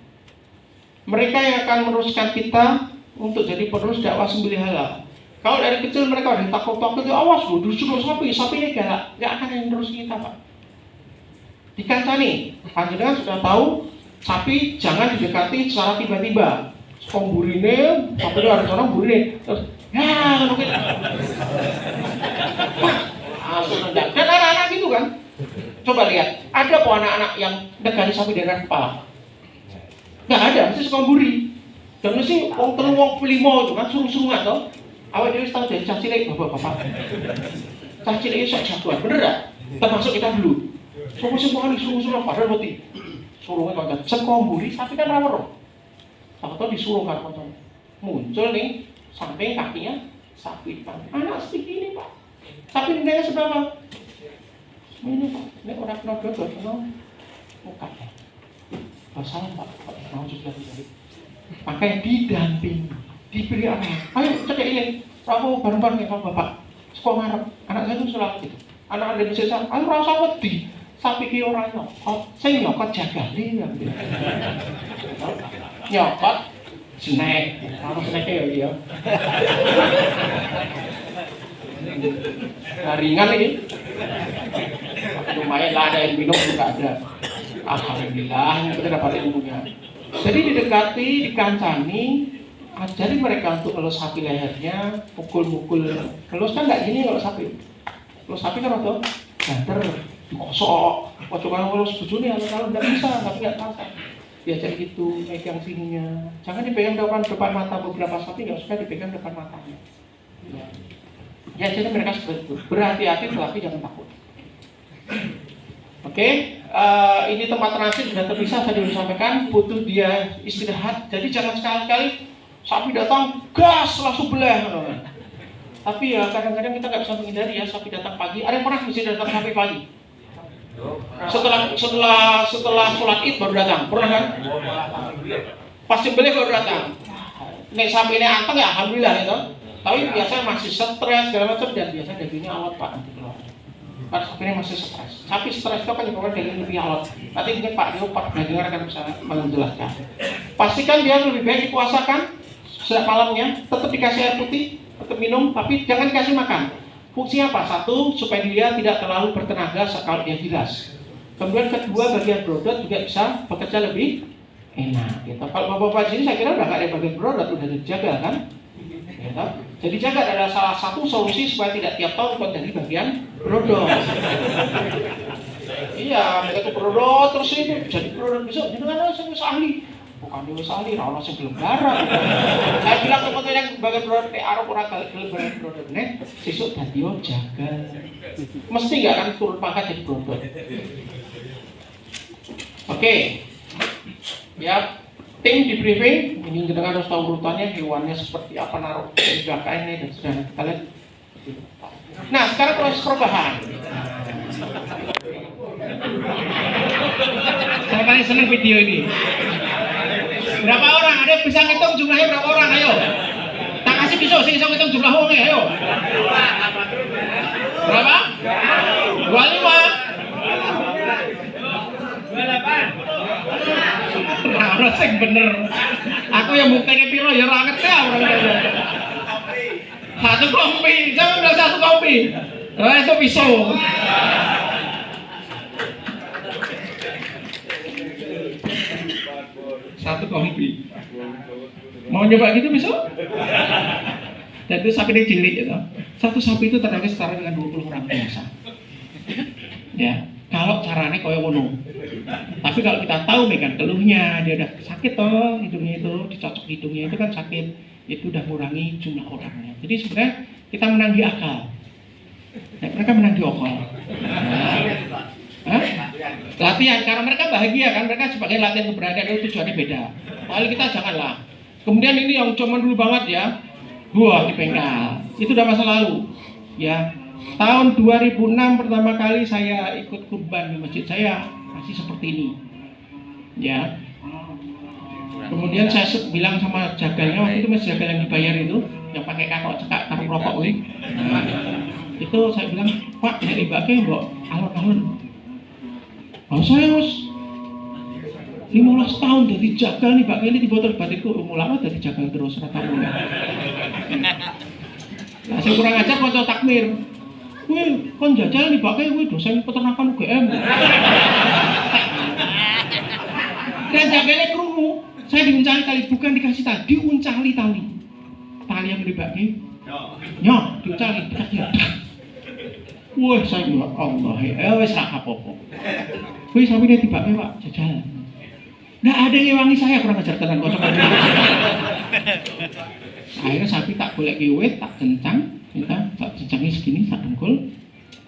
Mereka yang akan meneruskan kita untuk jadi penerus dakwah sembelih halal. Kalau dari kecil mereka udah takut-takut, awas bu, disuruh sapi ini galak, nggak akan yang terus kita Pak. Dikancani, panjenengan sudah tahu sapi jangan didekati secara tiba-tiba. Burine, sapi itu harus orang burine, terus ya mungkin, langsung nendang. Dan anak-anak gitu kan, coba lihat, ada kok anak-anak yang dekati sapi dengan kepala? Nggak ada, mesti sekamburi. Dan mesti wong pelimo itu kan suruh-suruhan toh. Awal dia tahu dari cah cilik, bapak-bapak. Cah cilik itu satuan, bener gak? Termasuk kita dulu. Suruh-suruh padahal putih. Suruhnya konten, sekomburi, tapi kan rawar. Atau disuruh kan konten. Muncul nih, samping kakinya, sapi hitam. Anak segini Pak. Sapi nilainya seberapa? Ini Pak, ini orang kena dodot, muka. Masalah Pak, mau juga jadi. Makanya didampingi. Diberi apa? Ayo cek ini, aku bareng-bareng ya Bapak. Sekolah ngarep, anak saya itu selalu gitu. Anak ada bisa saya, ayo rasa wedi. Sapi ki ora nyokot, saya nyokot jagali ya. Nyokot, snack, harus snack ya dia. Ringan ini. Lumayan lah ada yang minum juga ada. Alhamdulillah kita dapat ilmunya. Jadi didekati, dikancani. Ajari mereka untuk ngelus sapi lehernya, pukul-pukul. Ngelus kan nggak gini kalau sapi. Ngelus sapi kan atau banter, dikosok. Waktu kalau ngelus bujuni, kalau nggak bisa, tapi nggak tahu. Diajari gitu, megang sininya. Jangan dipegang depan mata beberapa sapi, nggak usah dipegang depan matanya. Ya, jadi mereka seperti itu. Berhati-hati, tetapi jangan takut. Oke, ini tempat transit sudah terpisah, saya sudah sampaikan. Butuh dia istirahat. Jadi jangan sekali-kali sapi datang, gas langsung belah. Tapi ya kadang-kadang kita nggak bisa menghindari ya sapi datang pagi. Ada yang pernah mesti datang sampai pagi? Setelah sholat id baru datang, pernah kan? Pasti beli baru datang. Nek sapi ini anteng ya alhamdulillah itu. Tapi biasanya masih stres segala macam dan biasanya dagingnya alot Pak nanti keluar. Karena sapi ini masih stres. Sapi stres itu kan menyebabkan daging lebih alot. Nanti mungkin Pak Dio Pak Dagingnya akan bisa menjelaskan. Pastikan dia lebih baik dipuasakan. Setiap malamnya tetap dikasih air putih, tetap minum, tapi jangan dikasih makan. Fungsinya apa? 1, supaya dia tidak terlalu bertenaga kalau dia gilas. Kemudian kedua, bagian berodot juga bisa bekerja lebih enak. Gitu. Kalau bapak-bapak sini saya kira udah nggak ada bagian berodot, udah dijaga kan? Ya. toh? Jadi jagat adalah salah satu solusi supaya tidak tiap tahun kau jadi bagian brodol. Iya, mereka tuh brodol terus itu jadi brodol besok. Jadi kan langsung ahli. Bukan dia ahli, rawon langsung gelem garap. Saya bilang ke teman yang bagian brodol, arep ora gelem brodol nih, sesuk dadi jagat. Mesti nggak akan turun pangkat jadi brodol. Oke, ya. Tim di briefing, ini kita harus tahu urutannya, hewannya seperti apa, naruh di belakang ini dan sudah kita lihat. Nah, sekarang proses perubahan. Saya paling senang video ini. Berapa orang? Ada yang bisa ngitung jumlahnya berapa orang? Ayo. Tak kasih pisau, saya bisa ngitung jumlah orangnya. Ayo. Berapa? 25. 28. Ora sing bener. Aku yang buktine piro ya ora ngerti orang. Satu kopi, jangan bilang satu kopi. Nah, itu pisau. Satu kopi. Mau nyoba gitu besok? Dan itu sapi ini cilik gitu. Satu sapi itu terdapat setara dengan 20 orang biasa. Ya. Kalau caranya kaya ngono. Tapi kalau kita tahu megan keluhnya, dia udah sakit toh hidungnya itu, dicocok hidungnya itu kan sakit, itu udah mengurangi jumlah orangnya. Jadi sebenarnya kita menang di akal. Ya, mereka menang di okol. Latihan, karena mereka bahagia kan, mereka sebagai latihan keberanian itu tujuannya beda. Kali kita janganlah. Kemudian ini yang cuman dulu banget ya, gua di bengkel, itu udah masa lalu. Ya. Tahun 2006 pertama kali saya ikut kurban di masjid saya masih seperti ini, ya. Kemudian saya bilang sama jagalnya, waktu itu masih jagal yang dibayar itu, yang pakai kakak cekak taruh rokok ini. Nah, itu saya bilang, Pak, ini baknya mbok alon-alon. Oh, saya harus 15 tahun dari jagal nih baknya ini di botol batikku, lama dari jagal terus rata mulai. Nah, saya kurang ajar foto takmir. Wih, kon jajal nih pakai dosen peternakan UGM. Dan jaganya krungu, saya diuncali tali, bukan dikasih tali, diuncali tali. Tali yang dibagi, nyok, diuncali, dekatnya. Wah, saya bilang, Allah, wes rak apa-apa. Wih, sapi ini dibagi Pak, jajal. Nggak ada yang ngewangi saya, kurang ajar tenan kocok. Akhirnya sapi tak boleh kiwet, tak kencang. Kita tak jencangnya segini, tak dengkul,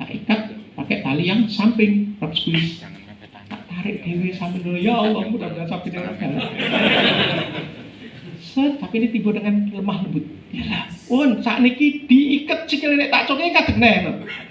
tak ikat pakai tali yang samping, rap squeeze, tak tarik dewe sambil dulu, ya Allah, mudah-mudahan sapi ini ragal. Tapi ini tiba dengan lemah lembut. Yalah, saat ini diikat sikil ini tak coknya ikat dengan.